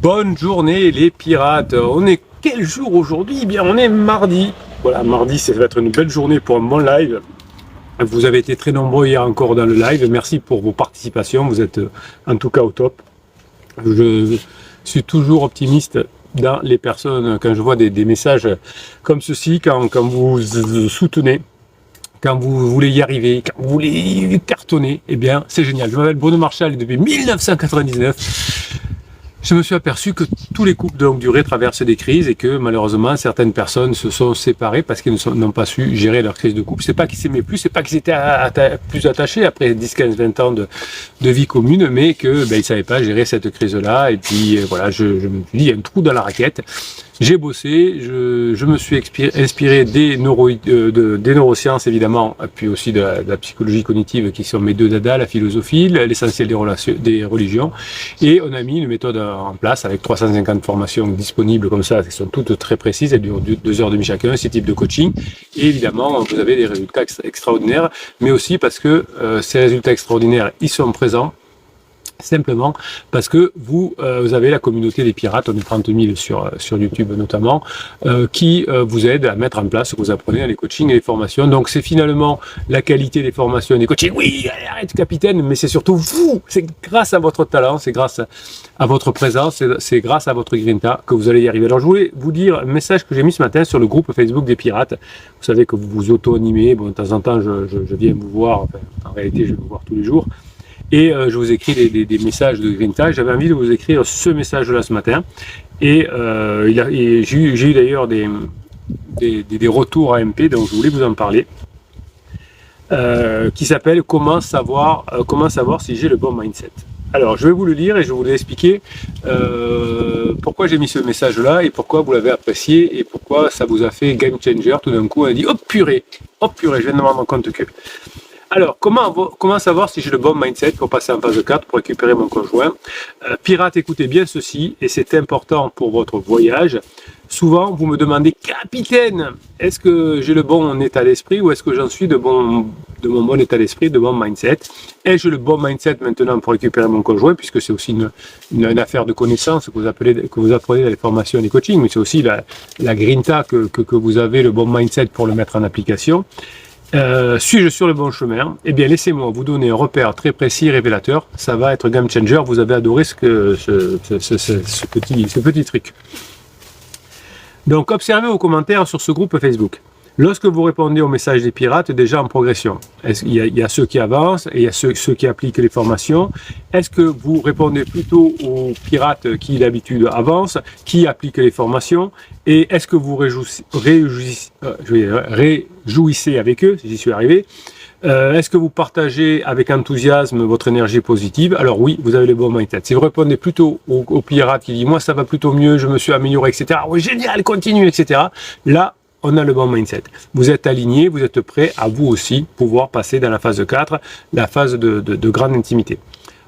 Bonne journée les pirates. On est quel jour aujourd'hui? Eh bien, on est mardi. Voilà, mardi, ça va être une belle journée pour un bon live. Vous avez été très nombreux hier encore dans le live. Merci pour vos participations. Vous êtes en tout cas au top. Je suis toujours optimiste dans les personnes quand je vois des messages comme ceci, quand vous soutenez, quand vous voulez y arriver, quand vous voulez cartonner. Eh bien, c'est génial. Je m'appelle Bruno Marchal et depuis 1999. Je me suis aperçu que tous les couples de longue durée traversent des crises et que malheureusement certaines personnes se sont séparées parce qu'elles n'ont pas su gérer leur crise de couple. C'est pas qu'ils s'aimaient plus, c'est pas qu'ils étaient plus attachés après 10, 15, 20 ans de vie commune, mais que ils savaient pas gérer cette crise-là. Et puis voilà, je me suis dit, il y a un trou dans la raquette. J'ai bossé, je me suis inspiré des neurosciences évidemment, puis aussi de la psychologie cognitive qui sont mes deux dadas, la philosophie, l'essentiel des religions. Et on a mis une méthode en place avec 350 formations disponibles comme ça, qui sont toutes très précises, elles durent 2h30 chacun, 6 types de coaching. Et évidemment, vous avez des résultats extraordinaires, mais aussi parce que ces résultats extraordinaires, ils sont présents simplement parce que vous avez la communauté des pirates, on est 30 000 sur YouTube notamment, qui vous aide à mettre en place ce que vous apprenez dans les coachings et les formations. Donc c'est finalement la qualité des formations et des coachings. Oui, arrête capitaine, mais c'est surtout vous, c'est grâce à votre talent, c'est grâce à votre présence, c'est grâce à votre grinta que vous allez y arriver. Alors je voulais vous dire un message que j'ai mis ce matin sur le groupe Facebook des pirates. Vous savez que vous vous auto-animez, bon de temps en temps je viens vous voir, enfin, en réalité je vais vous voir tous les jours. Et je vous écris des messages de Grinta. J'avais envie de vous écrire ce message-là ce matin. Et j'ai eu d'ailleurs des retours AMP, donc je voulais vous en parler, qui s'appelle comment savoir si j'ai le bon mindset. Alors, je vais vous le lire et je vais vous expliquer pourquoi j'ai mis ce message-là et pourquoi vous l'avez apprécié et pourquoi ça vous a fait game changer. Tout d'un coup, on a dit, oh purée, je viens de me rendre compte que... Alors, comment savoir si j'ai le bon mindset pour passer en phase 4, pour récupérer mon conjoint? Pirates, écoutez bien ceci, et c'est important pour votre voyage. Souvent, vous me demandez, capitaine, est-ce que j'ai le bon état d'esprit ou est-ce que j'en suis de mon bon état d'esprit, de mon mindset? Ai-je le bon mindset maintenant pour récupérer mon conjoint, puisque c'est aussi une affaire de connaissance que vous apprenez dans les formations et les coachings, mais c'est aussi la grinta que vous avez le bon mindset pour le mettre en application. Suis-je sur le bon chemin? Eh bien, laissez-moi vous donner un repère très précis et révélateur. Ça va être game changer. Vous avez adoré ce petit truc. Donc, observez vos commentaires sur ce groupe Facebook. Lorsque vous répondez aux messages des pirates, déjà en progression, il y a ceux qui avancent et il y a ceux qui appliquent les formations. Est-ce que vous répondez plutôt aux pirates qui d'habitude avancent, qui appliquent les formations? Et est-ce que vous réjouissez avec eux, si j'y suis arrivé? Est-ce que vous partagez avec enthousiasme votre énergie positive? Alors oui, vous avez le bon mindset. Si vous répondez plutôt aux pirates qui disent « moi ça va plutôt mieux, je me suis amélioré, etc. » Oui, génial, continue, etc. Là, on a le bon mindset. Vous êtes aligné, vous êtes prêt à vous aussi pouvoir passer dans la phase 4, la phase de grande intimité.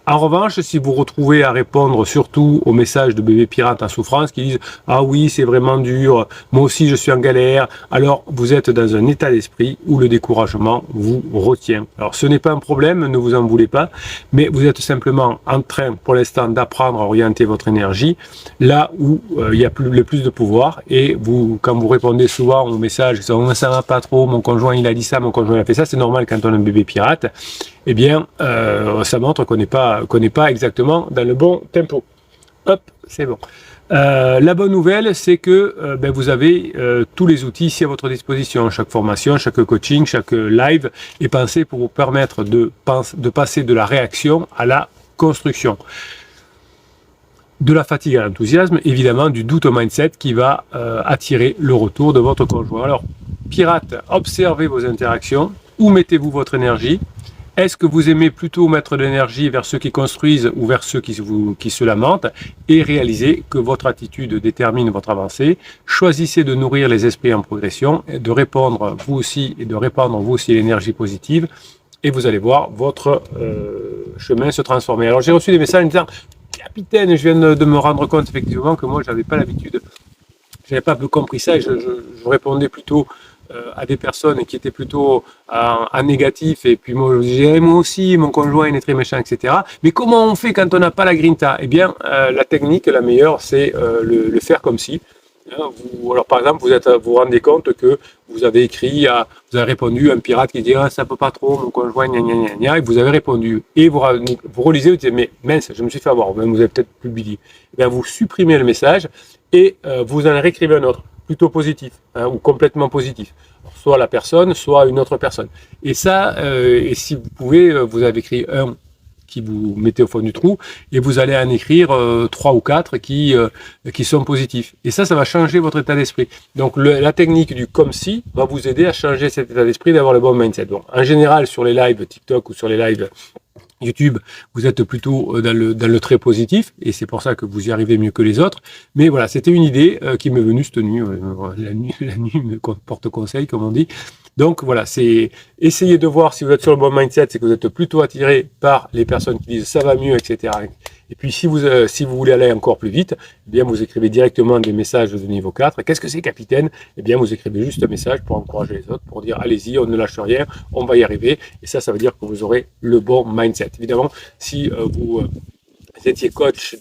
En revanche, si vous retrouvez à répondre surtout aux messages de bébés pirates en souffrance qui disent « Ah oui, c'est vraiment dur, moi aussi je suis en galère », alors vous êtes dans un état d'esprit où le découragement vous retient. Alors ce n'est pas un problème, ne vous en voulez pas, mais vous êtes simplement en train pour l'instant d'apprendre à orienter votre énergie là où il y a le plus de pouvoir. Et vous, quand vous répondez souvent aux messages « Ça va pas trop, mon conjoint il a dit ça, mon conjoint il a fait ça », c'est normal quand on a un bébé pirate. Eh bien, ça montre qu'on n'est pas exactement dans le bon tempo. Hop, c'est bon. La bonne nouvelle, c'est que vous avez tous les outils ici à votre disposition. Chaque formation, chaque coaching, chaque live est pensé pour vous permettre de passer de la réaction à la construction. De la fatigue à l'enthousiasme, évidemment du doute au mindset qui va attirer le retour de votre conjoint. Alors, pirates, observez vos interactions. Où mettez-vous votre énergie? Est-ce que vous aimez plutôt mettre de l'énergie vers ceux qui construisent ou vers ceux qui se lamentent? Et réalisez que votre attitude détermine votre avancée. Choisissez de nourrir les esprits en progression, de répandre vous aussi l'énergie positive, et vous allez voir votre chemin se transformer. Alors j'ai reçu des messages en disant « Capitaine, je viens de me rendre compte effectivement que moi j'avais pas l'habitude, j'avais pas compris ça, et je répondais plutôt à des personnes qui étaient plutôt en négatif, et puis moi je disais, moi aussi, mon conjoint il est très méchant, etc. Mais comment on fait quand on n'a pas la grinta? Eh bien, la technique la meilleure, c'est le faire comme si. Alors par exemple, vous rendez compte que vous avez vous avez répondu à un pirate qui dit ça peut pas trop, mon conjoint, gna gna gna gna, et vous avez répondu. Et vous relisez, vous dites mais mince, je me suis fait avoir, même vous avez peut-être publié. Eh bien, vous supprimez le message et vous en réécrivez un autre, plutôt positif, ou complètement positif. Alors, soit la personne, soit une autre personne. Et ça, et si vous pouvez, vous avez écrit un qui vous mettez au fond du trou, et vous allez en écrire 3 ou 4 qui sont positifs. Et ça va changer votre état d'esprit. Donc la technique du comme si va vous aider à changer cet état d'esprit, d'avoir le bon mindset. Donc, en général, sur les lives TikTok ou sur les lives YouTube, vous êtes plutôt dans le très positif, et c'est pour ça que vous y arrivez mieux que les autres. Mais voilà, c'était une idée qui m'est venue cette nuit. La nuit me porte conseil, comme on dit. Donc voilà, c'est essayer de voir si vous êtes sur le bon mindset, c'est que vous êtes plutôt attiré par les personnes qui disent ça va mieux, etc. Et puis si vous voulez aller encore plus vite, eh bien vous écrivez directement des messages de niveau 4. Qu'est-ce que c'est, capitaine? Eh bien vous écrivez juste un message pour encourager les autres, pour dire allez-y, on ne lâche rien, on va y arriver. Et ça veut dire que vous aurez le bon mindset. Évidemment, si vous étiez coach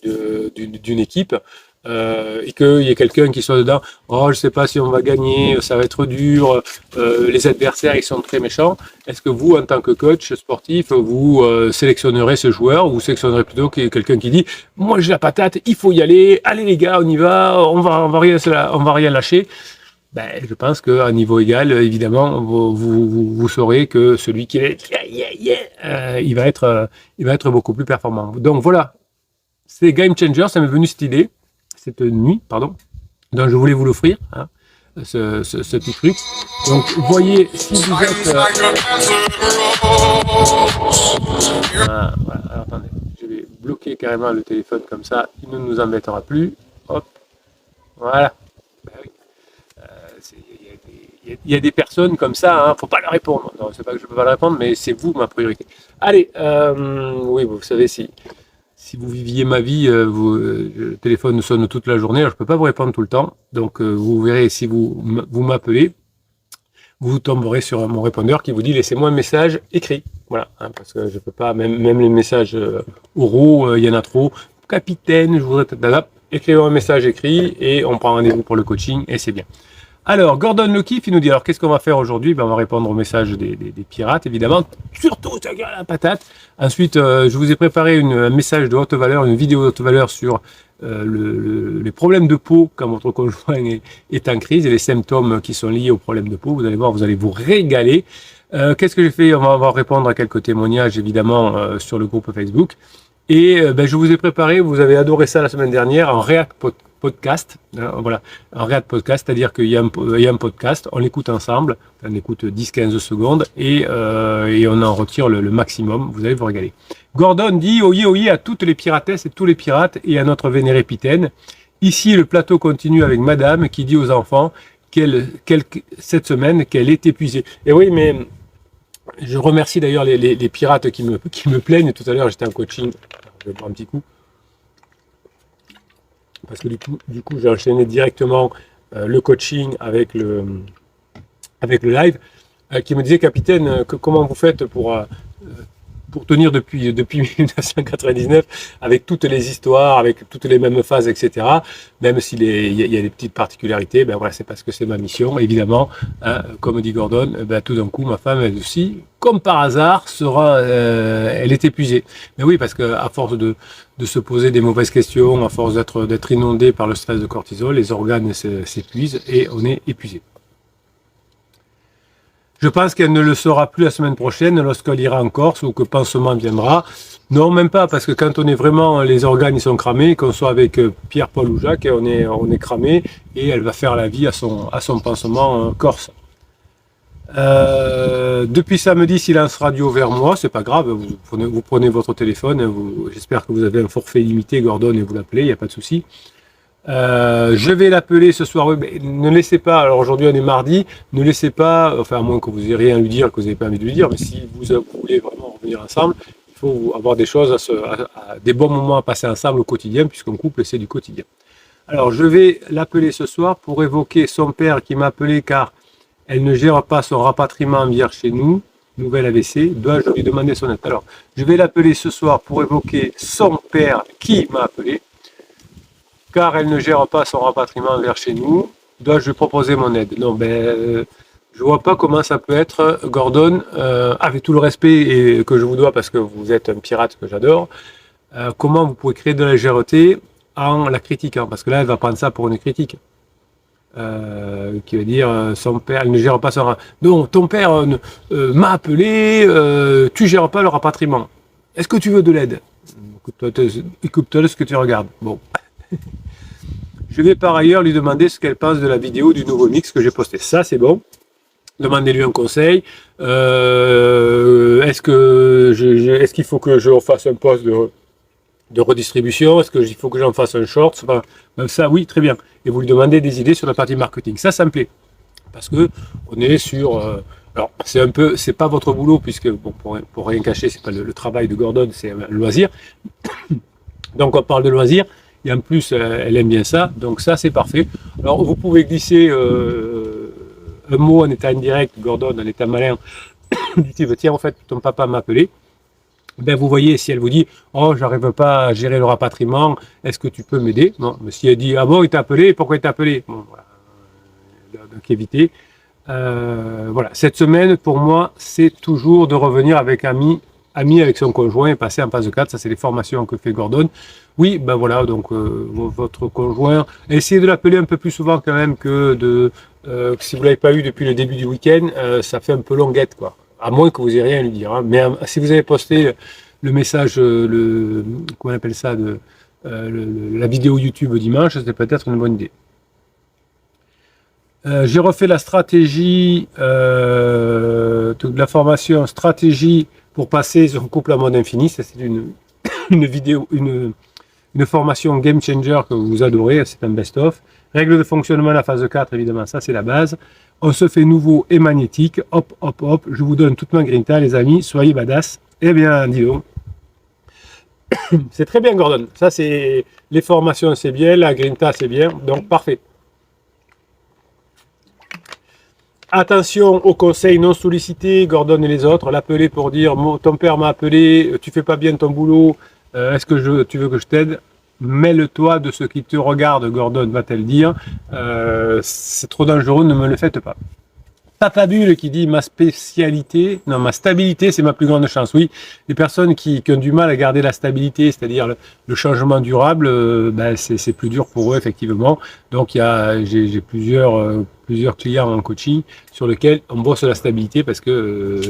d'une équipe, et qu'il y ait quelqu'un qui soit dedans, oh je sais pas si on va gagner, ça va être dur, les adversaires ils sont très méchants. Est-ce que vous, en tant que coach sportif, vous sélectionnerez ce joueur, ou vous sélectionnerez plutôt quelqu'un qui dit moi j'ai la patate, il faut y aller, allez les gars, on y va, on va rien lâcher? Ben, je pense qu'à niveau égal, évidemment, vous saurez que celui qui est il va être beaucoup plus performant. Donc voilà, c'est Game Changer, ça m'est venu cette nuit, pardon, donc je voulais vous l'offrir, hein, ce petit truc. Donc voyez, si vous êtes voilà, alors, attendez, je vais bloquer carrément le téléphone comme ça, il ne nous embêtera plus. Hop, voilà. Ben oui. Il y a des personnes comme ça, hein, faut pas leur répondre. Non, c'est pas que je peux pas leur répondre, mais c'est vous ma priorité. Allez, oui, vous savez, si vous viviez ma vie, le téléphone sonne toute la journée, alors je ne peux pas vous répondre tout le temps. Donc vous verrez, si vous m'appelez, vous tomberez sur mon répondeur qui vous dit laissez-moi un message écrit. Voilà, hein, parce que je ne peux pas, même les messages oraux, il y en a trop. Capitaine, je voudrais écrire un message écrit et on prend rendez-vous pour le coaching et c'est bien. Alors, Gordon Lokiff, il nous dit, alors qu'est-ce qu'on va faire aujourd'hui? Ben, on va répondre aux messages des pirates, évidemment, surtout la patate. Ensuite, je vous ai préparé un message de haute valeur, une vidéo de haute valeur sur les problèmes de peau quand votre conjoint est en crise et les symptômes qui sont liés aux problèmes de peau. Vous allez voir, vous allez vous régaler. Qu'est-ce que j'ai fait? On va répondre à quelques témoignages, évidemment, sur le groupe Facebook. Et je vous ai préparé, vous avez adoré ça la semaine dernière, un React podcast, voilà, un React podcast, c'est-à-dire qu'il y a un podcast, on l'écoute ensemble, on écoute 10-15 secondes et on en retire le maximum, vous allez vous régaler. Gordon dit oyez à toutes les piratesses et tous les pirates et à notre vénéré Pitaine. Ici, le plateau continue avec madame qui dit aux enfants cette semaine qu'elle est épuisée. Et oui, mais je remercie d'ailleurs les pirates qui me plaignent. Tout à l'heure, j'étais en coaching, je vais boire un petit coup. Parce que du coup j'ai enchaîné directement le coaching avec le live, qui me disait capitaine, comment vous faites pour tenir depuis 1999 avec toutes les histoires, avec toutes les mêmes phases, etc. Même s'il y a des petites particularités, ben voilà, c'est parce que c'est ma mission, évidemment. Hein, comme dit Gordon, tout d'un coup, ma femme, elle aussi, comme par hasard, elle est épuisée. Mais oui, parce que à force de se poser des mauvaises questions, à force d'être inondé par le stress de cortisol, les organes s'épuisent et on est épuisé. Je pense qu'elle ne le sera plus la semaine prochaine lorsqu'elle ira en Corse ou que pansement viendra. Non, même pas, parce que quand on est vraiment, les organes ils sont cramés, qu'on soit avec Pierre, Paul ou Jacques, on est cramé et elle va faire la vie à son pansement corse. Depuis samedi, silence radio vers moi, c'est pas grave, vous prenez votre téléphone, j'espère que vous avez un forfait limité, Gordon, et vous l'appelez, il n'y a pas de souci. Je vais l'appeler ce soir. Ne laissez pas, alors aujourd'hui on est mardi, ne laissez pas, enfin à moins que vous ayez rien à lui dire, que vous n'avez pas envie de lui dire, mais si vous voulez vraiment revenir ensemble, il faut avoir des choses, des bons moments à passer ensemble au quotidien, puisqu'un couple c'est du quotidien. Alors je vais l'appeler ce soir pour évoquer son père qui m'a appelé car elle ne gère pas son rapatriement vers chez nous, nouvelle AVC, dois-je lui demander son aide? Alors, je vais l'appeler ce soir pour évoquer son père qui m'a appelé, car elle ne gère pas son rapatriement vers chez nous, dois-je lui proposer mon aide? Non, je vois pas comment ça peut être, Gordon, avec tout le respect que je vous dois parce que vous êtes un pirate que j'adore, comment vous pouvez créer de la légèreté en la critiquant? Parce que là, elle va prendre ça pour une critique. Qui veut dire son père, elle ne gère pas son non, ton père m'a appelé, tu gères pas le rapatriement. Est-ce que tu veux de l'aide? Écoute-toi ce que tu regardes. Bon. Je vais par ailleurs lui demander ce qu'elle pense de la vidéo du nouveau mix que j'ai posté. Ça, c'est bon. Demandez-lui un conseil. Est-ce qu'il faut que je fasse un post de redistribution? Est-ce qu'il faut que j'en fasse un short? Enfin, ça, oui, très bien. Et vous lui demandez des idées sur la partie marketing. Ça me plaît. Parce que on est sur... alors, c'est pas votre boulot, puisque, bon, pour rien cacher, c'est pas le travail de Gordon, c'est un loisir. Donc, on parle de loisir. Et en plus, elle aime bien ça. Donc, ça, c'est parfait. Alors, vous pouvez glisser un mot en état indirect, Gordon, en état malin, du type, tiens, en fait, ton papa m'a appelé. Ben, vous voyez, si elle vous dit « Oh, j'arrive pas à gérer le rapatriement, est-ce que tu peux m'aider ?» Non, mais si elle dit « Ah bon, il t'a appelé, pourquoi il t'a appelé ?» Bon, voilà. Donc, évitez. Voilà. Cette semaine, pour moi, c'est toujours de revenir avec ami avec son conjoint et passer en phase 4. Ça, c'est les formations que fait Gordon. Oui, ben voilà, donc votre conjoint, essayez de l'appeler un peu plus souvent quand même que si vous ne l'avez pas eu depuis le début du week-end, ça fait un peu longuette, quoi. À moins que vous ayez rien à lui dire. Hein. Mais si vous avez posté le message, comment on appelle ça, la vidéo YouTube dimanche, c'est peut-être une bonne idée. J'ai refait la stratégie, toute la formation stratégie pour passer son couple à mode infini. Ça, c'est une vidéo, une formation game changer que vous adorez. C'est un best-of. Règles de fonctionnement à la phase 4, évidemment, ça c'est la base. On se fait nouveau et magnétique. Hop, hop, hop. Je vous donne toute ma grinta, les amis. Soyez badass. Eh bien, dis donc. C'est très bien, Gordon. Ça, c'est les formations, c'est bien. La grinta, c'est bien. Donc, parfait. Attention aux conseils non sollicités, Gordon et les autres. L'appeler pour dire ton père m'a appelé, tu fais pas bien ton boulot, est-ce que tu veux que je t'aide? Mêle-toi de ce qui te regarde, Gordon va-t-elle dire. C'est trop dangereux, ne me le faites pas. Papa Bulle qui dit ma stabilité, c'est ma plus grande chance. Oui, les personnes qui ont du mal à garder la stabilité, c'est-à-dire le changement durable, c'est plus dur pour eux, effectivement. Donc, j'ai plusieurs clients en coaching sur lesquels on bosse la stabilité parce que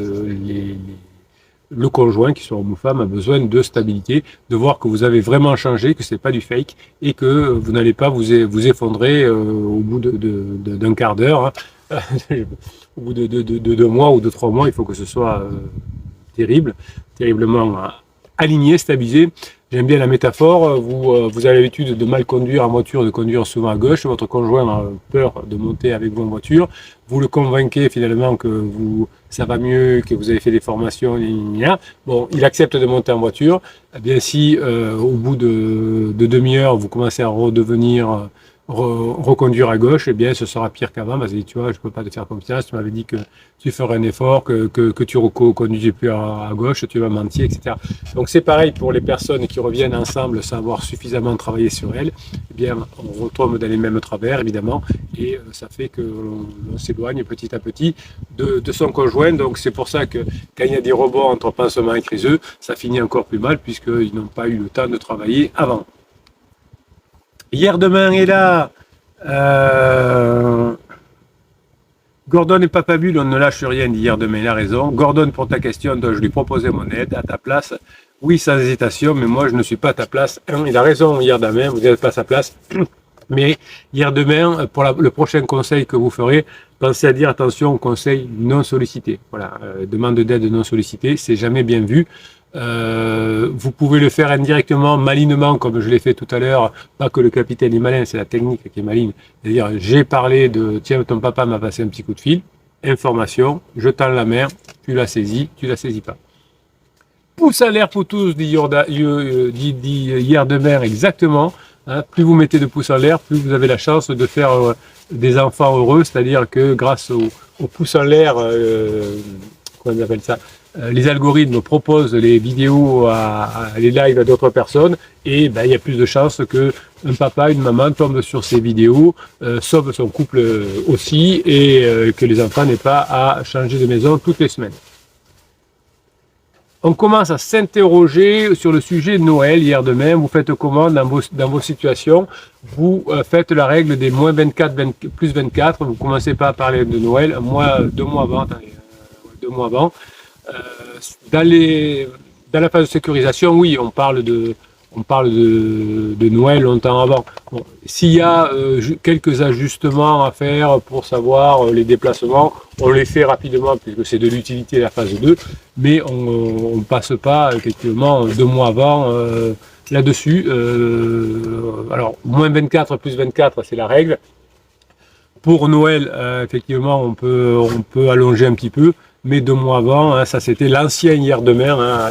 le conjoint, qui soit homme ou femme, a besoin de stabilité, de voir que vous avez vraiment changé, que c'est pas du fake et que vous n'allez pas vous effondrer au bout d'un quart d'heure. Hein. Au bout de 2 mois ou de 3 mois, il faut que ce soit terriblement aligné, stabilisé. J'aime bien la métaphore. Vous avez l'habitude de mal conduire en voiture, de conduire souvent à gauche. Votre conjoint a peur de monter avec vous en voiture. Vous le convainquez finalement que ça va mieux, que vous avez fait des formations. Bon, il accepte de monter en voiture. Eh bien, si au bout de demi-heure, vous commencez à reconduire à gauche, eh bien, ce sera pire qu'avant. Vas-y, tu vois, je peux pas te faire confiance. Tu m'avais dit que tu ferais un effort, que tu reconduisais plus à gauche, tu vas mentir, etc. Donc, c'est pareil pour les personnes qui reviennent ensemble sans avoir suffisamment travaillé sur elles. Eh bien, on retombe dans les mêmes travers, évidemment, et ça fait que l'on s'éloigne petit à petit de son conjoint. Donc, c'est pour ça que quand il y a des rebonds entre pansement et criseux, ça finit encore plus mal puisqu'ils n'ont pas eu le temps de travailler avant. Hier demain est là. Gordon et Papa Bulle, on ne lâche rien d'hier demain, il a raison. Gordon, pour ta question, je lui proposais mon aide à ta place. Oui, sans hésitation, mais moi je ne suis pas à ta place. Il a raison hier demain, vous n'êtes pas à sa place. Mais hier demain, pour le prochain conseil que vous ferez, pensez à dire attention aux conseils non sollicités. Voilà, demande d'aide non sollicitée, c'est jamais bien vu. Vous pouvez le faire indirectement, malinement, comme je l'ai fait tout à l'heure. Pas que le capitaine est malin, c'est la technique qui est maligne. C'est-à-dire, j'ai parlé de tiens, ton papa m'a passé un petit coup de fil, information, je tends la main, tu la saisis, tu la saisis pas. Pouce à l'air pour tous, dit hier demain, exactement. Hein, plus vous mettez de pouces en l'air, plus vous avez la chance de faire des enfants heureux, c'est-à-dire que grâce au pouce en l'air, comment on appelle ça, les algorithmes proposent les vidéos, les lives à d'autres personnes, et ben, il y a plus de chances que un papa, une maman tombe sur ces vidéos, sauve son couple aussi, et que les enfants n'aient pas à changer de maison toutes les semaines. On commence à s'interroger sur le sujet de Noël. Hier demain, vous faites comment dans vos situations? Vous faites la règle des moins 24, plus 24. Vous commencez pas à parler de Noël. Moi, 2 mois avant. Attendez, 2 mois avant. Dans la phase de sécurisation, oui, on parle de Noël longtemps avant. Bon, s'il y a quelques ajustements à faire pour savoir les déplacements, on les fait rapidement puisque c'est de l'utilité la phase 2, mais on ne passe pas effectivement 2 mois avant là-dessus. Alors, moins 24 plus 24, c'est la règle. Pour Noël, effectivement, on peut allonger un petit peu. Mais 2 mois avant, hein, ça c'était l'ancien hier demain. Hein,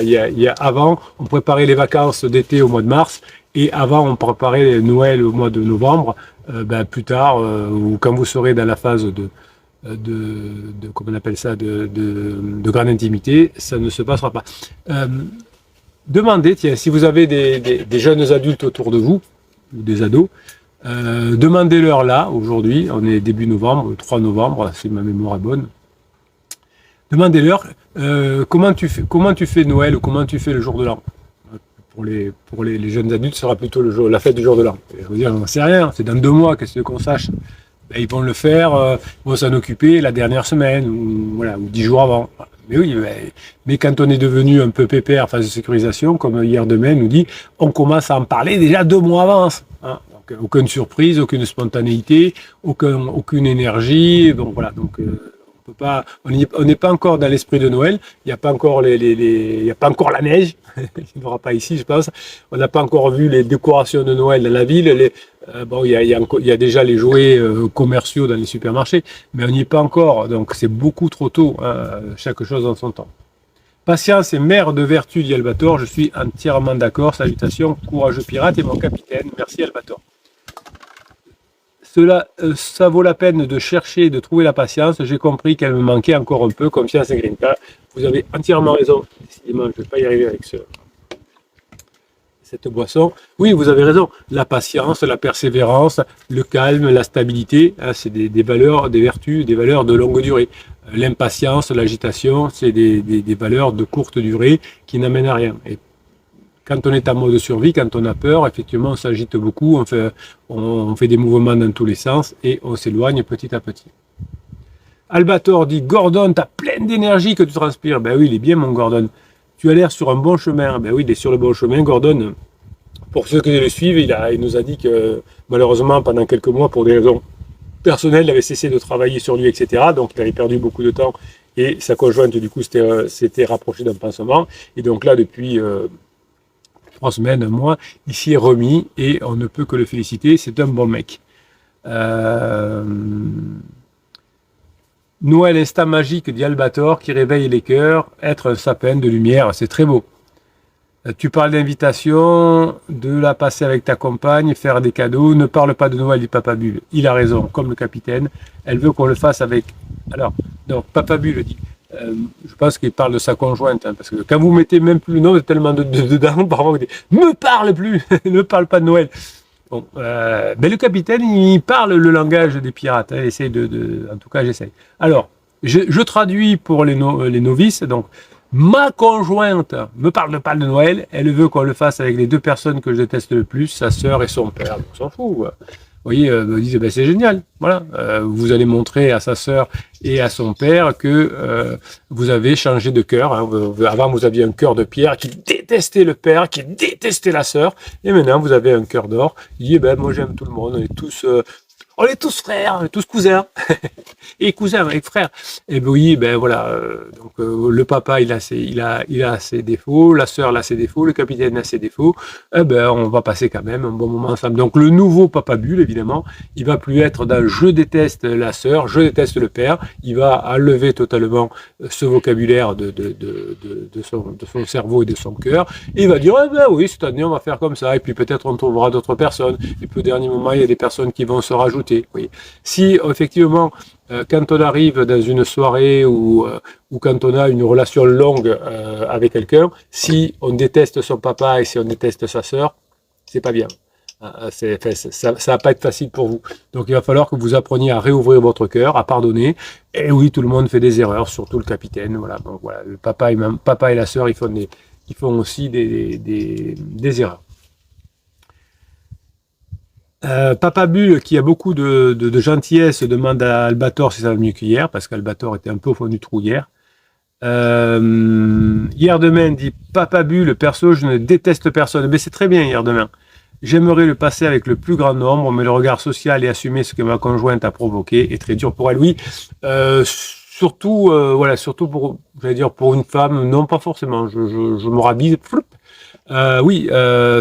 avant, on préparait les vacances d'été au mois de mars, et avant, on préparait Noël au mois de novembre. Plus tard, ou quand vous serez dans la phase de comment on appelle ça, de grande intimité, ça ne se passera pas. Demandez, tiens, si vous avez des jeunes adultes autour de vous, ou des ados, demandez-leur là, aujourd'hui, on est début novembre, le 3 novembre, si ma mémoire est bonne. Demandez-leur comment tu fais Noël ou comment tu fais le jour de l'an. Pour les jeunes adultes, ce sera plutôt la fête du jour de l'an. Je veux dire, on n'en sait rien, c'est dans 2 mois, qu'est-ce qu'on sache. Ben, ils vont le faire, ils vont s'en occuper la dernière semaine, ou 10 jours avant. Mais oui, mais quand on est devenu un peu pépère phase de sécurisation, comme hier demain nous dit, on commence à en parler déjà 2 mois avant. Hein. Donc, aucune surprise, aucune spontanéité, aucune énergie. Donc voilà, on n'est pas encore dans l'esprit de Noël. Il n'y a pas encore il y a pas encore la neige. Il n'y aura pas ici, je pense. On n'a pas encore vu les décorations de Noël dans la ville. Il y a déjà les jouets commerciaux dans les supermarchés, mais on n'y est pas encore. Donc c'est beaucoup trop tôt. Hein, chaque chose en son temps. Patience est mère de vertu, dit Albator. Je suis entièrement d'accord. Salutations, courageux pirate et mon capitaine. Merci Albator. Ça vaut la peine de chercher, de trouver la patience. J'ai compris qu'elle me manquait encore un peu, confiance et grinta. Vous avez entièrement raison. Décidément, je ne vais pas y arriver avec cette boisson. Oui, vous avez raison. La patience, la persévérance, le calme, la stabilité, hein, c'est des valeurs, des vertus, des valeurs de longue durée. L'impatience, l'agitation, c'est des valeurs de courte durée qui n'amènent à rien. Et quand on est en mode survie, quand on a peur, effectivement, on s'agite beaucoup, on fait des mouvements dans tous les sens et on s'éloigne petit à petit. Albator dit, Gordon, tu as plein d'énergie que tu transpires. Ben oui, il est bien mon Gordon. Tu as l'air sur un bon chemin. Ben oui, il est sur le bon chemin, Gordon. Pour ceux qui le suivent, il nous a dit que malheureusement, pendant quelques mois, pour des raisons personnelles, il avait cessé de travailler sur lui, etc. Donc il avait perdu beaucoup de temps et sa conjointe, du coup, s'était rapprochée d'un pansement. Et donc là, depuis 3 semaines, un mois, il s'y est remis et on ne peut que le féliciter, c'est un bon mec. Noël, instant magique, dit Albator, qui réveille les cœurs, être un sapin de lumière, c'est très beau. Tu parles d'invitation, de la passer avec ta compagne, faire des cadeaux, ne parle pas de Noël, dit Papa Bulle. Il a raison, comme le capitaine, elle veut qu'on le fasse avec... Alors, donc, Papa Bulle dit... je pense qu'il parle de sa conjointe, hein, parce que quand vous mettez même plus le nom, tellement dedans, parfois vous dites « Me parle plus, ne parle pas de Noël ». Bon, mais le capitaine, il parle le langage des pirates, hein, essaye en tout cas j'essaye. Alors, je traduis pour les novices, donc ma conjointe me parle pas de Noël, elle veut qu'on le fasse avec les 2 personnes que je déteste le plus, sa sœur et son père, on s'en fout. Quoi. Vous voyez, me disent, c'est génial, voilà. Vous allez montrer à sa sœur et à son père que vous avez changé de cœur. Hein. Avant, vous aviez un cœur de pierre qui détestait le père, qui détestait la sœur, et maintenant, vous avez un cœur d'or. Il dit, moi, j'aime tout le monde, on est tous frères, on est tous cousins, et cousins et frères. Et oui, voilà. Donc le papa, il a ses défauts, la sœur a ses défauts, le capitaine a ses défauts. On va passer quand même un bon moment ensemble. Donc le nouveau Papa Bulle, évidemment, il va plus être dans je déteste la sœur, je déteste le père. Il va enlever totalement ce vocabulaire de son cerveau et de son cœur. Et il va dire, oui, cette année on va faire comme ça. Et puis peut-être on trouvera d'autres personnes. Et puis au dernier moment, il y a des personnes qui vont se rajouter côté. Oui. Si effectivement, quand on arrive dans une soirée ou quand on a une relation longue avec quelqu'un, si on déteste son papa et si on déteste sa sœur, c'est pas bien. Ça va pas être facile pour vous. Donc il va falloir que vous appreniez à réouvrir votre cœur, à pardonner. Et oui, tout le monde fait des erreurs, surtout le capitaine. Voilà, donc voilà, le papa et la sœur, ils font aussi des erreurs. Papa Bulle, qui a beaucoup de gentillesse, demande à Albator si ça va mieux qu'hier, parce qu'Albator était un peu au fond du trou hier. Hier demain dit Papa Bulle, perso, je ne déteste personne. Mais c'est très bien hier demain. J'aimerais le passer avec le plus grand nombre, mais le regard social et assumer ce que ma conjointe a provoqué est très dur pour elle. Oui, surtout pour, j'allais dire pour une femme, non pas forcément. Je me rhabille. Oui,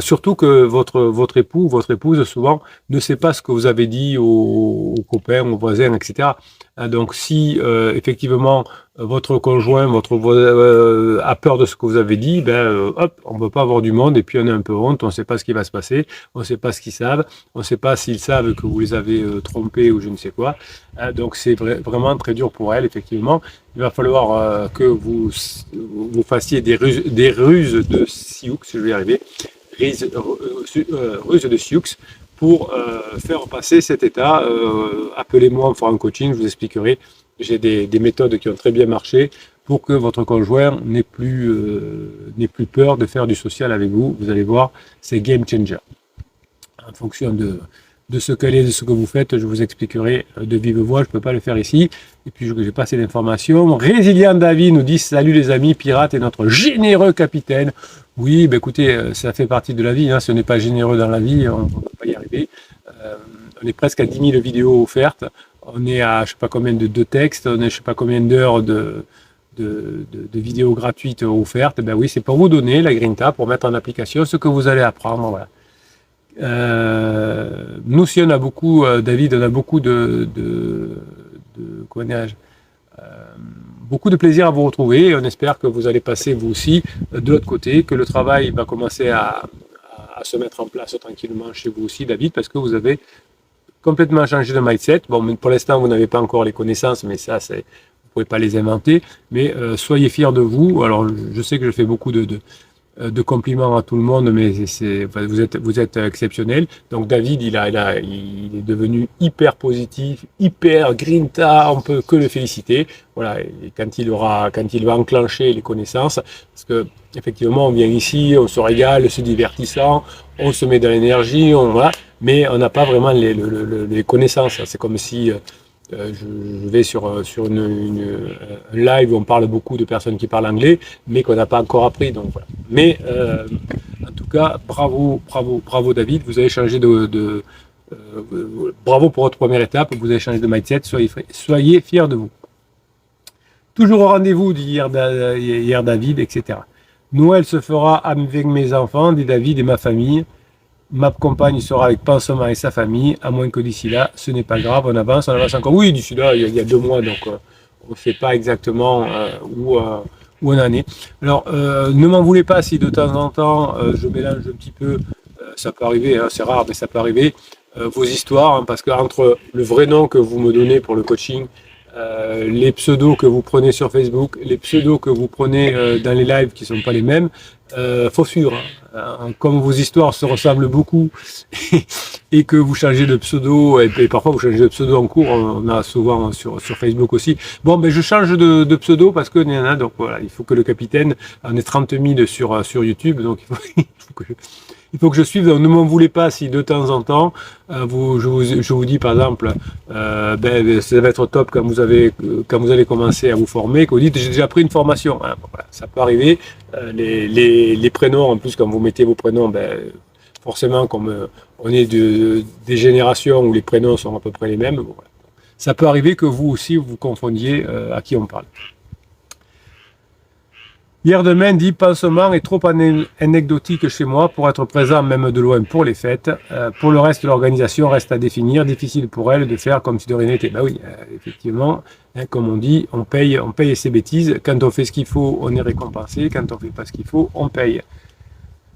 surtout que votre époux, votre épouse, souvent, ne sait pas ce que vous avez dit aux copains, aux voisins, etc. Donc, si effectivement votre conjoint, votre voisin a peur de ce que vous avez dit, hop, on ne peut pas avoir du monde et puis on a un peu honte, on ne sait pas ce qui va se passer, on ne sait pas ce qu'ils savent, on ne sait pas s'ils savent que vous les avez trompés ou je ne sais quoi. Donc, c'est vraiment très dur pour elle, effectivement. Il va falloir que vous fassiez des ruses de Sioux, je vais y arriver, ruses de Sioux pour faire passer cet état. Appelez-moi, on fera un coaching, je vous expliquerai. J'ai des méthodes qui ont très bien marché pour que votre conjoint n'ait plus peur de faire du social avec vous. Vous allez voir, c'est game changer. En fonction de ce qu'elle est, de ce que vous faites, je vous expliquerai de vive voix, je ne peux pas le faire ici. Et puis, j'ai passé l'information. Résilient David nous dit « Salut les amis, Pirate et notre généreux capitaine ». Oui, écoutez, ça fait partie de la vie. Si on n'est pas généreux dans la vie, on ne peut pas y arriver. On est presque à 10 000 vidéos offertes. On est à je ne sais pas combien de textes, on est je ne sais pas combien d'heures de vidéos gratuites offertes. Oui, c'est pour vous donner la Grinta, pour mettre en application ce que vous allez apprendre. Voilà. Nous aussi, on a beaucoup, David, on a beaucoup beaucoup de plaisir à vous retrouver et on espère que vous allez passer vous aussi de l'autre côté, que le travail va commencer à se mettre en place tranquillement chez vous aussi, David, parce que vous avez complètement changé de mindset. Bon, pour l'instant, vous n'avez pas encore les connaissances, mais ça, vous ne pouvez pas les inventer. Mais soyez fiers de vous. Alors, je sais que je fais beaucoup de compliments à tout le monde, mais vous êtes exceptionnel. Donc David, il est devenu hyper positif, hyper grinta, on peut que le féliciter. Voilà, et quand il va enclencher les connaissances, parce que effectivement, on vient ici, on se régale, se divertissant, on se met dans l'énergie, voilà, mais on n'a pas vraiment les connaissances. C'est comme si je vais sur un live où on parle beaucoup de personnes qui parlent anglais, mais qu'on n'a pas encore appris. Donc voilà. Mais en tout cas, bravo David, vous avez changé bravo pour votre première étape, vous avez changé de mindset, soyez fiers de vous. Toujours au rendez-vous, dit hier David, etc. Noël se fera avec mes enfants, dit David, et ma famille. Ma compagne sera avec Pansement et sa famille, à moins que d'ici là, ce n'est pas grave, on avance encore. Oui, d'ici là, il y a 2 mois, donc on ne sait pas exactement où on en est. Alors, ne m'en voulez pas si de temps en temps, je mélange un petit peu, ça peut arriver, c'est rare, mais ça peut arriver, vos histoires, parce qu'entre le vrai nom que vous me donnez pour le coaching, les pseudos que vous prenez sur Facebook, les pseudos que vous prenez dans les lives qui ne sont pas les mêmes, faut suivre. Comme vos histoires se ressemblent beaucoup et que vous changez de pseudo, et parfois vous changez de pseudo en cours, on a souvent sur Facebook aussi. Bon, je change de pseudo parce que donc voilà, il faut que le capitaine en ait 30 000 sur YouTube, donc il faut que je suive. Donc ne m'en voulez pas si de temps en temps, je vous dis par exemple, ça va être top quand vous allez commencer à vous former, que vous dites j'ai déjà pris une formation. Voilà, ça peut arriver. Les prénoms, en plus quand vous mettez vos prénoms, forcément comme on est des générations où les prénoms sont à peu près les mêmes, voilà. Ça peut arriver que vous aussi vous confondiez à qui on parle. Hier demain dit Pansement est trop anecdotique chez moi pour être présent même de loin pour les fêtes. Pour le reste, l'organisation reste à définir. Difficile pour elle de faire comme si de rien n'était. Oui, effectivement, comme on dit, on paye ses bêtises. Quand on fait ce qu'il faut, on est récompensé. Quand on fait pas ce qu'il faut, on paye.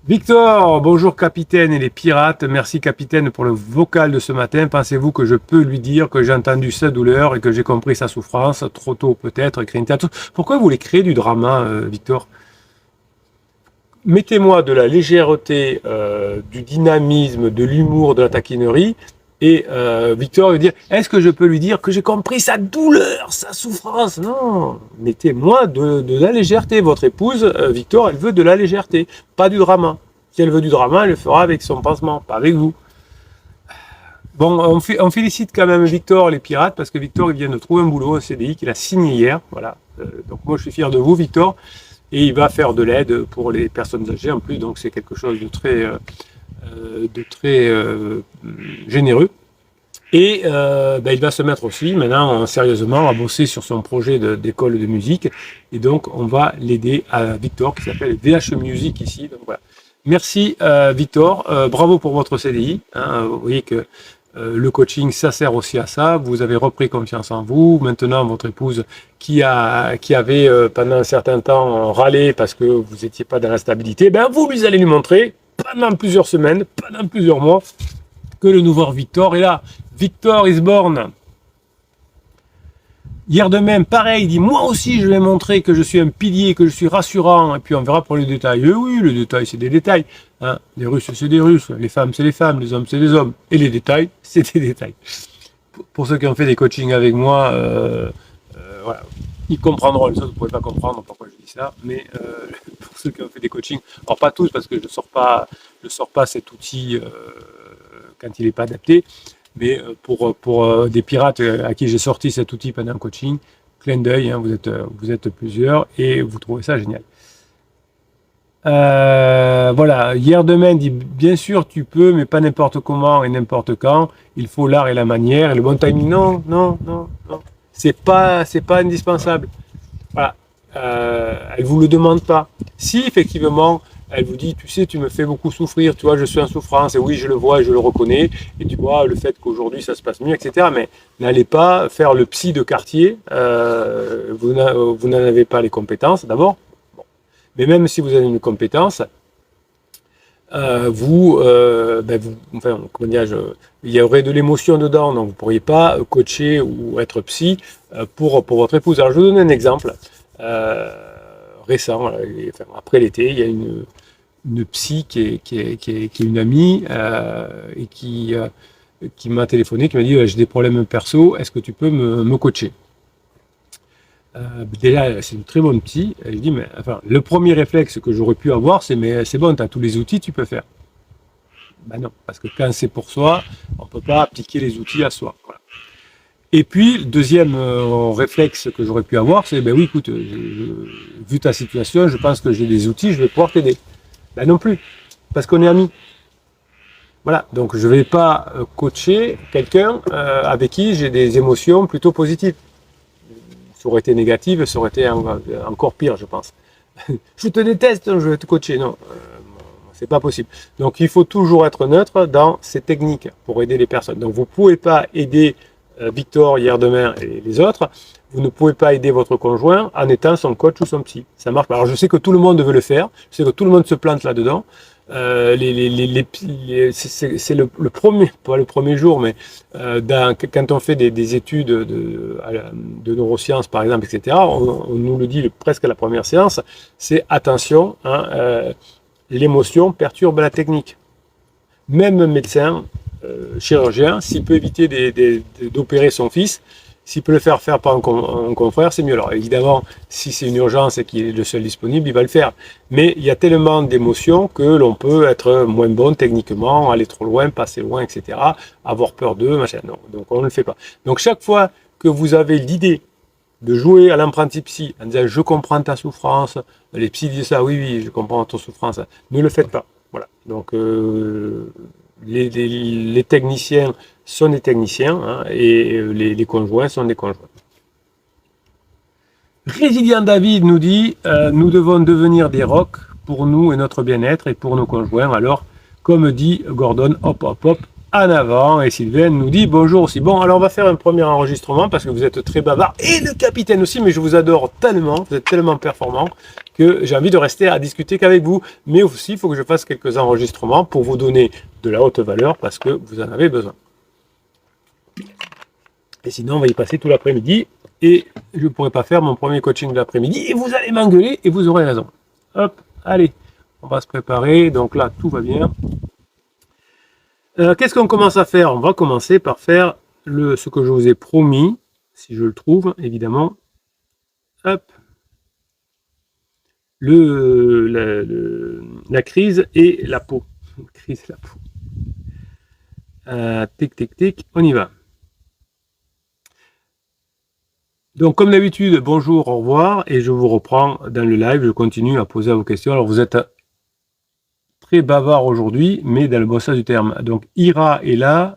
Victor, bonjour capitaine et les pirates. Merci capitaine pour le vocal de ce matin. Pensez-vous que je peux lui dire que j'ai entendu sa douleur et que j'ai compris sa souffrance? Trop tôt peut-être, écrit une tête. Pourquoi vous voulez créer du drama, Victor? Mettez-moi de la légèreté, du dynamisme, de l'humour, de la taquinerie. Et Victor veut dire, est-ce que je peux lui dire que j'ai compris sa douleur, sa souffrance? Non, mettez-moi de la légèreté. Votre épouse, Victor, elle veut de la légèreté, pas du drama. Si elle veut du drama, elle le fera avec son pansement, pas avec vous. Bon, on félicite quand même Victor, les pirates, parce que Victor, il vient de trouver un boulot, un CDI qu'il a signé hier. Voilà. Donc moi, je suis fier de vous, Victor. Et il va faire de l'aide pour les personnes âgées en plus, donc c'est quelque chose de très généreux. Et il va se mettre aussi maintenant sérieusement à bosser sur son projet d'école de musique. Et donc on va l'aider à Victor qui s'appelle VH Music ici. Donc, voilà. Merci Victor, bravo pour votre CDI. Hein, vous voyez que le coaching, ça sert aussi à ça. Vous avez repris confiance en vous. Maintenant, votre épouse qui avait pendant un certain temps râlé parce que vous n'étiez pas dans la stabilité, vous lui allez lui montrer pendant plusieurs semaines, pendant plusieurs mois, que le nouveau Victor est là. Victor is born. Hier de même, pareil, il dit, moi aussi je vais montrer que je suis un pilier, que je suis rassurant, et puis on verra pour les détails. Oui, le détail, c'est des détails. Hein. Les Russes, c'est des Russes, les femmes, c'est les femmes, les hommes, c'est des hommes. Et les détails, c'est des détails. Pour ceux qui ont fait des coachings avec moi, voilà, ils comprendront. Les autres, vous ne pouvez pas comprendre pourquoi je dis ça, mais pour ceux qui ont fait des coachings, alors pas tous, parce que je ne sors pas cet outil quand il n'est pas adapté, mais pour des pirates à qui j'ai sorti cet outil pendant un coaching, clin d'œil, hein, vous êtes plusieurs et vous trouvez ça génial. Voilà, hier demain dit bien sûr tu peux, mais pas n'importe comment et n'importe quand. Il faut l'art et la manière et le bon timing. Non. C'est pas indispensable. Voilà, elle vous le demande pas. Si effectivement elle vous dit, tu sais, tu me fais beaucoup souffrir, tu vois, je suis en souffrance, et oui, je le vois et je le reconnais, et tu vois, le fait qu'aujourd'hui ça se passe mieux, etc. Mais n'allez pas faire le psy de quartier, vous n'en avez pas les compétences, d'abord. Bon. Mais même si vous avez une compétence, il y aurait de l'émotion dedans, donc vous ne pourriez pas coacher ou être psy pour votre épouse. Alors je vous donne un exemple récent, après l'été, il y a une psy qui est une amie et qui m'a téléphoné, qui m'a dit j'ai des problèmes perso, est-ce que tu peux me coacher? Déjà, c'est une très bonne psy. Elle dit mais enfin, le premier réflexe que j'aurais pu avoir, c'est mais c'est bon, tu as tous les outils, tu peux faire. Ben non, parce que quand c'est pour soi, on ne peut pas appliquer les outils à soi. Voilà. Et puis, le deuxième réflexe que j'aurais pu avoir, c'est, oui, écoute, vu ta situation, je pense que j'ai des outils, je vais pouvoir t'aider. Ben non plus, parce qu'on est amis. Voilà, donc je ne vais pas coacher quelqu'un avec qui j'ai des émotions plutôt positives. Ça aurait été négative, ça aurait été encore pire, je pense. Je te déteste, je vais te coacher. Non, c'est pas possible. Donc il faut toujours être neutre dans ces techniques pour aider les personnes. Donc vous ne pouvez pas aider Victor hier demain et les autres. Vous ne pouvez pas aider votre conjoint en étant son coach ou son psy. Ça marche pas. Alors je sais que tout le monde veut le faire. Je sais que tout le monde se plante là-dedans. C'est le premier, pas le premier jour, mais quand on fait des études de neurosciences, par exemple, etc., on nous le dit presque à la première séance, c'est attention, l'émotion perturbe la technique. Même un médecin, chirurgien, s'il peut éviter d'opérer son fils, s'il peut le faire par un confrère, c'est mieux. Alors évidemment, si c'est une urgence et qu'il est le seul disponible, il va le faire. Mais il y a tellement d'émotions que l'on peut être moins bon techniquement, aller trop loin, passer loin, etc. Avoir peur d'eux, machin. Non, donc on ne le fait pas. Donc chaque fois que vous avez l'idée de jouer à l'apprenti psy en disant je comprends ta souffrance, les psys disent ça, oui, je comprends ta souffrance, ne le faites pas. Voilà. Donc les techniciens sont des techniciens et les conjoints sont des conjoints. Résilient David nous dit nous devons devenir des rocs pour nous et notre bien-être et pour nos conjoints. Alors, comme dit Gordon, hop, hop, hop, en avant. Et Sylvain nous dit bonjour aussi. Bon, alors on va faire un premier enregistrement parce que vous êtes très bavard et le capitaine aussi, mais je vous adore tellement, vous êtes tellement performant que j'ai envie de rester à discuter qu'avec vous. Mais aussi, il faut que je fasse quelques enregistrements pour vous donner de la haute valeur parce que vous en avez besoin. Et sinon, on va y passer tout l'après-midi et je ne pourrai pas faire mon premier coaching de l'après-midi et vous allez m'engueuler et vous aurez raison. Hop, allez, on va se préparer. Donc là, tout va bien. Qu'est-ce qu'on commence à faire? On va commencer par faire ce que je vous ai promis, si je le trouve, évidemment. Hop. La crise et la peau. Crise et la peau. Tic, tic, tic, on y va. Donc, comme d'habitude, bonjour, au revoir, et je vous reprends dans le live. Je continue à poser vos questions. Alors, vous êtes très bavard aujourd'hui, mais dans le bon sens du terme. Donc, Ira est là.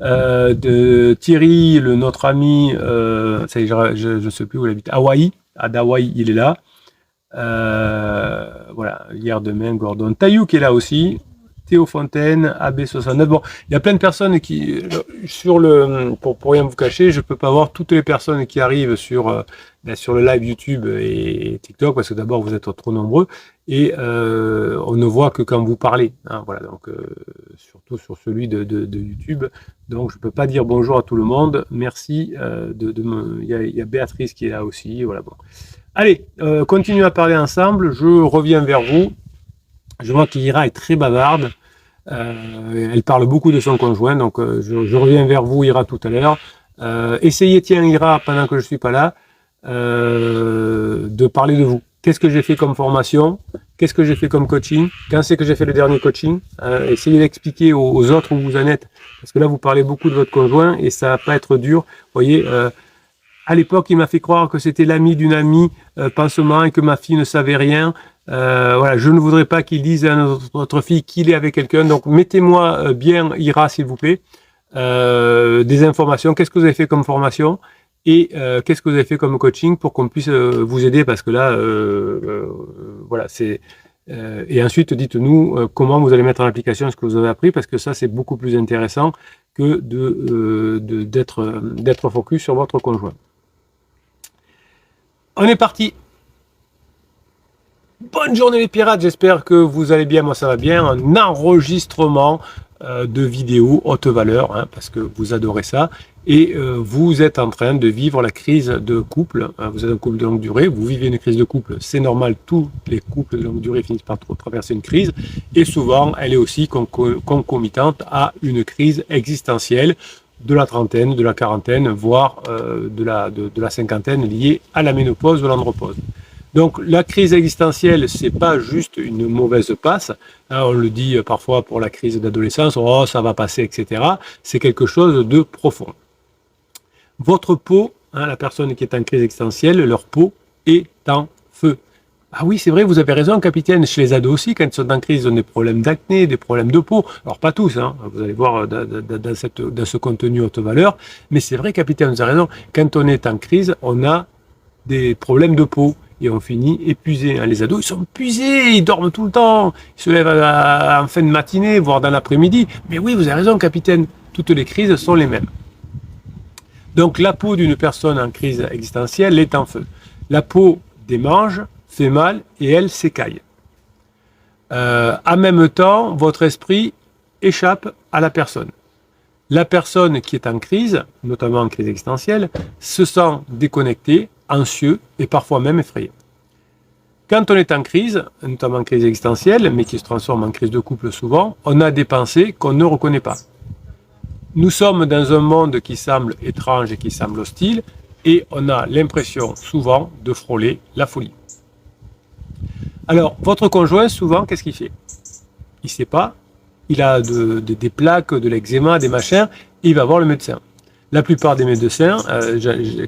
De Thierry, notre ami, je ne sais plus où il habite, Hawaï, d'Hawaï, il est là. Voilà, hier, demain, Gordon. Taillou qui est là aussi. Théo Fontaine, AB69. Bon, il y a plein de personnes qui, pour rien vous cacher, je peux pas voir toutes les personnes qui arrivent sur le live YouTube et TikTok, parce que d'abord vous êtes trop nombreux, et on ne voit que quand vous parlez. Hein, voilà, donc surtout sur celui de YouTube. Donc je peux pas dire bonjour à tout le monde. Merci il y a Béatrice qui est là aussi. Voilà, bon. Allez, continuons à parler ensemble. Je reviens vers vous. Je vois qu'Ira est très bavarde. Elle parle beaucoup de son conjoint, donc je reviens vers vous, Ira, tout à l'heure. Essayez, tiens, Ira, pendant que je suis pas là, de parler de vous. Qu'est-ce que j'ai fait comme formation? Qu'est-ce que j'ai fait comme coaching? Quand c'est que j'ai fait le dernier coaching? Essayez d'expliquer aux autres où vous en êtes, parce que là, vous parlez beaucoup de votre conjoint et ça va pas être dur. Vous voyez, à l'époque, il m'a fait croire que c'était l'ami d'une amie, pansement, et que ma fille ne savait rien. Voilà, je ne voudrais pas qu'il dise à notre fille qu'il est avec quelqu'un. Donc, mettez-moi bien, Ira, s'il vous plaît, des informations. Qu'est-ce que vous avez fait comme formation et qu'est-ce que vous avez fait comme coaching pour qu'on puisse vous aider, parce que là, voilà, c'est. Et ensuite, dites-nous comment vous allez mettre en application ce que vous avez appris, parce que ça, c'est beaucoup plus intéressant que d'être focus sur votre conjoint. On est parti. Bonne journée les pirates, j'espère que vous allez bien, moi ça va bien. Un enregistrement de vidéos haute valeur, hein, parce que vous adorez ça. Et vous êtes en train de vivre la crise de couple. Hein, vous êtes un couple de longue durée, vous vivez une crise de couple, c'est normal, tous les couples de longue durée finissent par traverser une crise. Et souvent, elle est aussi concomitante à une crise existentielle de la trentaine, de la quarantaine, voire de la cinquantaine, liée à la ménopause ou à l'andropause. Donc la crise existentielle, c'est pas juste une mauvaise passe. Hein, on le dit parfois pour la crise d'adolescence, oh ça va passer, etc. C'est quelque chose de profond. Votre peau, hein, la personne qui est en crise existentielle, leur peau est en feu. Ah oui, c'est vrai, vous avez raison, capitaine. Chez les ados aussi, quand ils sont en crise, ils ont des problèmes d'acné, des problèmes de peau. Alors pas tous, hein, vous allez voir dans ce contenu haute valeur. Mais c'est vrai, capitaine, vous avez raison. Quand on est en crise, on a des problèmes de peau. Et on finit épuisé. Hein. Les ados, ils sont épuisés, ils dorment tout le temps, ils se lèvent en fin de matinée, voire dans l'après-midi. Mais oui, vous avez raison, capitaine, toutes les crises sont les mêmes. Donc la peau d'une personne en crise existentielle est en feu. La peau démange, fait mal et elle s'écaille. En même temps, votre esprit échappe à la personne. La personne qui est en crise, notamment en crise existentielle, se sent déconnectée, anxieux et parfois même effrayé. Quand on est en crise, notamment en crise existentielle, mais qui se transforme en crise de couple souvent, on a des pensées qu'on ne reconnaît pas. Nous sommes dans un monde qui semble étrange et qui semble hostile, et on a l'impression souvent de frôler la folie. Alors, votre conjoint, souvent, qu'est-ce qu'il fait? Il ne sait pas, il a des plaques, de l'eczéma, des machins, et il va voir le médecin. La plupart des médecins,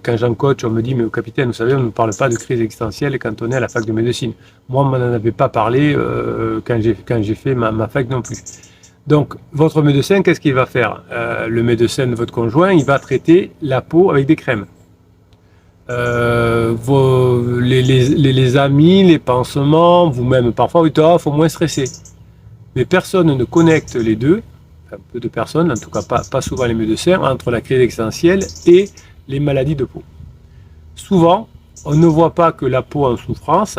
quand j'en coach, on me dit, mais capitaine, vous savez, on ne parle pas de crise existentielle quand on est à la fac de médecine. Moi, on m'en avait pas parlé quand j'ai fait ma fac non plus. Donc, votre médecin, qu'est-ce qu'il va faire? Le médecin de votre conjoint, il va traiter la peau avec des crèmes. Les amis, les pansements, vous-même, parfois, il faut moins stresser. Mais personne ne connecte les deux. peu de personnes, en tout cas pas souvent les médecins, entre la crise existentielle et les maladies de peau. Souvent, on ne voit pas que la peau en souffrance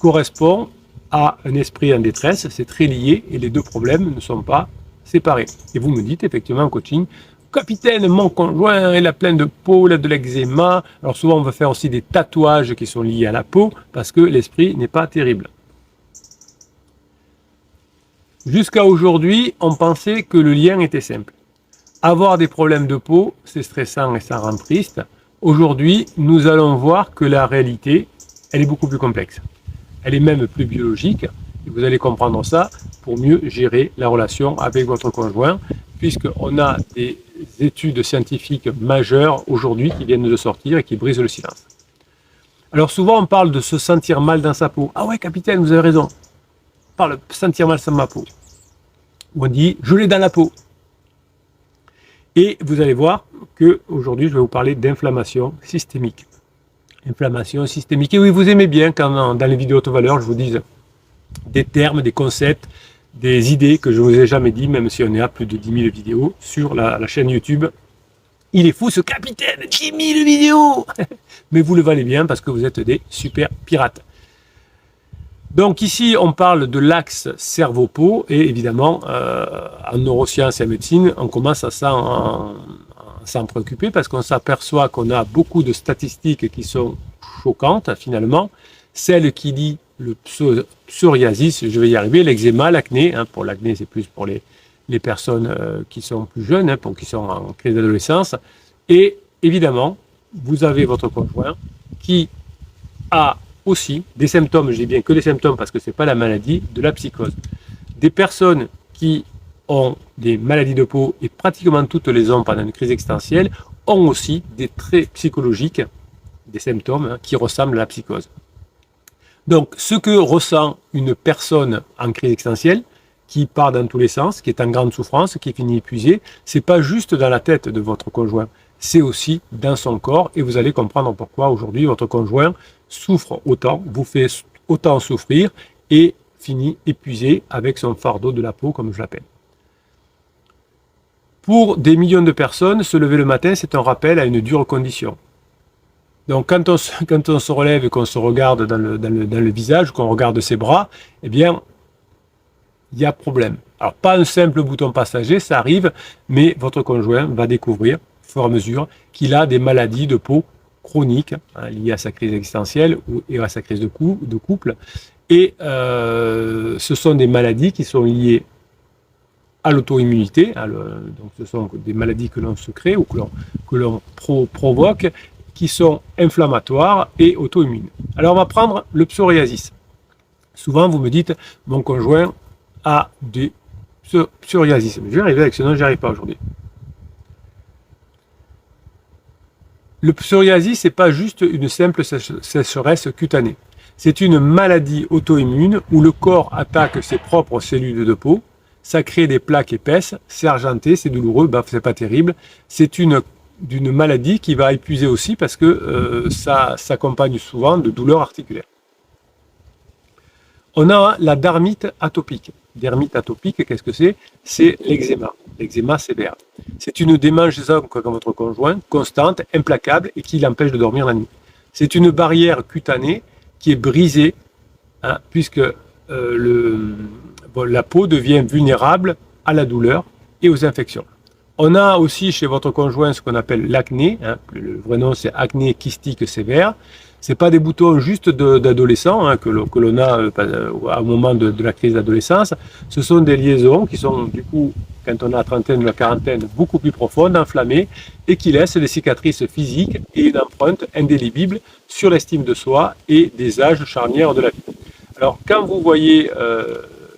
correspond à un esprit en détresse, c'est très lié et les deux problèmes ne sont pas séparés. Et vous me dites effectivement en coaching, capitaine, mon conjoint, il a plein de peau, il a de l'eczéma. Alors souvent on va faire aussi des tatouages qui sont liés à la peau parce que l'esprit n'est pas terrible. Jusqu'à aujourd'hui, on pensait que le lien était simple. Avoir des problèmes de peau, c'est stressant et ça rend triste. Aujourd'hui, nous allons voir que la réalité, elle est beaucoup plus complexe. Elle est même plus biologique. Et vous allez comprendre ça pour mieux gérer la relation avec votre conjoint, puisqu'on a des études scientifiques majeures aujourd'hui qui viennent de sortir et qui brisent le silence. Alors souvent, on parle de se sentir mal dans sa peau. Ah ouais, capitaine, vous avez raison. On parle de sentir mal dans ma peau. Ou on dit, je l'ai dans la peau. Et vous allez voir qu'aujourd'hui, je vais vous parler d'inflammation systémique. Inflammation systémique. Et oui, vous aimez bien quand dans les vidéos haute valeur, je vous dise des termes, des concepts, des idées que je ne vous ai jamais dit, même si on est à plus de 10 000 vidéos sur la chaîne YouTube. Il est fou ce capitaine, 10 000 vidéos. Mais vous le valez bien parce que vous êtes des super pirates. Donc ici, on parle de l'axe cerveau-peau et évidemment, en neurosciences et en médecine, on commence à s'en préoccuper parce qu'on s'aperçoit qu'on a beaucoup de statistiques qui sont choquantes finalement. Celle qui dit le psoriasis, je vais y arriver, l'eczéma, l'acné, pour l'acné c'est plus pour les personnes qui sont plus jeunes, qui sont en crise d'adolescence. Et évidemment, vous avez votre conjoint qui a aussi des symptômes, je dis bien que les symptômes parce que ce n'est pas la maladie, de la psychose. Des personnes qui ont des maladies de peau, et pratiquement toutes les ont pendant une crise existentielle, ont aussi des traits psychologiques, des symptômes qui ressemblent à la psychose. Donc, ce que ressent une personne en crise existentielle, qui part dans tous les sens, qui est en grande souffrance, qui finit épuisé, c'est pas juste dans la tête de votre conjoint, c'est aussi dans son corps, et vous allez comprendre pourquoi aujourd'hui votre conjoint souffre autant, vous fait autant souffrir, et finit épuisé avec son fardeau de la peau, comme je l'appelle. Pour des millions de personnes, se lever le matin, c'est un rappel à une dure condition. Donc quand on se relève et qu'on se regarde dans le visage, qu'on regarde ses bras, eh bien, il y a problème. Alors pas un simple bouton passager, ça arrive, mais votre conjoint va découvrir, au fur et à mesure, qu'il a des maladies de peau chroniques, liées à sa crise existentielle et à sa crise de couple. Et ce sont des maladies qui sont liées à l'auto-immunité, donc ce sont des maladies que l'on se crée ou que l'on provoque, qui sont inflammatoires et auto-immunes. Alors on va prendre le psoriasis. Souvent vous me dites, mon conjoint a des psoriasis. Mais je vais arriver avec ce nom, j'y arrive pas aujourd'hui. Le psoriasis, c'est pas juste une simple sécheresse cutanée. C'est une maladie auto-immune où le corps attaque ses propres cellules de peau. Ça crée des plaques épaisses, c'est argenté, c'est douloureux, c'est pas terrible. C'est d'une maladie qui va épuiser aussi parce que ça s'accompagne souvent de douleurs articulaires. On a la dermite atopique. Dermite atopique, qu'est-ce que c'est? C'est l'eczéma, l'eczéma sévère. C'est une démangeaison comme votre conjoint, constante, implacable et qui l'empêche de dormir la nuit. C'est une barrière cutanée qui est brisée, puisque la peau devient vulnérable à la douleur et aux infections. On a aussi chez votre conjoint ce qu'on appelle l'acné, le vrai nom c'est acné kystique sévère. Ce n'est pas des boutons juste d'adolescents que l'on a au moment de la crise d'adolescence. Ce sont des liaisons qui sont du coup, quand on a la trentaine ou la quarantaine, beaucoup plus profondes, enflammées, et qui laissent des cicatrices physiques et une empreinte indélébile sur l'estime de soi et des âges charnières de la vie. Alors quand vous voyez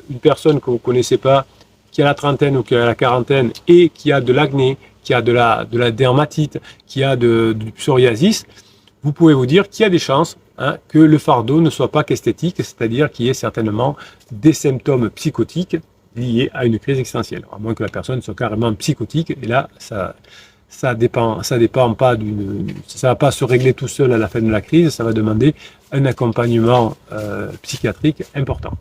une personne que vous ne connaissez pas, qui a la trentaine ou qui a la quarantaine, et qui a de l'acné, qui a de la dermatite, qui a du psoriasis, vous pouvez vous dire qu'il y a des chances que le fardeau ne soit pas qu'esthétique, c'est-à-dire qu'il y ait certainement des symptômes psychotiques liés à une crise existentielle. À moins que la personne soit carrément psychotique, et là, ça dépend pas ça va pas se régler tout seul à la fin de la crise, ça va demander un accompagnement psychiatrique important.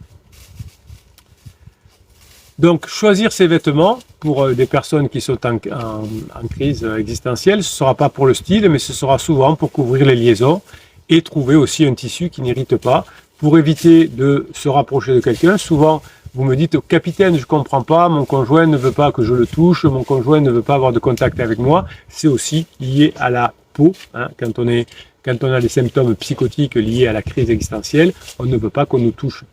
Donc, choisir ses vêtements pour des personnes qui sont en crise existentielle, ce ne sera pas pour le style, mais ce sera souvent pour couvrir les liaisons et trouver aussi un tissu qui n'irrite pas pour éviter de se rapprocher de quelqu'un. Souvent, vous me dites, capitaine, je ne comprends pas, mon conjoint ne veut pas que je le touche, mon conjoint ne veut pas avoir de contact avec moi. C'est aussi lié à la peau. Hein. Quand on a des symptômes psychotiques liés à la crise existentielle, on ne veut pas qu'on nous touche.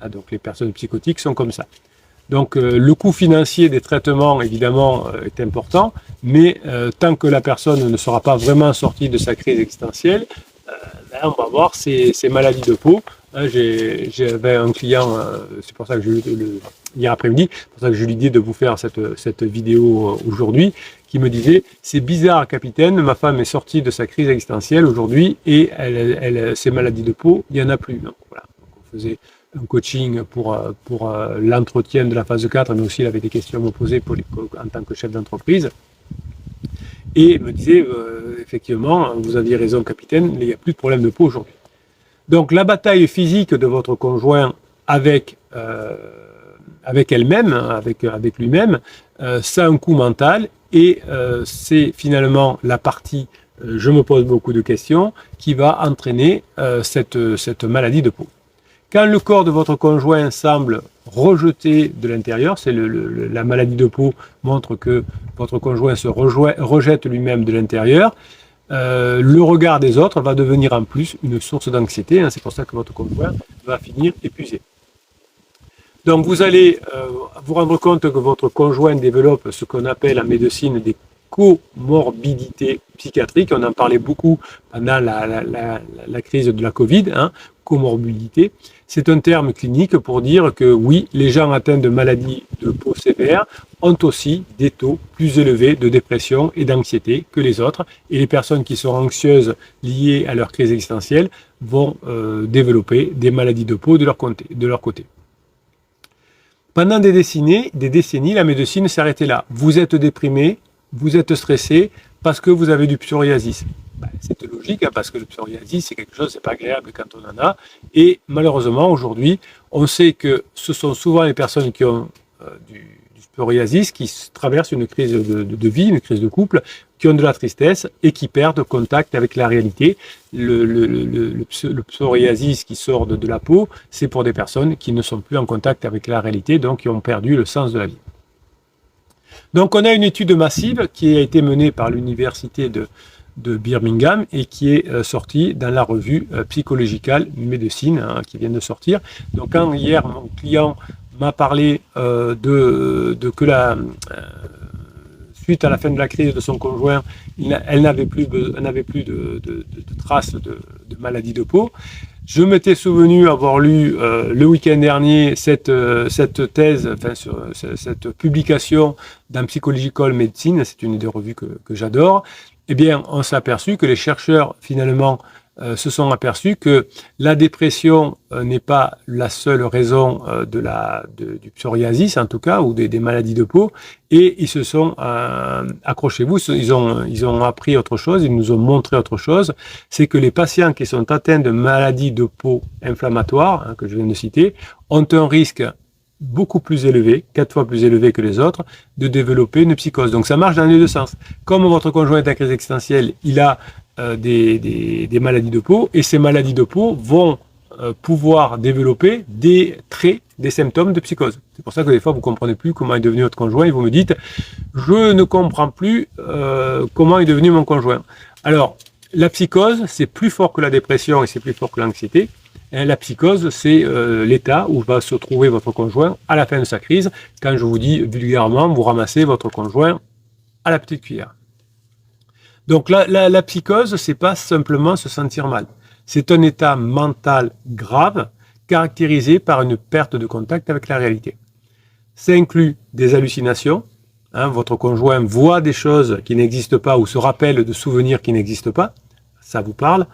Hein. Donc, les personnes psychotiques sont comme ça. Donc le coût financier des traitements, évidemment, est important, mais tant que la personne ne sera pas vraiment sortie de sa crise existentielle, on va voir ces maladies de peau. Hein, j'avais un client, c'est pour ça que hier après-midi, c'est pour ça que je lui dis de vous faire cette vidéo aujourd'hui, qui me disait, c'est bizarre capitaine, ma femme est sortie de sa crise existentielle aujourd'hui et ces maladies de peau, il n'y en a plus. Donc voilà, donc, on faisait un coaching pour l'entretien de la phase 4, mais aussi il avait des questions à me poser en tant que chef d'entreprise. Et il me disait, effectivement, vous aviez raison capitaine, il n'y a plus de problème de peau aujourd'hui. Donc la bataille physique de votre conjoint avec elle-même, avec lui-même, ça a un coût mental et c'est finalement la partie, je me pose beaucoup de questions, qui va entraîner cette maladie de peau. Quand le corps de votre conjoint semble rejeté de l'intérieur, c'est la maladie de peau montre que votre conjoint se rejette lui-même de l'intérieur, le regard des autres va devenir en plus une source d'anxiété. Hein, c'est pour ça que votre conjoint va finir épuisé. Donc vous allez vous rendre compte que votre conjoint développe ce qu'on appelle en médecine des comorbidités psychiatriques. On en parlait beaucoup pendant la crise de la Covid, hein, comorbidité. C'est un terme clinique pour dire que oui, les gens atteints de maladies de peau sévères ont aussi des taux plus élevés de dépression et d'anxiété que les autres. Et les personnes qui sont anxieuses liées à leur crise existentielle vont développer des maladies de peau de leur côté. Pendant des décennies, la médecine s'est arrêtée là. Vous êtes déprimé, vous êtes stressé parce que vous avez du psoriasis. C'est logique, hein, parce que le psoriasis, c'est quelque chose, c'est pas agréable quand on en a. Et malheureusement, aujourd'hui, on sait que ce sont souvent les personnes qui ont du psoriasis qui traversent une crise de vie, une crise de couple, qui ont de la tristesse et qui perdent contact avec la réalité. Le psoriasis qui sort de la peau, c'est pour des personnes qui ne sont plus en contact avec la réalité, donc qui ont perdu le sens de la vie. Donc on a une étude massive qui a été menée par l'université de Birmingham et qui est sortie dans la revue Psychological Medicine, hein, qui vient de sortir. Donc quand hier mon client m'a parlé suite à la fin de la crise de son conjoint, elle n'avait plus de traces de maladie de peau. Je m'étais souvenu avoir lu le week-end dernier cette thèse, enfin cette publication dans Psychological Medicine, c'est une des revues que j'adore. Eh bien, on s'est aperçu que les chercheurs, finalement, se sont aperçus que la dépression n'est pas la seule raison du psoriasis, en tout cas, ou des maladies de peau, et ils se sont, accrochez-vous, ils ont appris autre chose, ils nous ont montré autre chose, c'est que les patients qui sont atteints de maladies de peau inflammatoires, hein, que je viens de citer, ont un risque beaucoup plus élevé, 4 fois plus élevé que les autres, de développer une psychose. Donc ça marche dans les deux sens. Comme votre conjoint est en crise existentielle, il a des maladies de peau, et ces maladies de peau vont pouvoir développer des traits, des symptômes de psychose. C'est pour ça que des fois vous ne comprenez plus comment est devenu votre conjoint et vous me dites je ne comprends plus comment est devenu mon conjoint. Alors la psychose, c'est plus fort que la dépression et c'est plus fort que l'anxiété. La psychose, c'est l'état où va se trouver votre conjoint à la fin de sa crise. Quand je vous dis vulgairement, vous ramassez votre conjoint à la petite cuillère. Donc la psychose, c'est pas simplement se sentir mal. C'est un état mental grave caractérisé par une perte de contact avec la réalité. Ça inclut des hallucinations. Hein, votre conjoint voit des choses qui n'existent pas ou se rappelle de souvenirs qui n'existent pas. Ça vous parle.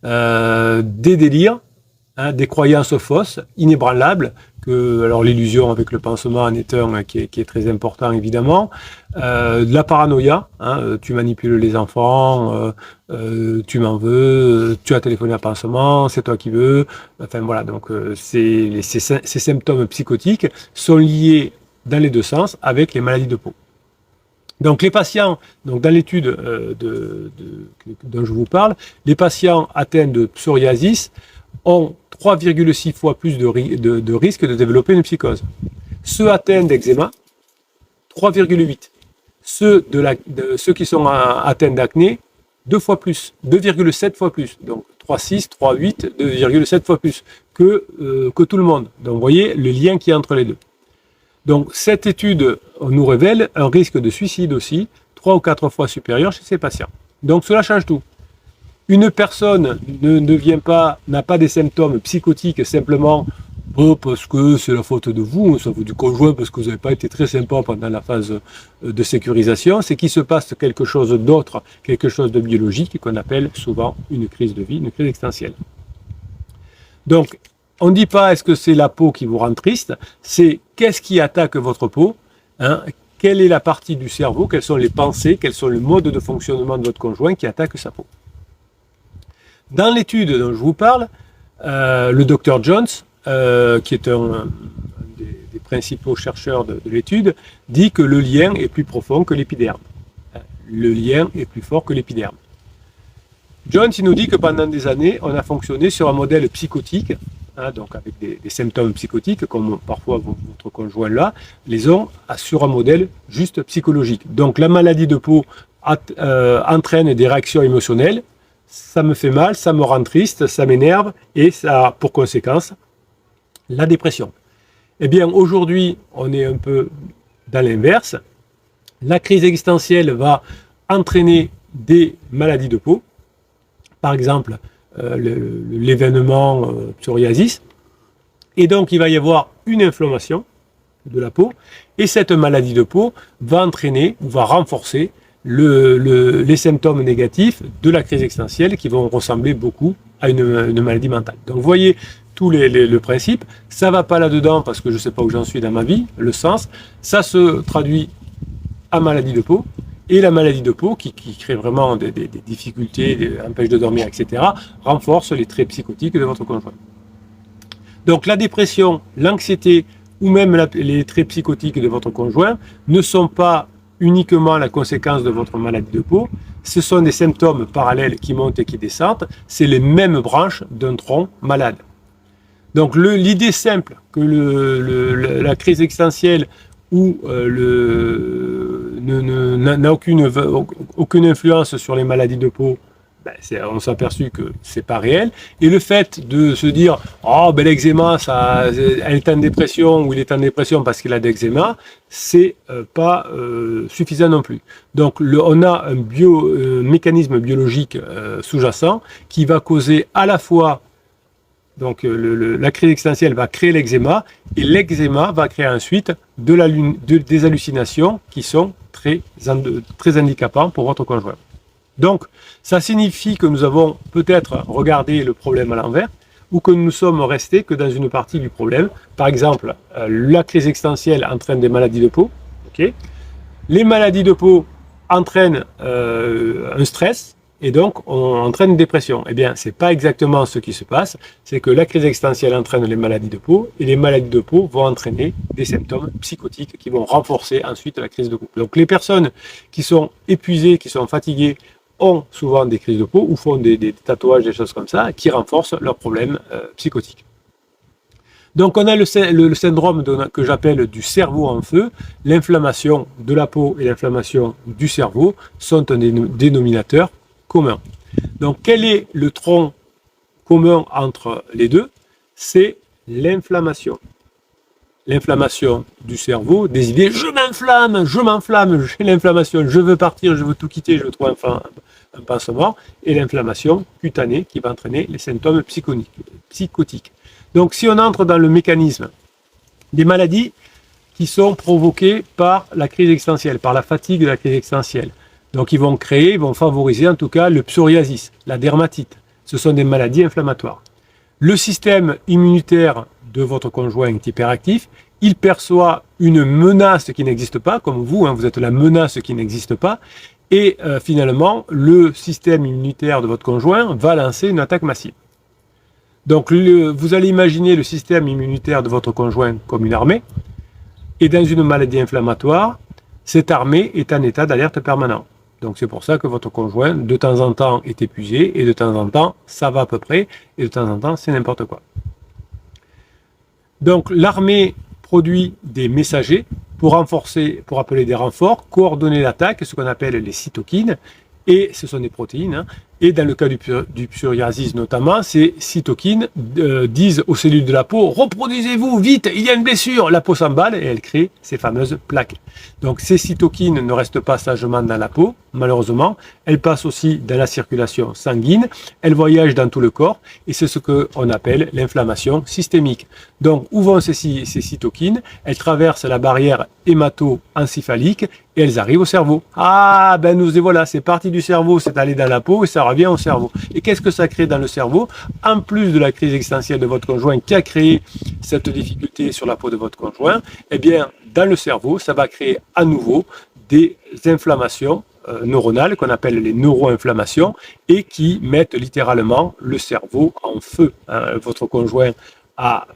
Des délires. Hein, des croyances fausses, inébranlables, alors l'illusion avec le pansement en est un qui est très important évidemment, de la paranoïa, hein, tu manipules les enfants, tu m'en veux, tu as téléphoné à pansement, c'est toi qui veux, enfin voilà, donc ces symptômes psychotiques sont liés dans les deux sens avec les maladies de peau. Donc les patients, donc dans l'étude dont je vous parle, les patients atteints de psoriasis ont 3,6 fois plus de risque de développer une psychose. Ceux atteints d'eczéma, 3,8. Ceux qui sont atteints d'acné, 2 fois plus, 2,7 fois plus. Donc 3,6, 3,8, 2,7 fois plus que tout le monde. Donc vous voyez le lien qui est entre les deux. Donc cette étude nous révèle un risque de suicide aussi, 3 ou 4 fois supérieur chez ces patients. Donc cela change tout. Une personne n'a pas des symptômes psychotiques simplement parce que c'est la faute de vous, ça vaut du conjoint parce que vous n'avez pas été très sympa pendant la phase de sécurisation, c'est qu'il se passe quelque chose d'autre, quelque chose de biologique qu'on appelle souvent une crise de vie, une crise existentielle. Donc, on ne dit pas est-ce que c'est la peau qui vous rend triste, c'est qu'est-ce qui attaque votre peau, hein, quelle est la partie du cerveau, quelles sont les pensées, quels sont les modes de fonctionnement de votre conjoint qui attaquent sa peau. Dans l'étude dont je vous parle, le Dr Jones, qui est un des principaux chercheurs de l'étude, dit que le lien est plus profond que l'épiderme. Le lien est plus fort que l'épiderme. Jones, il nous dit que pendant des années, on a fonctionné sur un modèle psychotique, hein, donc avec des symptômes psychotiques, comme parfois votre conjoint là, les ont sur un modèle juste psychologique. Donc la maladie de peau entraîne des réactions émotionnelles, ça me fait mal, ça me rend triste, ça m'énerve, et ça a pour conséquence la dépression. Eh bien, aujourd'hui, on est un peu dans l'inverse. La crise existentielle va entraîner des maladies de peau, par exemple l'événement psoriasis, et donc il va y avoir une inflammation de la peau, et cette maladie de peau va entraîner ou va renforcer les symptômes négatifs de la crise existentielle qui vont ressembler beaucoup à une maladie mentale. Donc vous voyez tout le principe, ça va pas là-dedans parce que je ne sais pas où j'en suis dans ma vie, le sens, ça se traduit à maladie de peau, et la maladie de peau qui crée vraiment des difficultés, empêche de dormir, etc., renforce les traits psychotiques de votre conjoint. Donc la dépression, l'anxiété ou même les traits psychotiques de votre conjoint ne sont pas uniquement la conséquence de votre maladie de peau, ce sont des symptômes parallèles qui montent et qui descendent, c'est les mêmes branches d'un tronc malade. Donc l'idée simple que la crise existentielle ou n'a aucune influence sur les maladies de peau, ben on s'est aperçu que c'est pas réel. Et le fait de se dire oh ben l'eczéma, elle est en dépression ou il est en dépression parce qu'il a d'eczéma, c'est pas suffisant non plus. Donc on a un mécanisme biologique sous-jacent qui va causer à la fois donc la crise existentielle va créer l'eczéma et l'eczéma va créer ensuite des hallucinations qui sont très handicapants pour votre conjoint. Donc ça signifie que nous avons peut-être regardé le problème à l'envers ou que nous sommes restés que dans une partie du problème. Par exemple, la crise existentielle entraîne des maladies de peau. Okay. Les maladies de peau entraînent un stress. Et donc, on entraîne une dépression. Eh bien, c'est pas exactement ce qui se passe. C'est que la crise existentielle entraîne les maladies de peau, et les maladies de peau vont entraîner des symptômes psychotiques qui vont renforcer ensuite la crise de peau. Donc, les personnes qui sont épuisées, qui sont fatiguées, ont souvent des crises de peau ou font des tatouages, des choses comme ça, qui renforcent leurs problèmes psychotiques. Donc, on a le syndrome que j'appelle du cerveau en feu. L'inflammation de la peau et l'inflammation du cerveau sont un dénominateur commun. Donc, quel est le tronc commun entre les deux? C'est l'inflammation. L'inflammation du cerveau, des idées, je m'enflamme, j'ai l'inflammation, je veux partir, je veux tout quitter, je veux trouver un pansement, et l'inflammation cutanée qui va entraîner les symptômes psychotiques. Donc, si on entre dans le mécanisme des maladies qui sont provoquées par la crise existentielle, par la fatigue de la crise existentielle, donc ils vont favoriser en tout cas le psoriasis, la dermatite. Ce sont des maladies inflammatoires. Le système immunitaire de votre conjoint est hyperactif. Il perçoit une menace qui n'existe pas, comme vous, vous êtes la menace qui n'existe pas. Et finalement, le système immunitaire de votre conjoint va lancer une attaque massive. Donc vous allez imaginer le système immunitaire de votre conjoint comme une armée. Et dans une maladie inflammatoire, cette armée est en état d'alerte permanent. Donc c'est pour ça que votre conjoint, de temps en temps, est épuisé, et de temps en temps, ça va à peu près, et de temps en temps, c'est n'importe quoi. Donc l'armée produit des messagers pour renforcer, pour appeler des renforts, coordonner l'attaque, ce qu'on appelle les cytokines, et ce sont des protéines, hein. Et dans le cas du psoriasis notamment, ces cytokines disent aux cellules de la peau, reproduisez-vous vite, il y a une blessure, la peau s'emballe et elle crée ces fameuses plaques. Donc ces cytokines ne restent pas sagement dans la peau, malheureusement, elles passent aussi dans la circulation sanguine, elles voyagent dans tout le corps et c'est ce qu'on appelle l'inflammation systémique. Donc où vont ces cytokines? Elles traversent la barrière hémato-encéphalique et elles arrivent au cerveau. Ah ben nous et voilà, c'est parti du cerveau, c'est allé dans la peau et ça revient au cerveau. Et qu'est-ce que ça crée dans le cerveau? En plus de la crise existentielle de votre conjoint qui a créé cette difficulté sur la peau de votre conjoint, eh bien dans le cerveau, ça va créer à nouveau des inflammations neuronales qu'on appelle les neuroinflammations et qui mettent littéralement le cerveau en feu. Votre conjoint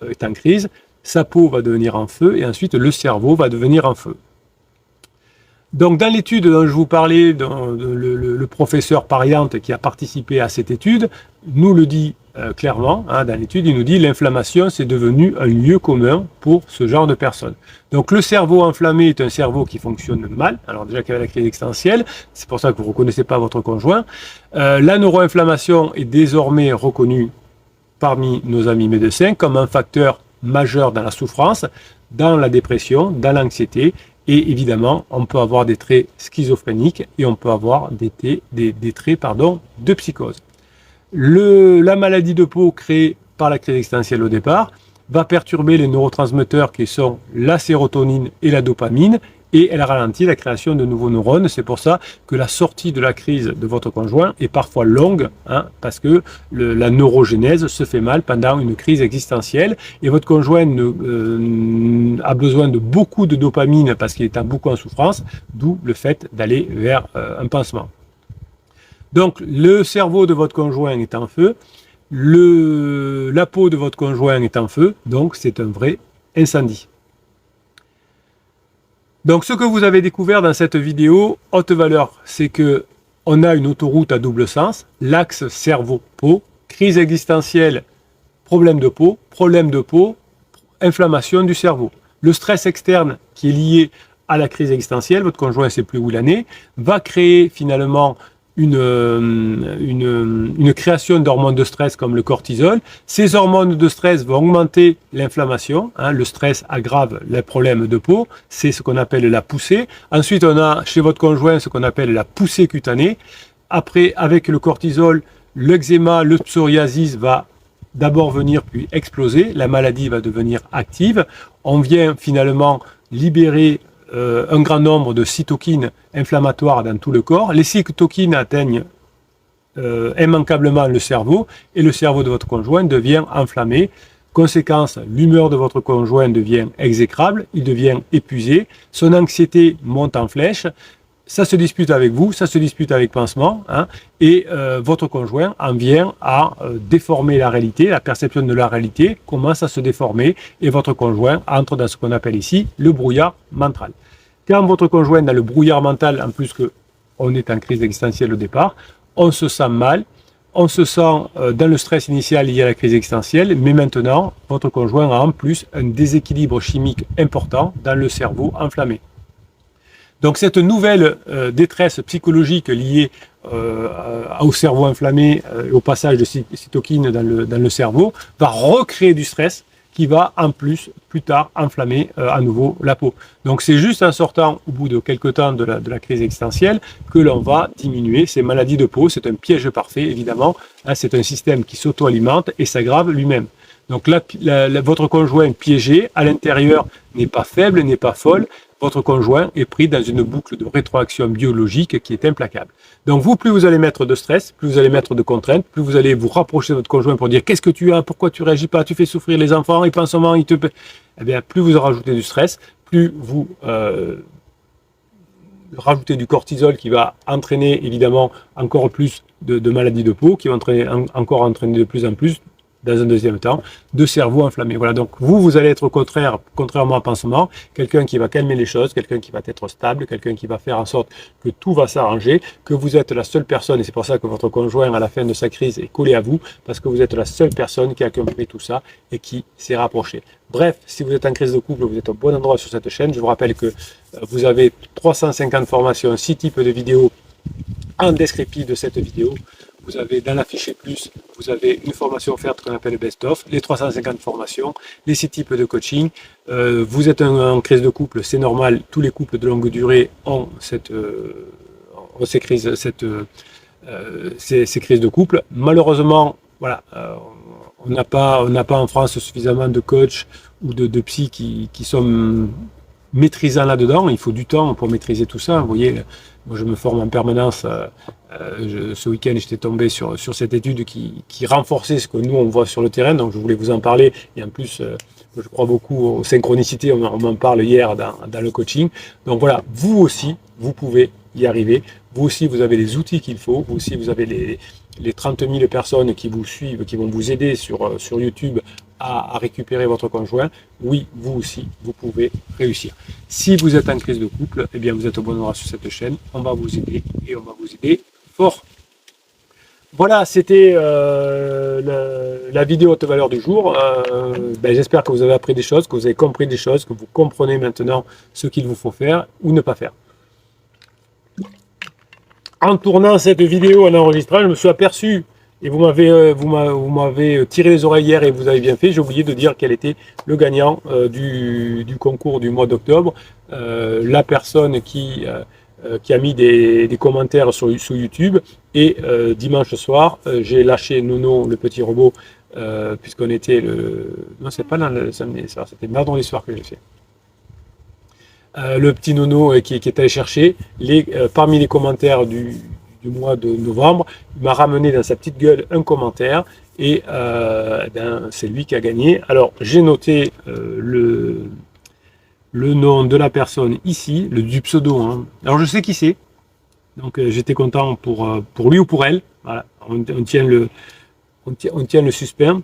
est en crise, sa peau va devenir en feu et ensuite le cerveau va devenir en feu. Donc dans l'étude dont je vous parlais, le professeur Pariante qui a participé à cette étude nous le dit clairement, hein, dans l'étude, il nous dit l'inflammation c'est devenu un lieu commun pour ce genre de personnes. Donc le cerveau enflammé est un cerveau qui fonctionne mal, alors déjà qu'il y avait la crise existentielle, c'est pour ça que vous ne reconnaissez pas votre conjoint. La neuroinflammation est désormais reconnue parmi nos amis médecins comme un facteur majeur dans la souffrance, dans la dépression, dans l'anxiété. Et évidemment, on peut avoir des traits schizophréniques et on peut avoir des traits de psychose. La maladie de peau créée par la crise existentielle au départ va perturber les neurotransmetteurs qui sont la sérotonine et la dopamine et elle ralentit la création de nouveaux neurones. C'est pour ça que la sortie de la crise de votre conjoint est parfois longue, hein, parce que la neurogénèse se fait mal pendant une crise existentielle et votre conjoint a besoin de beaucoup de dopamine parce qu'il est beaucoup en souffrance, d'où le fait d'aller vers un pansement. Donc le cerveau de votre conjoint est en feu, la peau de votre conjoint est en feu, donc c'est un vrai incendie. Donc ce que vous avez découvert dans cette vidéo, haute valeur, c'est que on a une autoroute à double sens, l'axe cerveau-peau, crise existentielle, problème de peau, inflammation du cerveau. Le stress externe qui est lié à la crise existentielle, votre conjoint ne sait plus où il en est, va créer finalement une création d'hormones de stress comme le cortisol. Ces hormones de stress vont augmenter l'inflammation, hein, le stress aggrave les problèmes de peau, c'est ce qu'on appelle la poussée. Ensuite, on a chez votre conjoint ce qu'on appelle la poussée cutanée. Après, avec le cortisol, l'eczéma, le psoriasis va d'abord venir puis exploser, la maladie va devenir active. On vient finalement libérer un grand nombre de cytokines inflammatoires dans tout le corps. Les cytokines atteignent immanquablement le cerveau et le cerveau de votre conjoint devient enflammé. Conséquence, l'humeur de votre conjoint devient exécrable, il devient épuisé, son anxiété monte en flèche, ça se dispute avec vous, ça se dispute avec pansement, hein, et votre conjoint en vient à déformer la réalité, la perception de la réalité commence à se déformer et votre conjoint entre dans ce qu'on appelle ici le brouillard mental. Quand votre conjoint est dans le brouillard mental, en plus qu'on est en crise existentielle au départ, on se sent mal, on se sent dans le stress initial lié à la crise existentielle, mais maintenant, votre conjoint a en plus un déséquilibre chimique important dans le cerveau enflammé. Donc cette nouvelle détresse psychologique liée au cerveau inflammé et au passage de cytokines dans le cerveau va recréer du stress qui va en plus tard enflammer à nouveau la peau. Donc c'est juste en sortant au bout de quelques temps de la crise existentielle que l'on va diminuer ces maladies de peau. C'est un piège parfait évidemment, hein, c'est un système qui s'auto-alimente et s'aggrave lui-même. Donc votre conjoint piégé à l'intérieur n'est pas faible, n'est pas folle. Votre conjoint est pris dans une boucle de rétroaction biologique qui est implacable. Donc vous, plus vous allez mettre de stress, plus vous allez mettre de contraintes, plus vous allez vous rapprocher de votre conjoint pour dire qu'est-ce que tu as, pourquoi tu réagis pas, tu fais souffrir les enfants, ils pensent seulement, eh bien, plus vous rajoutez du stress, plus vous rajoutez du cortisol qui va entraîner évidemment encore plus de maladies de peau, qui va encore entraîner de plus en plus dans un deuxième temps, de cerveau enflammé. Voilà, donc vous allez être au contraire, contrairement à Pansement, quelqu'un qui va calmer les choses, quelqu'un qui va être stable, quelqu'un qui va faire en sorte que tout va s'arranger, que vous êtes la seule personne, et c'est pour ça que votre conjoint à la fin de sa crise est collé à vous, parce que vous êtes la seule personne qui a compris tout ça et qui s'est rapprochée. Bref, si vous êtes en crise de couple, vous êtes au bon endroit sur cette chaîne. Je vous rappelle que vous avez 350 formations, 6 types de vidéos en descriptif de cette vidéo. Vous avez dans la fichier plus, vous avez une formation offerte qu'on appelle le best-of, les 350 formations, les 6 types de coaching. Vous êtes en crise de couple, c'est normal, tous les couples de longue durée ont ces crises de couple. Malheureusement, voilà, on n'a pas en France suffisamment de coachs ou de psy qui sont maîtrisants là-dedans. Il faut du temps pour maîtriser tout ça. Vous voyez, moi je me forme en permanence. Ce week-end, j'étais tombé sur cette étude qui renforçait ce que nous on voit sur le terrain. Donc je voulais vous en parler. Et en plus, je crois beaucoup aux synchronicités. On m'en parle hier dans le coaching. Donc voilà, vous aussi, vous pouvez y arriver. Vous aussi, vous avez les outils qu'il faut. Vous aussi, vous avez les 30 000 personnes qui vous suivent, qui vont vous aider sur YouTube à récupérer votre conjoint. Oui, vous aussi, vous pouvez réussir. Si vous êtes en crise de couple, eh bien vous êtes au bon endroit sur cette chaîne. On va vous aider et on va vous aider fort. Voilà, c'était la vidéo haute valeur du jour. J'espère que vous avez appris des choses, que vous avez compris des choses, que vous comprenez maintenant ce qu'il vous faut faire ou ne pas faire. En tournant cette vidéo, en enregistrant, je me suis aperçu, et vous m'avez tiré les oreilles hier et vous avez bien fait, j'ai oublié de dire quel était le gagnant du concours du mois d'octobre. La personne qui a mis des commentaires sur YouTube, et dimanche soir, j'ai lâché Nono, le petit robot, puisqu'on était non, c'est pas dans le samedi soir, c'était mardi soir que j'ai fait. Le petit Nono qui est allé chercher parmi les commentaires du mois de novembre, il m'a ramené dans sa petite gueule un commentaire et c'est lui qui a gagné. Alors j'ai noté le nom de la personne ici, du pseudo. Hein. Alors je sais qui c'est, donc j'étais content pour lui ou pour elle. Voilà, on tient le suspense.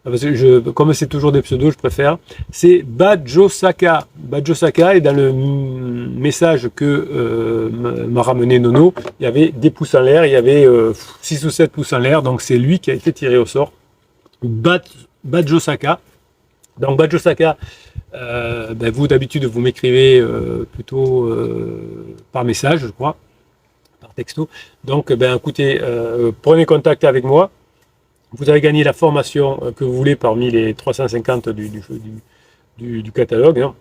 Parce que comme c'est toujours des pseudos, je préfère. C'est Bajosaka. Bajosaka, et dans le message que m'a ramené Nono, il y avait des pouces en l'air, il y avait 6 ou 7 pouces en l'air, donc c'est lui qui a été tiré au sort. Bajosaka. Donc Bajosaka, vous d'habitude vous m'écrivez plutôt par message, je crois, par texto. Donc écoutez, prenez contact avec moi. Vous avez gagné la formation que vous voulez parmi les 350 du catalogue. Hein.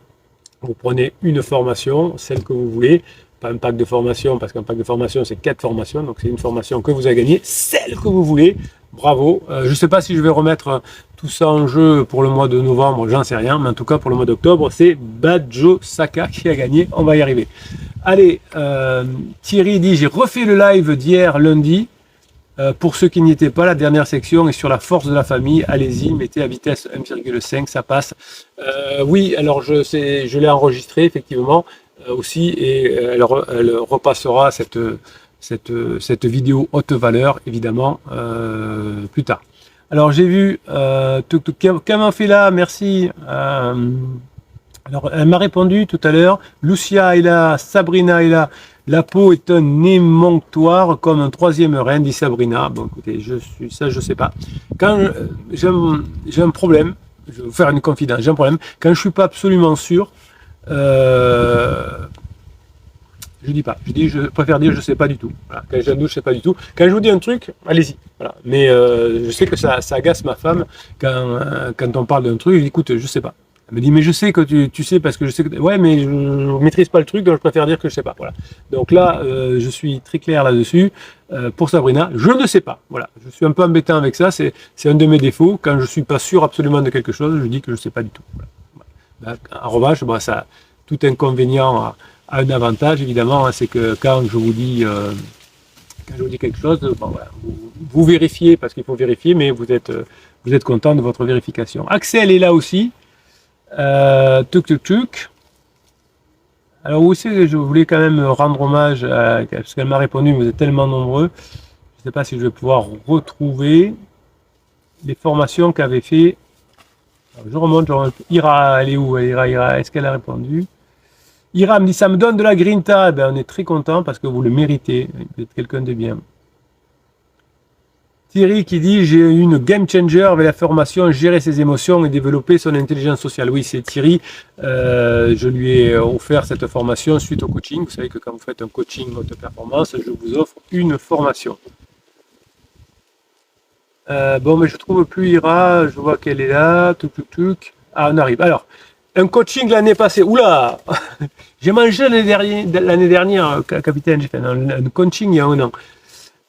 Vous prenez une formation, celle que vous voulez, pas un pack de formation, parce qu'un pack de formation c'est 4 formations, donc c'est une formation que vous avez gagnée, celle que vous voulez. Bravo. Je ne sais pas si je vais remettre tout ça en jeu pour le mois de novembre, j'en sais rien, mais en tout cas pour le mois d'octobre, c'est Bajosaka qui a gagné. On va y arriver. Allez, Thierry dit, j'ai refait le live d'hier lundi. Pour ceux qui n'y étaient pas, la dernière section est sur la force de la famille. Allez-y, mettez à vitesse 1,5, ça passe. Oui, alors je l'ai enregistré effectivement aussi, et elle repassera cette vidéo haute valeur évidemment plus tard. Alors j'ai vu Comment fait là, merci. Alors elle m'a répondu tout à l'heure. Lucia est là, Sabrina est là. La peau est un émonctoire comme un troisième rein, dit Sabrina. Bon, écoutez, je sais pas. Quand j'ai un problème, je vais vous faire une confidence, j'ai un problème. Quand je suis pas absolument sûr, je dis pas. Je préfère dire je sais pas du tout. Voilà. Quand j'ai un doute, je sais pas du tout. Quand je vous dis un truc, allez-y. Voilà. Mais je sais que ça agace ma femme quand on parle d'un truc. Écoute, je sais pas. Elle me dit, mais je sais que tu sais, parce que je sais que... Ouais, mais je ne maîtrise pas le truc, donc je préfère dire que je ne sais pas. Voilà. Donc là, je suis très clair là-dessus. Pour Sabrina, je ne sais pas. Voilà. Je suis un peu embêtant avec ça. C'est un de mes défauts. Quand je ne suis pas sûr absolument de quelque chose, je dis que je ne sais pas du tout. Voilà. En revanche, ça, tout inconvénient a un avantage, évidemment. Hein, c'est que quand je vous dis quelque chose, voilà, vous vérifiez, parce qu'il faut vérifier, mais vous êtes content de votre vérification. Axel est là aussi. Alors aussi, je voulais quand même rendre hommage parce qu'elle m'a répondu, vous êtes tellement nombreux, je ne sais pas si je vais pouvoir retrouver. les formations qu'avait fait. Alors, je remonte. Ira, elle est où? Ira, est-ce qu'elle a répondu? Ira me dit, ça me donne de la grinta. Ben, on est très content parce que vous le méritez. Vous êtes quelqu'un de bien. Thierry qui dit, j'ai eu une game changer avec la formation gérer ses émotions et développer son intelligence sociale. Oui, c'est Thierry. Je lui ai offert cette formation suite au coaching. Vous savez que quand vous faites un coaching haute performance, je vous offre une formation. Bon, mais je trouve plus Ira. Je vois qu'elle est là. Ah, on arrive. Alors, un coaching l'année passée. Oula, j'ai mangé l'année dernière, capitaine. J'ai fait un coaching il y a un an.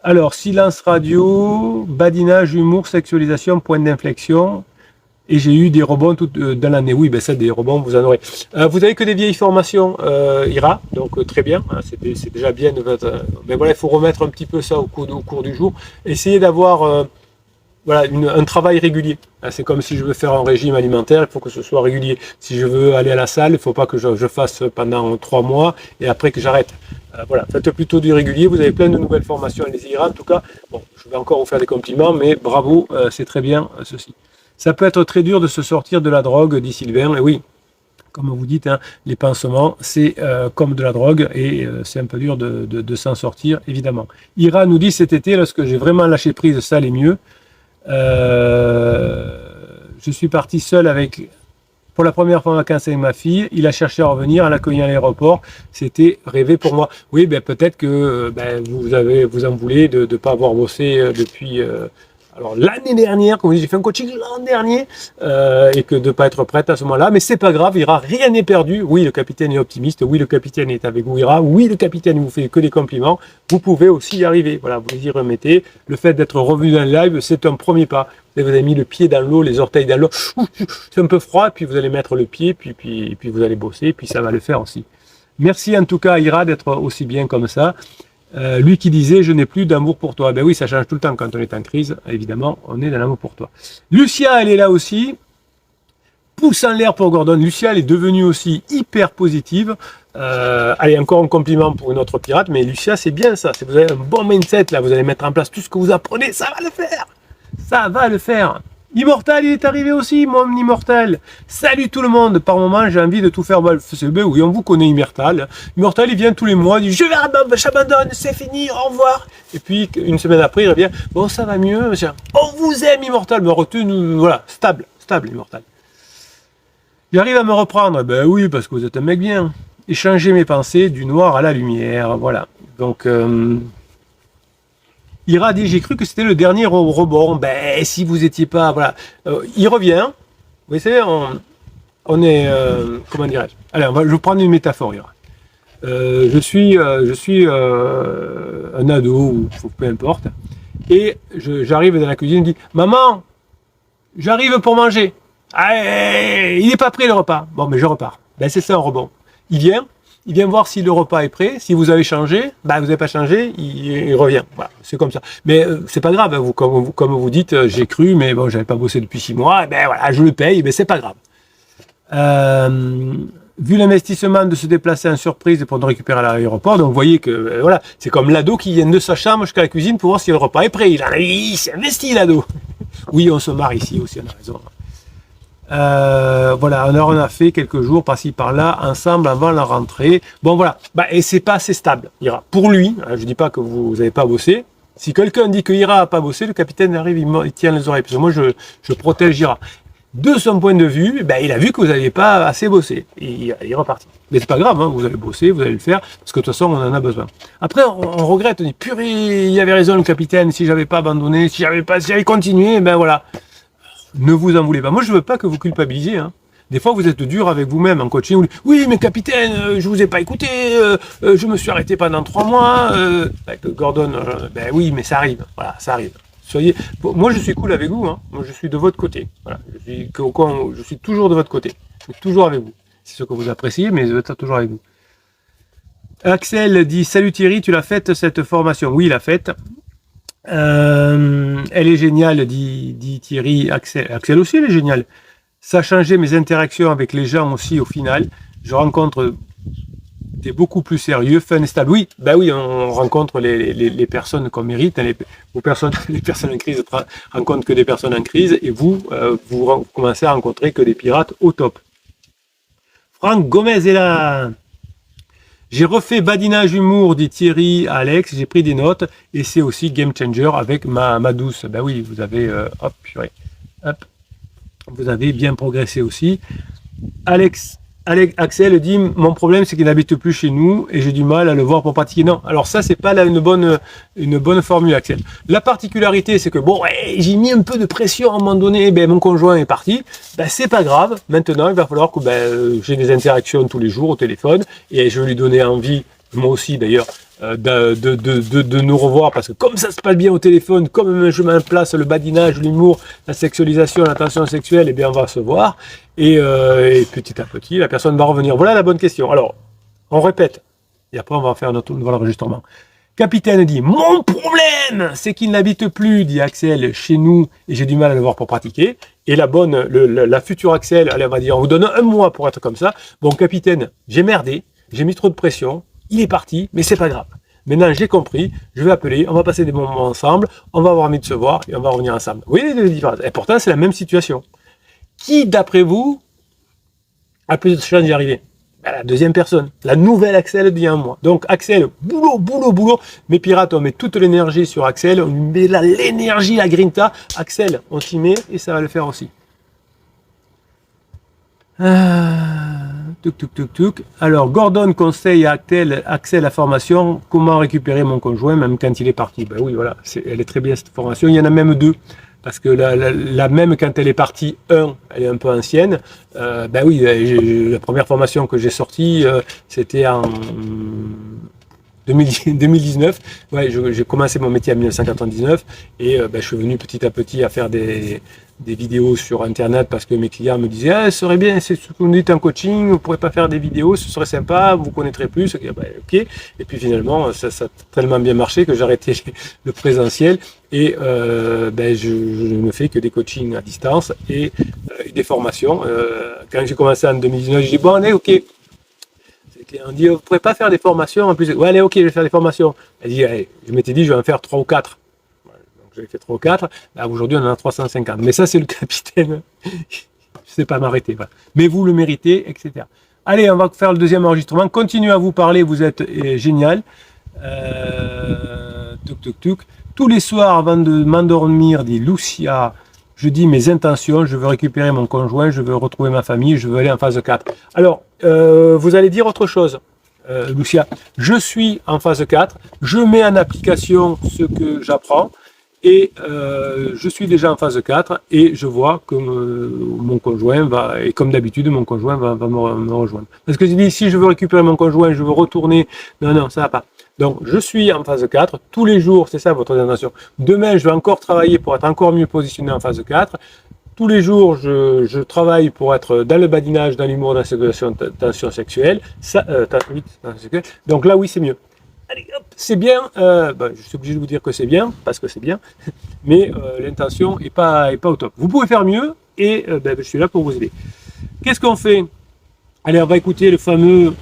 Alors, silence radio, badinage, humour, sexualisation, point d'inflexion. Et j'ai eu des rebonds dans l'année. Oui, ben ça, des rebonds, vous en aurez. Vous avez que des vieilles formations, Ira, donc très bien. Hein, c'est déjà bien. Mais voilà, il faut remettre un petit peu ça au cours du jour. Essayez d'avoir voilà, un travail régulier. C'est comme si je veux faire un régime alimentaire, il faut que ce soit régulier. Si je veux aller à la salle, il ne faut pas que je fasse pendant 3 mois et après que j'arrête. Voilà, faites plutôt du régulier, vous avez plein de nouvelles formations, allez-y. En tout cas, bon, je vais encore vous faire des compliments, mais bravo, c'est très bien ceci. Ça peut être très dur de se sortir de la drogue, dit Sylvain, et oui, comme vous dites, hein, les pansements, c'est comme de la drogue, et c'est un peu dur de s'en sortir, évidemment. Ira nous dit, cet été, lorsque j'ai vraiment lâché prise, ça allait mieux. Je suis parti seul pour la première fois en vacances avec ma fille. Il a cherché à revenir, à l'accueillir à l'aéroport. C'était rêvé pour moi. Oui, ben peut-être que vous en voulez de ne pas avoir bossé depuis. Alors l'année dernière, comme je dis, j'ai fait un coaching l'an dernier et que de ne pas être prête à ce moment-là. Mais c'est pas grave, Ira, rien n'est perdu. Oui, le capitaine est optimiste. Oui, le capitaine est avec vous, Ira. Oui, le capitaine vous fait que des compliments. Vous pouvez aussi y arriver. Voilà, vous y remettez. Le fait d'être revenu dans le live, c'est un premier pas. Vous avez mis le pied dans l'eau, les orteils dans l'eau. C'est un peu froid, puis vous allez mettre le pied, puis vous allez bosser, puis ça va le faire aussi. Merci en tout cas, Ira, d'être aussi bien comme ça. Lui qui disait, je n'ai plus d'amour pour toi. Ben oui, ça change tout le temps quand on est en crise. Évidemment, on est dans l'amour pour toi. Lucia, elle est là aussi. Pouce en l'air pour Gordon. Lucia, elle est devenue aussi hyper positive. Allez, encore un compliment pour une autre pirate, mais Lucia, c'est bien ça. Si vous avez un bon mindset, là, vous allez mettre en place tout ce que vous apprenez, ça va le faire. Ça va le faire. Immortal, il est arrivé aussi, mon Immortal. Salut tout le monde. Par moment, j'ai envie de tout faire. Oui, on vous connaît Immortal. Immortal, il vient tous les mois, il dit, j'abandonne, c'est fini, au revoir. Et puis, une semaine après, il revient, bon, ça va mieux. On vous aime, Immortal. Me retenu, voilà, stable, Immortal. Il arrive à me reprendre. Ben oui, parce que vous êtes un mec bien. Échanger mes pensées du noir à la lumière. Voilà. Donc, Ira dit, j'ai cru que c'était le dernier rebond. Ben, si vous étiez pas, voilà. Il revient. Vous savez, on est, comment dirais-je? Allez, je vais prendre une métaphore, Ira. Je suis un ado, ou peu importe. Et j'arrive dans la cuisine, je dis, maman, j'arrive pour manger. Ah, il n'est pas prêt le repas. Bon, mais je repars. Ben, c'est ça un rebond. Il vient voir si le repas est prêt. Si vous avez changé, ben vous n'avez pas changé, il revient. Voilà, c'est comme ça. Mais c'est pas grave. Vous, comme vous dites, j'ai cru, mais bon, j'avais pas bossé depuis 6 mois. Ben voilà, je le paye, mais c'est pas grave. Vu l'investissement de se déplacer en surprise pour nous récupérer à l'aéroport, donc vous voyez que voilà, c'est comme l'ado qui vient de sa chambre jusqu'à la cuisine pour voir si le repas est prêt. Il s'est investi, l'ado. Oui, on se marre ici aussi, on a raison. Voilà, on a fait quelques jours par-ci par-là ensemble avant la rentrée. Bon voilà, et c'est pas assez stable, Ira. Pour lui, je dis pas que vous n'avez pas bossé. Si quelqu'un dit que Ira a pas bossé, le capitaine arrive, il tient les oreilles. Parce que moi, je protège Ira. De son point de vue, il a vu que vous n'aviez pas assez bossé. Il est reparti. Mais c'est pas grave, hein, vous allez bosser, vous allez le faire, parce que de toute façon, on en a besoin. Après, on regrette, on dit, purée, il avait raison le capitaine, si j'avais pas abandonné, si j'avais continué, ben voilà. Ne vous en voulez pas. Moi, je veux pas que vous culpabilisiez. Hein. Des fois, vous êtes dur avec vous-même en coaching. Vous dites, oui, mais capitaine, je vous ai pas écouté. Je me suis arrêté pendant 3 mois. Avec Gordon, ben oui, mais ça arrive. Voilà, ça arrive. Moi, je suis cool avec vous. Hein. Moi, je suis de votre côté. Voilà. Je suis toujours de votre côté. Je suis toujours avec vous. C'est ce que vous appréciez, mais je vais être toujours avec vous. Axel dit, salut Thierry, tu l'as faite cette formation? Oui, il l'a faite. Elle est géniale, dit Thierry. Axel aussi, elle est géniale. Ça a changé mes interactions avec les gens aussi au final. Je rencontre T'es beaucoup plus sérieux, fun et stable. Oui, bah oui, on rencontre les personnes qu'on mérite. Hein, les personnes en crise rencontrent que des personnes en crise, et vous commencez à rencontrer que des pirates au top. Franck Gomez est là. J'ai refait badinage humour, dit Thierry à Alex. J'ai pris des notes et c'est aussi game changer avec ma douce. Ben oui, vous avez hop, vous avez bien progressé aussi. Axel dit, mon problème c'est qu'il n'habite plus chez nous et j'ai du mal à le voir pour pratiquer. Non, alors ça c'est pas là une bonne formule, Axel. La particularité c'est que bon, ouais, j'ai mis un peu de pression à un moment donné, ben mon conjoint est parti, ben c'est pas grave. Maintenant il va falloir que j'ai des interactions tous les jours au téléphone et je vais lui donner envie, moi aussi d'ailleurs, de nous revoir, parce que comme ça se passe bien au téléphone, comme je mets en place le badinage, l'humour, la sexualisation, la tension sexuelle, et bien on va se voir, et petit à petit la personne va revenir. Voilà la bonne question. Alors on répète et après on va faire notre nouvel enregistrement. Capitaine dit, mon problème c'est qu'il n'habite plus, dit Axel, chez nous et j'ai du mal à le voir pour pratiquer. Et la future Axel, elle va dire, on vous donne un mois pour être comme ça. Bon capitaine, j'ai merdé, j'ai mis trop de pression, il est parti, mais c'est pas grave. Maintenant, j'ai compris, je vais appeler, on va passer des moments ensemble, on va avoir envie de se voir et on va revenir ensemble. Vous voyez les différences. Et pourtant, c'est la même situation. Qui, d'après vous, a plus de chance d'y arriver? La deuxième personne, la nouvelle Axel d'il y a un mois. Donc Axel, boulot. Mais pirates, on met toute l'énergie sur Axel, on lui met l'énergie, la grinta. Axel, on s'y met et ça va le faire aussi. Alors, Gordon conseille à Axel la formation, comment récupérer mon conjoint même quand il est parti. Ben oui, voilà, elle est très bien cette formation. Il y en a même deux, parce que la même quand elle est partie, elle est un peu ancienne. Ben oui, la première formation que j'ai sortie, c'était en 2019. Ouais, j'ai commencé mon métier en 1999 et je suis venu petit à petit à faire des vidéos sur internet parce que mes clients me disaient ce serait bien, c'est ce qu'on dit en coaching, vous pourrez pas faire des vidéos, ce serait sympa, vous connaîtrez plus. Ok. Et puis finalement ça a tellement bien marché que j'ai arrêté le présentiel et je ne fais que des coachings à distance et des formations. Quand j'ai commencé en 2019, j'ai dit bon allez, ok. On dit, vous ne pourrez pas faire des formations en plus. Ouais, allez, ok, je vais faire des formations. Elle dit, allez, je m'étais dit, je vais en faire 3 ou 4. Donc, j'avais fait 3 ou 4. Aujourd'hui, on en a 350. Mais ça, c'est le capitaine. Je ne sais pas m'arrêter. Voilà. Mais vous le méritez, etc. Allez, on va faire le deuxième enregistrement. Continuez à vous parler, vous êtes génial. Tous les soirs, avant de m'endormir, dit Lucia, je dis mes intentions, je veux récupérer mon conjoint, je veux retrouver ma famille, je veux aller en phase 4. Alors, vous allez dire autre chose, Lucia. Je suis en phase 4, je mets en application ce que j'apprends et je suis déjà en phase 4 et je vois que mon conjoint va, et comme d'habitude, mon conjoint va me rejoindre. Parce que je dis, si je veux récupérer mon conjoint, je veux retourner, non, ça va pas. Donc, je suis en phase 4, tous les jours, c'est ça votre intention. Demain, je vais encore travailler pour être encore mieux positionné en phase 4. Tous les jours, je travaille pour être dans le badinage, dans l'humour, dans la tension sexuelle. Donc là, oui, c'est mieux. Allez, hop, c'est bien. Je suis obligé de vous dire que c'est bien, parce que c'est bien. Mais l'intention n'est pas au top. Vous pouvez faire mieux et je suis là pour vous aider. Qu'est-ce qu'on fait? Allez, on va écouter le fameux...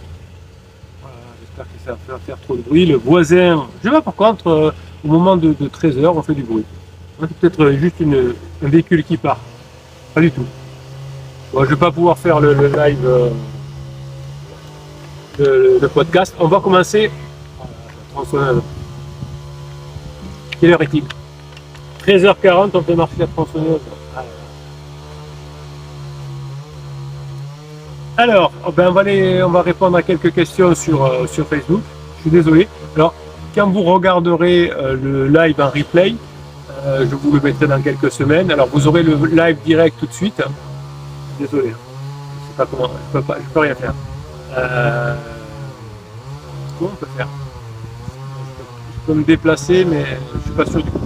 J'espère que ça va faire trop de bruit. Le voisin, je sais pas, par contre, au moment de 13h, on fait du bruit. C'est peut-être juste un véhicule qui part. Pas du tout. Bon, je vais pas pouvoir faire le live, le podcast. On va commencer. Tronçonneuse. Quelle heure est-il? 13h40, on fait marcher la tronçonneuse. Alors, on va répondre à quelques questions sur Facebook. Je suis désolé. Alors, quand vous regarderez le live en replay, je vous le mettrai dans quelques semaines. Alors, vous aurez le live direct tout de suite. Désolé. Je sais pas comment. Je peux rien faire. Comment on peut faire? Je peux me déplacer, mais je suis pas sûr du coup.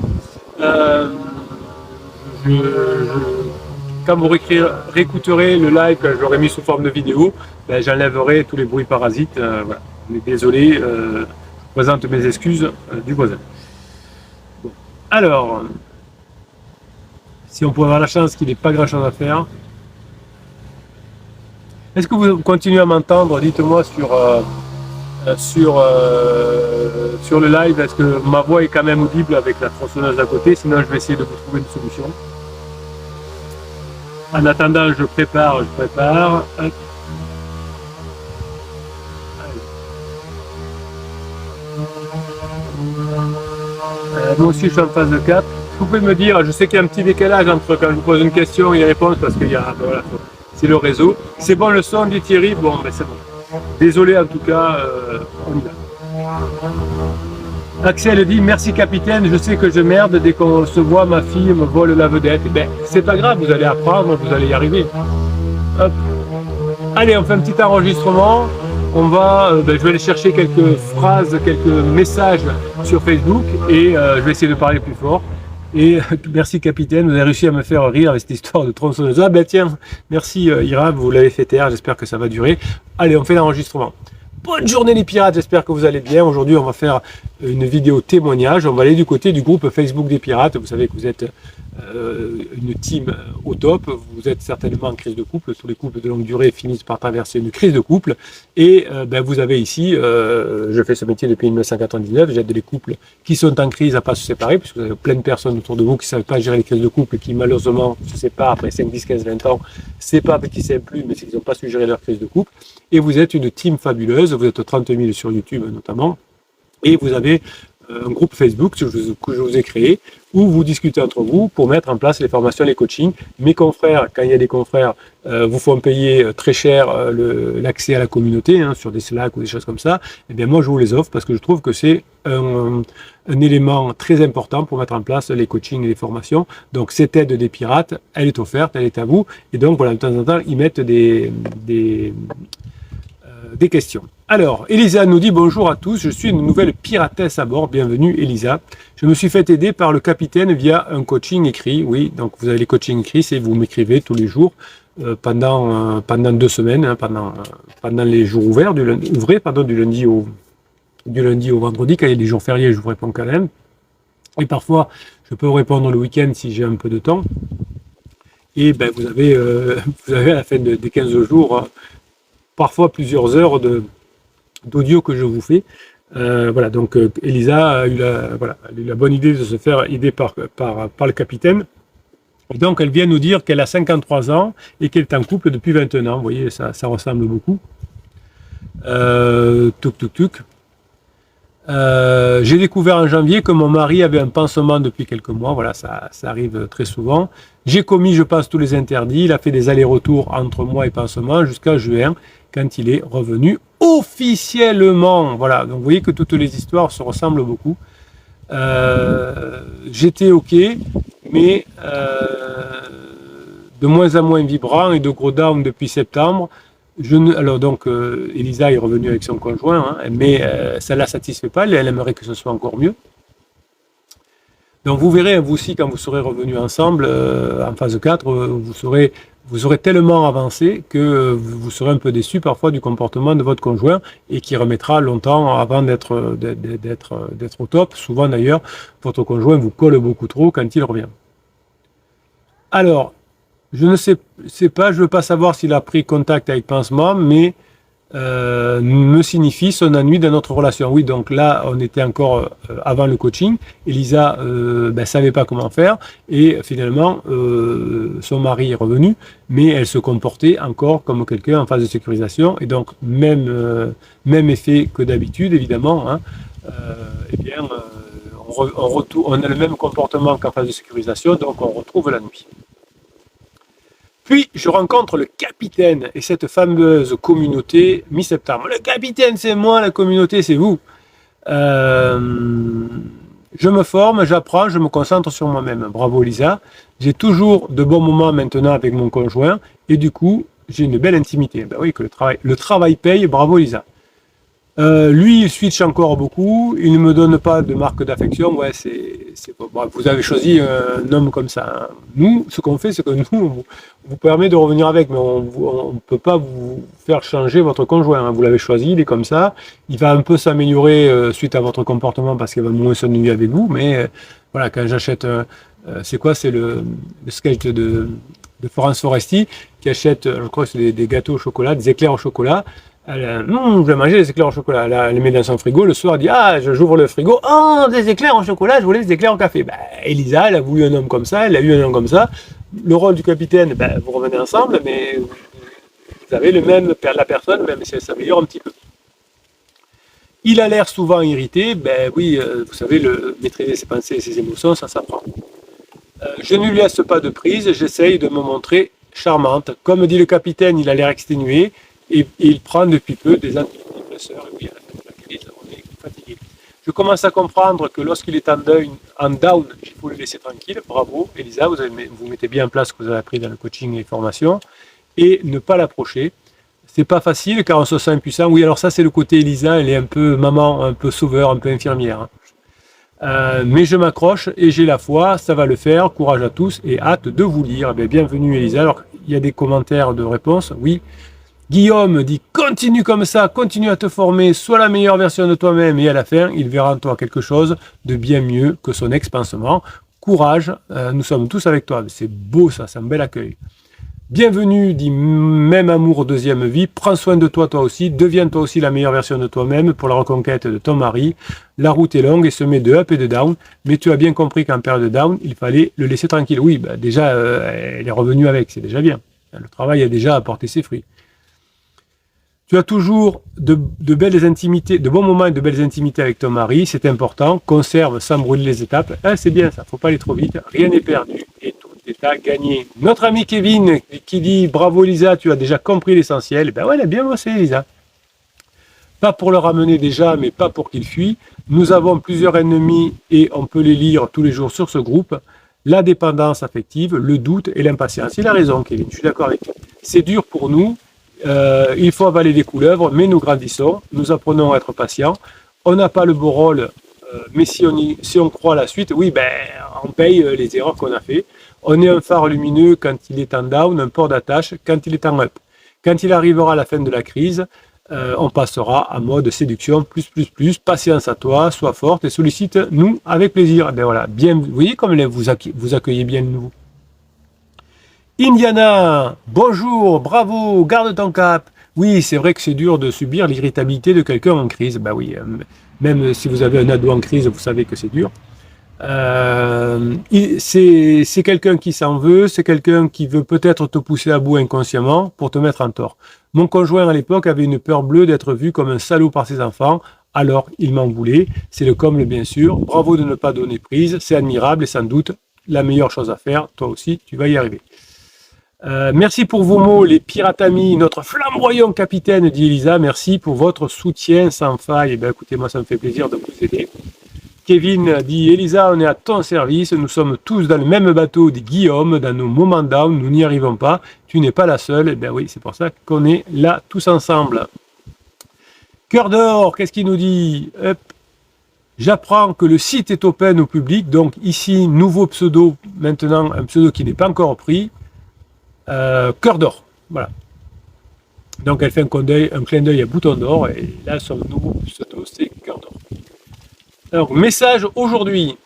Quand vous réécouterez le live que j'aurai mis sous forme de vidéo, j'enlèverai tous les bruits parasites. Voilà. Désolé, je présente mes excuses du voisin. Bon. Alors, si on pouvait avoir la chance qu'il n'ait pas grand chose à faire. Est-ce que vous continuez à m'entendre? Dites-moi sur sur le live. Est-ce que ma voix est quand même audible avec la tronçonneuse à côté? Sinon, je vais essayer de vous trouver une solution. En attendant, je prépare. Hop. Moi aussi, je suis en phase de 4. Vous pouvez me dire, je sais qu'il y a un petit décalage entre quand je vous pose une question et les réponses parce qu'il y a, voilà, c'est le réseau. C'est bon le son, dit Thierry? Bon, ben c'est bon. Désolé en tout cas, on y va. Axel dit, merci capitaine, je sais que je merde, dès qu'on se voit, ma fille me vole la vedette. Ben, c'est pas grave, vous allez apprendre, vous allez y arriver. Hop. Allez, on fait un petit enregistrement. On va, je vais aller chercher quelques phrases, quelques messages sur Facebook et je vais essayer de parler plus fort. Et merci capitaine, vous avez réussi à me faire rire avec cette histoire de tronçonneuse. Ah ben tiens, merci Ira, vous l'avez fait taire, j'espère que ça va durer. Allez, on fait l'enregistrement. Bonne journée les pirates, j'espère que vous allez bien. Aujourd'hui, on va faire une vidéo témoignage. On va aller du côté du groupe Facebook des pirates. Vous savez que vous êtes une team au top. Vous êtes certainement en crise de couple. Tous les couples de longue durée finissent par traverser une crise de couple. Et vous avez ici, je fais ce métier depuis 1999, j'aide les couples qui sont en crise à ne pas se séparer, puisque vous avez plein de personnes autour de vous qui ne savent pas gérer les crises de couple, qui malheureusement se séparent après 5, 10, 15, 20 ans. C'est pas parce qu'ils ne s'aiment plus, mais c'est qu'ils n'ont pas su gérer leur crise de couple. Et vous êtes une team fabuleuse, vous êtes 30 000 sur YouTube notamment, et vous avez un groupe Facebook que je vous ai créé, où vous discutez entre vous pour mettre en place les formations, les coachings. Mes confrères, quand il y a des confrères, vous font payer très cher l'accès à la communauté, hein, sur des Slack ou des choses comme ça. Et bien moi je vous les offre parce que je trouve que c'est un élément très important pour mettre en place les coachings et les formations. Donc cette aide des pirates, elle est offerte, elle est à vous. Et donc voilà, de temps en temps, ils mettent des questions. Alors, Elisa nous dit bonjour à tous, je suis une nouvelle piratesse à bord, bienvenue Elisa. Je me suis fait aider par le capitaine via un coaching écrit, oui, donc vous avez les coachings écrits, c'est vous m'écrivez tous les jours pendant 2 semaines, hein, pendant les jours ouvrés, du lundi au vendredi, quand il y a des jours fériés, je vous réponds quand même. Et parfois, je peux vous répondre le week-end si j'ai un peu de temps. Et vous avez à la fin des 15 jours, parfois plusieurs heures d'audio que je vous fais. Voilà, donc Elisa a eu la bonne idée de se faire aider par le capitaine. Et donc elle vient nous dire qu'elle a 53 ans et qu'elle est en couple depuis 21 ans. Vous voyez, ça ressemble beaucoup. J'ai découvert en janvier que mon mari avait un pansement depuis quelques mois. Voilà, ça arrive très souvent. J'ai commis, je pense, tous les interdits. Il a fait des allers-retours entre moi et pansement jusqu'à juin, quand il est revenu officiellement. Voilà, donc vous voyez que toutes les histoires se ressemblent beaucoup. J'étais OK, mais de moins en moins vibrant et de gros down depuis septembre. Alors donc, Elisa est revenue avec son conjoint, hein, mais ça ne la satisfait pas, elle aimerait que ce soit encore mieux. Donc vous verrez, vous aussi, quand vous serez revenus ensemble, en phase 4, vous aurez tellement avancé que vous serez un peu déçu parfois du comportement de votre conjoint et qui remettra longtemps avant d'être au top. Souvent d'ailleurs, votre conjoint vous colle beaucoup trop quand il revient. Alors, je ne sais pas, je ne veux pas savoir s'il a pris contact avec Pansement, mais me signifie son ennui dans notre relation. Oui, donc là, on était encore avant le coaching. Elisa ne savait pas comment faire et finalement, son mari est revenu, mais elle se comportait encore comme quelqu'un en phase de sécurisation et donc même effet que d'habitude, évidemment. Hein, on a le même comportement qu'en phase de sécurisation, donc on retrouve l'ennui. Puis, je rencontre le capitaine et cette fameuse communauté mi-septembre. Le capitaine, c'est moi, la communauté, c'est vous. Je me forme, j'apprends, je me concentre sur moi-même. Bravo, Lisa. J'ai toujours de bons moments maintenant avec mon conjoint et du coup, j'ai une belle intimité. Ben oui, que le travail paye. Bravo, Lisa. Lui, il switch encore beaucoup. Il ne me donne pas de marque d'affection. Ouais, bon, vous avez choisi un homme comme ça. Hein. Nous, ce qu'on fait, c'est que nous, on vous permet de revenir avec, mais on ne peut pas vous faire changer votre conjoint. Hein. Vous l'avez choisi, il est comme ça. Il va un peu s'améliorer suite à votre comportement parce qu'il va moins s'ennuyer avec vous. Mais voilà, quand j'achète, c'est quoi? C'est le sketch de Florence Foresti qui achète, je crois que c'est des gâteaux au chocolat, des éclairs au chocolat. Je vais manger des éclairs au chocolat. Elle les met dans son frigo. Le soir, elle dit, ah, j'ouvre le frigo. Oh, des éclairs au chocolat, je voulais des éclairs au café. Ben, Elisa, elle a voulu un homme comme ça, elle a eu un homme comme ça. Le rôle du capitaine, ben, vous revenez ensemble, mais vous avez le même, la personne, même si elle s'améliore un petit peu. Il a l'air souvent irrité. Ben oui, vous savez, maîtriser ses pensées et ses émotions, ça s'apprend. Je ne lui laisse pas de prise, j'essaye de me montrer charmante. Comme dit le capitaine, il a l'air exténué et il prend depuis peu des antidépresseurs. Et oui, à la fin de la crise, on est fatigué. Je commence à comprendre que lorsqu'il est en down, il faut le laisser tranquille. Bravo, Elisa, vous mettez bien en place ce que vous avez appris dans le coaching et les formations. Et ne pas l'approcher. C'est pas facile car on se sent impuissant. Oui, alors ça, c'est le côté Elisa, elle est un peu maman, un peu sauveur, un peu infirmière. Mais je m'accroche et j'ai la foi, ça va le faire, courage à tous et hâte de vous lire. Eh bienvenue Elisa. Alors, il y a des commentaires de réponse, oui. Guillaume dit, continue comme ça, continue à te former, sois la meilleure version de toi-même et à la fin, il verra en toi quelque chose de bien mieux que son ex-pansement. Courage, nous sommes tous avec toi. C'est beau ça, c'est un bel accueil. Bienvenue, dit même amour deuxième vie, prends soin de toi aussi, deviens toi aussi la meilleure version de toi-même pour la reconquête de ton mari. La route est longue et semée de up et de down, mais tu as bien compris qu'en période de down, il fallait le laisser tranquille. Oui, bah déjà, elle est revenue avec, c'est déjà bien. Le travail a déjà apporté ses fruits. Tu as toujours de belles intimités, de bons moments et de belles intimités avec ton mari, c'est important. Conserve sans brûler les étapes. Ah, c'est bien ça, faut pas aller trop vite. Rien n'est perdu et tout est à gagner. Notre ami Kevin qui dit bravo Elisa, tu as déjà compris l'essentiel. Ben ouais, elle a bien bossé Elisa. Pas pour le ramener déjà, mais pas pour qu'il fuit. Nous avons plusieurs ennemis et on peut les lire tous les jours sur ce groupe. La dépendance affective, le doute et l'impatience. Il a raison Kevin, je suis d'accord avec lui. C'est dur pour nous. Il faut avaler des couleuvres, mais nous grandissons, nous apprenons à être patients. On n'a pas le beau rôle, mais si on croit à la suite, oui, ben, on paye les erreurs qu'on a fait. On est un phare lumineux quand il est en down, un port d'attache quand il est en up. Quand il arrivera à la fin de la crise, on passera en mode séduction, plus, patience à toi, sois forte et sollicite-nous avec plaisir. Ben voilà, bien, vous voyez comme vous accueillez bien de nouveau. Indiana, bonjour, bravo, garde ton cap. Oui, c'est vrai que c'est dur de subir l'irritabilité de quelqu'un en crise. Bah oui, même si vous avez un ado en crise, vous savez que c'est dur. C'est quelqu'un qui s'en veut, c'est quelqu'un qui veut peut-être te pousser à bout inconsciemment pour te mettre en tort. Mon conjoint à l'époque avait une peur bleue d'être vu comme un salaud par ses enfants, alors il m'en voulait. C'est le comble bien sûr. Bravo de ne pas donner prise, c'est admirable et sans doute la meilleure chose à faire. Toi aussi, tu vas y arriver. Merci pour vos mots, les pirates amis, notre flamboyant capitaine, dit Elisa. Merci pour votre soutien sans faille. Eh bien, écoutez, moi, ça me fait plaisir de vous aider. Kevin dit, Elisa, on est à ton service. Nous sommes tous dans le même bateau, dit Guillaume. Dans nos moments down, nous n'y arrivons pas. Tu n'es pas la seule. Eh bien, oui, c'est pour ça qu'on est là tous ensemble. Cœur d'or, qu'est-ce qu'il nous dit? Hop. J'apprends que le site est open au public. Donc, ici, nouveau pseudo, maintenant, un pseudo qui n'est pas encore pris. Cœur d'or, voilà. Donc elle fait un clin d'œil à Bouton d'or et là son nouveau pseudo c'est Cœur d'or. Alors message aujourd'hui.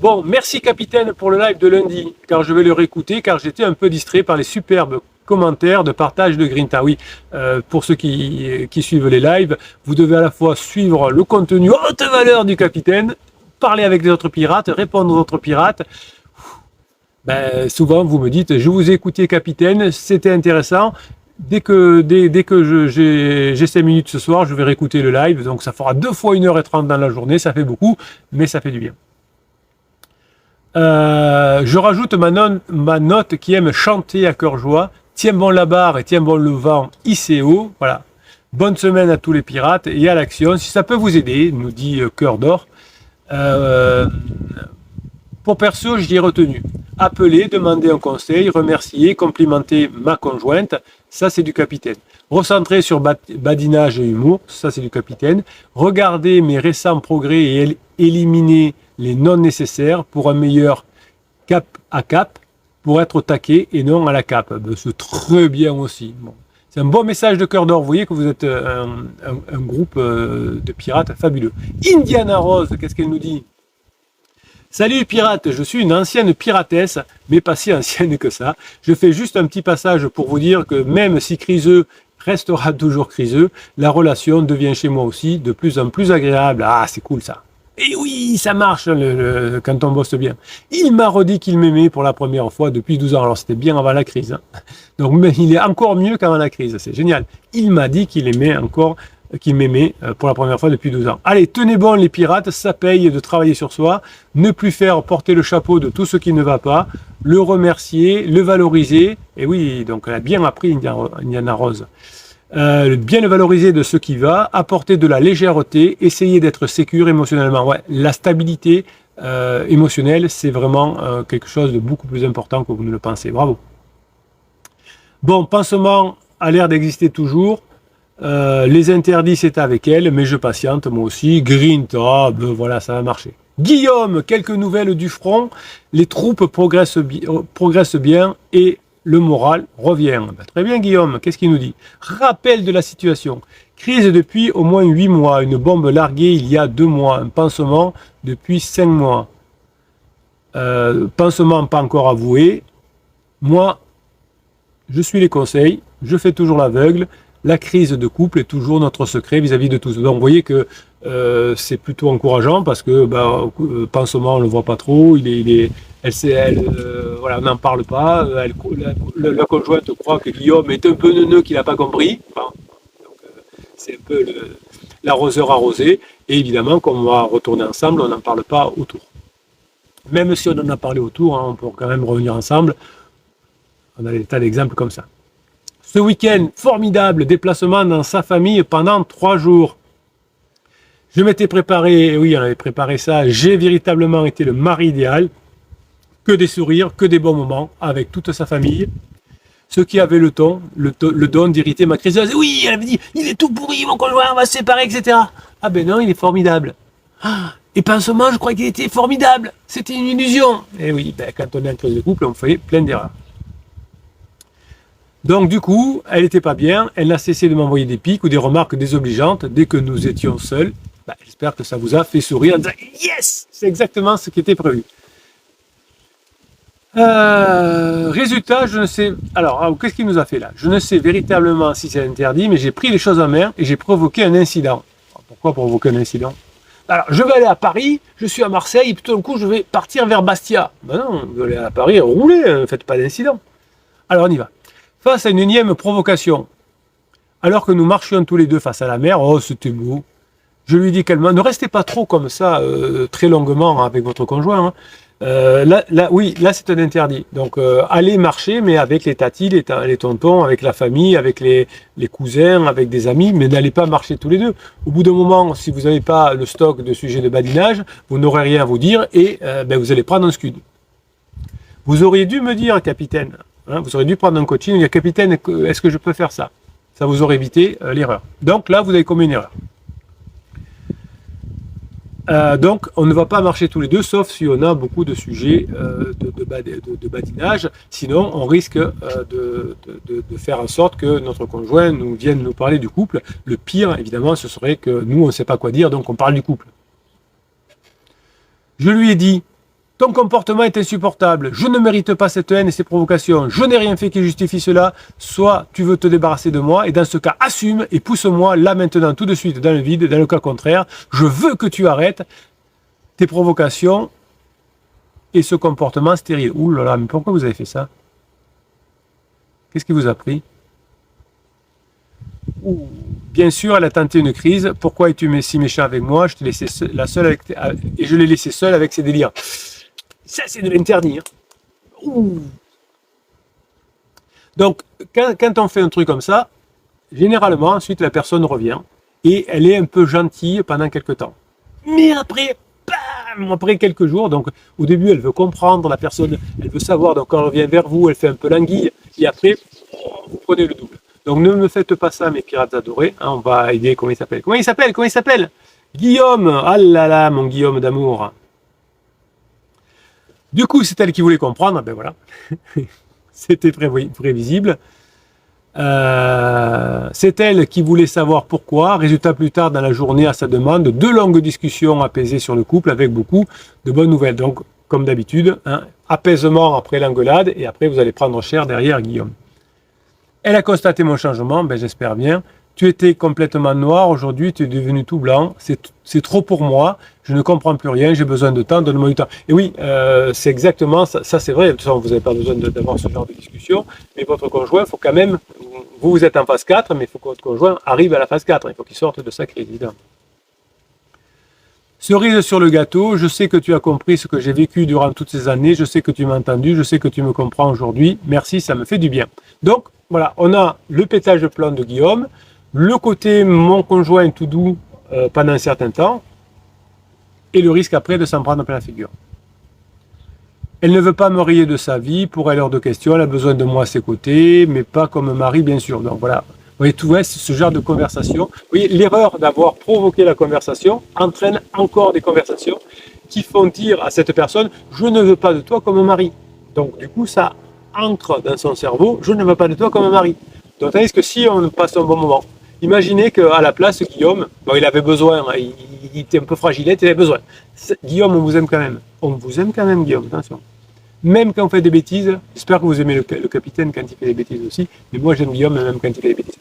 Bon, merci capitaine pour le live de lundi, car je vais le réécouter, car j'étais un peu distrait par les superbes commentaires de partage de Grinta. Oui, pour ceux qui suivent les lives, vous devez à la fois suivre le contenu haute valeur du capitaine, parler avec les autres pirates, répondre aux autres pirates. Ben, souvent, vous me dites, je vous ai écouté, capitaine, c'était intéressant. Dès que j'ai 5 minutes ce soir, je vais réécouter le live. Donc, ça fera 2 fois 1h30 dans la journée. Ça fait beaucoup, mais ça fait du bien. Je rajoute ma note qui aime chanter à cœur joie. Tiens bon la barre et tiens bon le vent, ICO. Voilà. Bonne semaine à tous les pirates et à l'action. Si ça peut vous aider, nous dit Cœur d'or. Pour perso, j'y ai retenu. Appeler, demander un conseil, remercier, complimenter ma conjointe, ça c'est du capitaine. Recentrer sur badinage et humour, ça c'est du capitaine. Regarder mes récents progrès et éliminer les non nécessaires pour un meilleur cap à cap, pour être au taquet et non à la cape. C'est très bien aussi. Bon. C'est un bon message de Cœur d'or. Vous voyez que vous êtes un groupe de pirates fabuleux. Indiana Rose, qu'est-ce qu'elle nous dit? Salut pirates, je suis une ancienne piratesse, mais pas si ancienne que ça. Je fais juste un petit passage pour vous dire que même si Criseux restera toujours criseux. La relation devient chez moi aussi de plus en plus agréable. Ah, c'est cool ça. Et oui, ça marche quand on bosse bien. Il m'a redit qu'il m'aimait pour la première fois depuis 12 ans. Alors c'était bien avant la crise. Donc mais il est encore mieux qu'avant la crise. C'est génial. Il m'a dit qu'il m'aimait pour la première fois depuis 12 ans. Allez, tenez bon les pirates, ça paye de travailler sur soi, ne plus faire porter le chapeau de tout ce qui ne va pas, le remercier, le valoriser. Et oui, donc elle a bien appris Indiana Rose. Bien le valoriser de ce qui va, apporter de la légèreté, essayer d'être sécure émotionnellement. Ouais, la stabilité émotionnelle, c'est vraiment quelque chose de beaucoup plus important que vous ne le pensez. Bravo. Bon, pansement a l'air d'exister toujours. Les interdits, c'est avec elle, mais je patiente, moi aussi. Green, voilà, ça va marcher. Guillaume, quelques nouvelles du front. Les troupes progressent bien et le moral revient. Très bien, Guillaume, qu'est-ce qu'il nous dit? Rappel de la situation. Crise depuis au moins 8 mois. Une bombe larguée il y a 2 mois. Un pansement depuis 5 mois. Pansement pas encore avoué. Moi, je suis les conseils. Je fais toujours l'aveugle. La crise de couple est toujours notre secret vis-à-vis de tous. Donc vous voyez que c'est plutôt encourageant parce que pansement on ne le voit pas trop, voilà, on n'en parle pas, la conjointe croit que Guillaume est un peu neuneux qu'il n'a pas compris. Bon, donc c'est un peu l'arroseur arrosé, et évidemment quand on va retourner ensemble, on n'en parle pas autour. Même si on en a parlé autour, on peut quand même revenir ensemble. On a des tas d'exemples comme ça. Ce week-end, formidable déplacement dans sa famille pendant 3 jours. Je m'étais préparé, oui, on avait préparé ça, j'ai véritablement été le mari idéal. Que des sourires, que des bons moments avec toute sa famille. Ceux qui avaient le don d'irriter ma crise. Oui, elle avait dit, il est tout pourri, mon conjoint, on va se séparer, etc. Ah ben non, il est formidable. Et pansement, je crois qu'il était formidable. C'était une illusion. Et oui, quand on est en crise de couple, on fait plein d'erreurs. Donc du coup, elle n'était pas bien, elle n'a cessé de m'envoyer des pics ou des remarques désobligeantes dès que nous étions seuls. J'espère que ça vous a fait sourire en disant « Yes !» C'est exactement ce qui était prévu. Résultat, je ne sais... Alors, qu'est-ce qu'il nous a fait là? Je ne sais véritablement si c'est interdit, mais j'ai pris les choses en main et j'ai provoqué un incident. Pourquoi provoquer un incident? Alors, je vais aller à Paris, je suis à Marseille, et puis tout d'un coup, je vais partir vers Bastia. Ben non, vous allez à Paris, roulez, ne faites pas d'incident. Alors, on y va. Face à une énième provocation, alors que nous marchions tous les deux face à la mer, oh c'était beau, je lui dis calmement, ne restez pas trop comme ça très longuement avec votre conjoint. Oui, là c'est un interdit. Donc allez marcher, mais avec les tatis, les tontons, avec la famille, avec les cousins, avec des amis, mais n'allez pas marcher tous les deux. Au bout d'un moment, si vous n'avez pas le stock de sujets de badinage, vous n'aurez rien à vous dire et vous allez prendre un scud. Vous auriez dû me dire, capitaine, vous auriez dû prendre un coaching et dire, capitaine, est-ce que je peux faire ça? Ça vous aurait évité l'erreur. Donc là, vous avez commis une erreur. Donc, on ne va pas marcher tous les deux, sauf si on a beaucoup de sujets de badinage. Sinon, on risque de faire en sorte que notre conjoint vienne nous parler du couple. Le pire, évidemment, ce serait que nous, on ne sait pas quoi dire, donc on parle du couple. Je lui ai dit, ton comportement est insupportable, je ne mérite pas cette haine et ces provocations, je n'ai rien fait qui justifie cela, soit tu veux te débarrasser de moi, et dans ce cas, assume et pousse-moi là maintenant tout de suite dans le vide, dans le cas contraire, je veux que tu arrêtes tes provocations et ce comportement stérile. Ouh là là, mais pourquoi vous avez fait ça? Qu'est-ce qui vous a pris? Ouh. Bien sûr, elle a tenté une crise, pourquoi es-tu si méchant avec moi? Je t'ai laissé la seule avec et je l'ai laissé seule avec ses délires. Ça, c'est de l'interdit. Donc, quand on fait un truc comme ça, généralement, ensuite, la personne revient et elle est un peu gentille pendant quelques temps. Mais après, bam, après quelques jours, donc au début, elle veut comprendre la personne, elle veut savoir, donc quand elle revient vers vous, elle fait un peu l'anguille, et après, vous prenez le double. Donc, ne me faites pas ça, mes pirates adorés. On va aider, comment il s'appelle? Comment il s'appelle? Guillaume. Ah là là, mon Guillaume d'amour. Du coup, c'est elle qui voulait comprendre, ben voilà, c'était prévisible. C'est elle qui voulait savoir pourquoi. Résultat, plus tard dans la journée, à sa demande, 2 longues discussions apaisées sur le couple avec beaucoup de bonnes nouvelles. Donc, comme d'habitude, apaisement après l'engueulade, et après vous allez prendre cher derrière Guillaume. Elle a constaté mon changement, ben j'espère bien. Tu étais complètement noir, aujourd'hui tu es devenu tout blanc, c'est trop pour moi, je ne comprends plus rien, j'ai besoin de temps, donne-moi du temps. Et oui, c'est exactement ça, c'est vrai, de toute façon vous n'avez pas besoin d'avoir ce genre de discussion, mais votre conjoint, il faut quand même, vous êtes en phase 4, mais il faut que votre conjoint arrive à la phase 4, il faut qu'il sorte de sa crise, évidemment. Cerise sur le gâteau, je sais que tu as compris ce que j'ai vécu durant toutes ces années, je sais que tu m'as entendu, je sais que tu me comprends aujourd'hui, merci, ça me fait du bien. Donc, voilà, on a le pétage de plomb de Guillaume, le côté mon conjoint tout doux pendant un certain temps, et le risque après de s'en prendre plein la figure. Elle ne veut pas me rayer de sa vie, pour elle hors de question, elle a besoin de moi à ses côtés, mais pas comme mari bien sûr. Donc voilà, vous voyez, tout est ce genre de conversation. Vous voyez, l'erreur d'avoir provoqué la conversation entraîne encore des conversations qui font dire à cette personne « je ne veux pas de toi comme mari ». Donc du coup, ça ancre dans son cerveau « je ne veux pas de toi comme mari ». Donc tandis que si on passe un bon moment, imaginez qu'à la place, Guillaume, bon, il avait besoin, il était un peu fragilette, il avait besoin. Guillaume, on vous aime quand même. On vous aime quand même, Guillaume, attention. Même quand on fait des bêtises, j'espère que vous aimez le capitaine quand il fait des bêtises aussi, mais moi j'aime Guillaume même quand il fait des bêtises.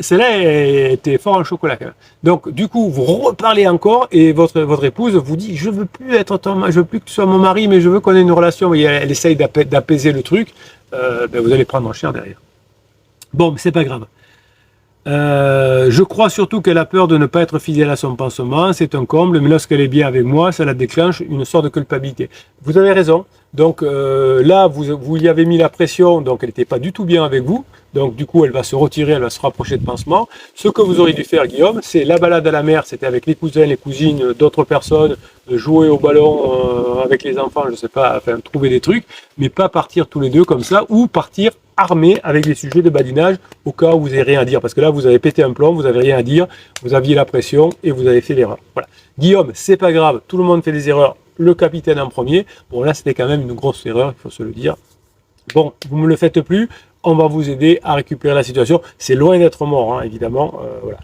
Celle-là était fort en chocolat quand même. Donc du coup, vous reparlez encore et votre épouse vous dit « je veux plus être je veux plus que tu sois mon mari, mais je veux qu'on ait une relation ». Elle essaye d'apaiser le truc, vous allez prendre en cher derrière. Bon, mais c'est pas grave. Je crois surtout qu'elle a peur de ne pas être fidèle à son pansement, c'est un comble, mais lorsqu'elle est bien avec moi, ça la déclenche une sorte de culpabilité. Vous avez raison, donc là, vous y avez mis la pression, donc elle n'était pas du tout bien avec vous, donc du coup, elle va se retirer, elle va se rapprocher de pansement. Ce que vous auriez dû faire, Guillaume, c'est la balade à la mer, c'était avec les cousins, les cousines, d'autres personnes, jouer au ballon avec les enfants, je sais pas, enfin, trouver des trucs, mais pas partir tous les deux comme ça, ou partir armé avec les sujets de badinage au cas où vous n'avez rien à dire. Parce que là, vous avez pété un plomb, vous n'avez rien à dire, vous aviez la pression et vous avez fait l'erreur. Voilà. Guillaume, c'est pas grave, tout le monde fait des erreurs, le capitaine en premier. Bon, là, c'était quand même une grosse erreur, il faut se le dire. Bon, vous ne me le faites plus, on va vous aider à récupérer la situation. C'est loin d'être mort, hein, évidemment. Voilà.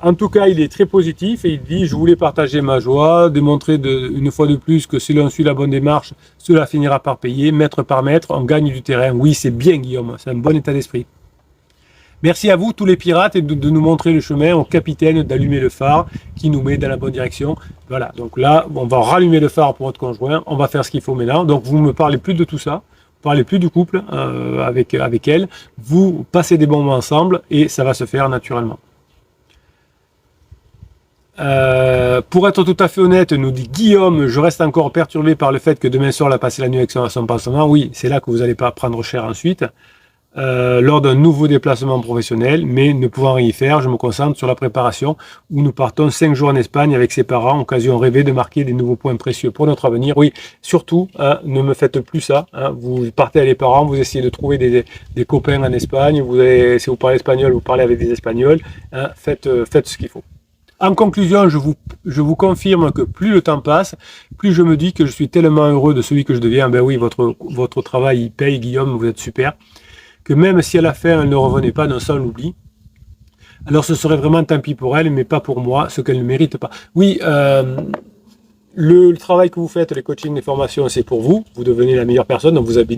En tout cas, il est très positif et il dit « Je voulais partager ma joie, démontrer une fois de plus que si l'on suit la bonne démarche, cela finira par payer, mètre par mètre, on gagne du terrain. » Oui, c'est bien Guillaume, c'est un bon état d'esprit. Merci à vous tous les pirates et de nous montrer le chemin, au capitaine d'allumer le phare qui nous met dans la bonne direction. Voilà, donc là, on va rallumer le phare pour votre conjoint, on va faire ce qu'il faut maintenant. Donc vous ne me parlez plus de tout ça. Parlez plus du couple avec elle, vous passez des bons moments ensemble et ça va se faire naturellement. Pour être tout à fait honnête, nous dit Guillaume, je reste encore perturbé par le fait que demain soir, elle a passé la nuit avec son pansement. Oui, c'est là que vous n'allez pas prendre cher ensuite. Lors d'un nouveau déplacement professionnel, mais ne pouvant rien y faire, je me concentre sur la préparation où nous partons 5 jours en Espagne avec ses parents, occasion rêvée de marquer des nouveaux points précieux pour notre avenir. Oui, surtout, ne me faites plus ça. Vous partez avec les parents, vous essayez de trouver des copains en Espagne, si vous parlez espagnol, vous parlez avec des Espagnols, faites ce qu'il faut. En conclusion, je vous confirme que plus le temps passe, plus je me dis que je suis tellement heureux de celui que je deviens. Ben oui, votre travail, il paye, Guillaume, vous êtes super. Que même si à la fin elle ne revenait pas, non, ça on l'oublie. Alors ce serait vraiment tant pis pour elle, mais pas pour moi, ce qu'elle ne mérite pas. Oui, le travail que vous faites, les coachings, les formations, c'est pour vous. Vous devenez la meilleure personne, donc vous avez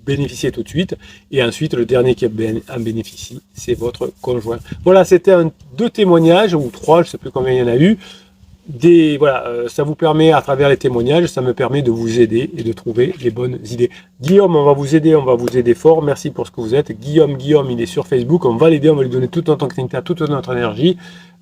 bénéficié tout de suite. Et ensuite, le dernier qui en bénéficie, c'est votre conjoint. Voilà, c'était 2 témoignages, ou 3, je ne sais plus combien il y en a eu. Ça vous permet, à travers les témoignages, ça me permet de vous aider et de trouver les bonnes idées. Guillaume, on va vous aider fort. Merci pour ce que vous êtes. Guillaume, il est sur Facebook. On va l'aider, on va lui donner toute notre activité, toute notre énergie.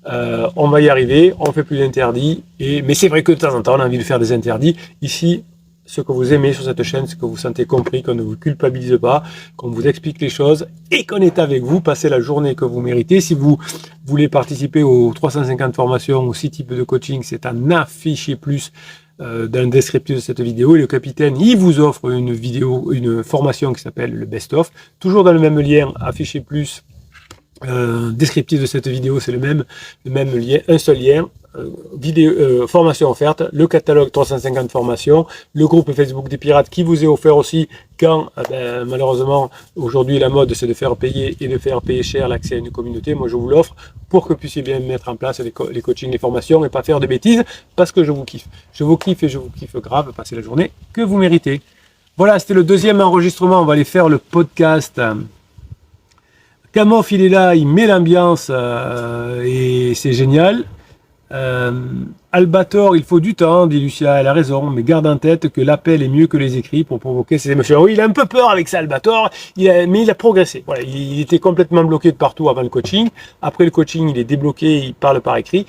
On va y arriver. On ne fait plus d'interdits. Mais c'est vrai que de temps en temps, on a envie de faire des interdits. Ici, ce que vous aimez sur cette chaîne, c'est que vous vous sentez compris, qu'on ne vous culpabilise pas, qu'on vous explique les choses et qu'on est avec vous, passez la journée que vous méritez. Si vous voulez participer aux 350 formations, aux 6 types de coaching, c'est en afficher plus dans le descriptif de cette vidéo. Et le capitaine, il vous offre une formation qui s'appelle le best-of, toujours dans le même lien, afficher plus, descriptif de cette vidéo, c'est le même lien, un seul lien. Formation offerte, le catalogue 350 formations, le groupe Facebook des pirates qui vous est offert aussi quand malheureusement aujourd'hui la mode c'est de faire payer et de faire payer cher l'accès à une communauté. Moi je vous l'offre pour que vous puissiez bien mettre en place les coachings, les formations et pas faire de bêtises parce que je vous kiffe et je vous kiffe grave, passez la journée que vous méritez. Voilà, c'était le deuxième enregistrement. On va aller faire le podcast. Kamof, il est là, il met l'ambiance et c'est génial. Albator, il faut du temps, dit Lucia, elle a raison, mais garde en tête que l'appel est mieux que les écrits pour provoquer ses émotions. Oui, il a un peu peur avec ça, Albator, mais il a progressé. Voilà, il était complètement bloqué de partout avant le coaching. Après le coaching, il est débloqué, il parle par écrit.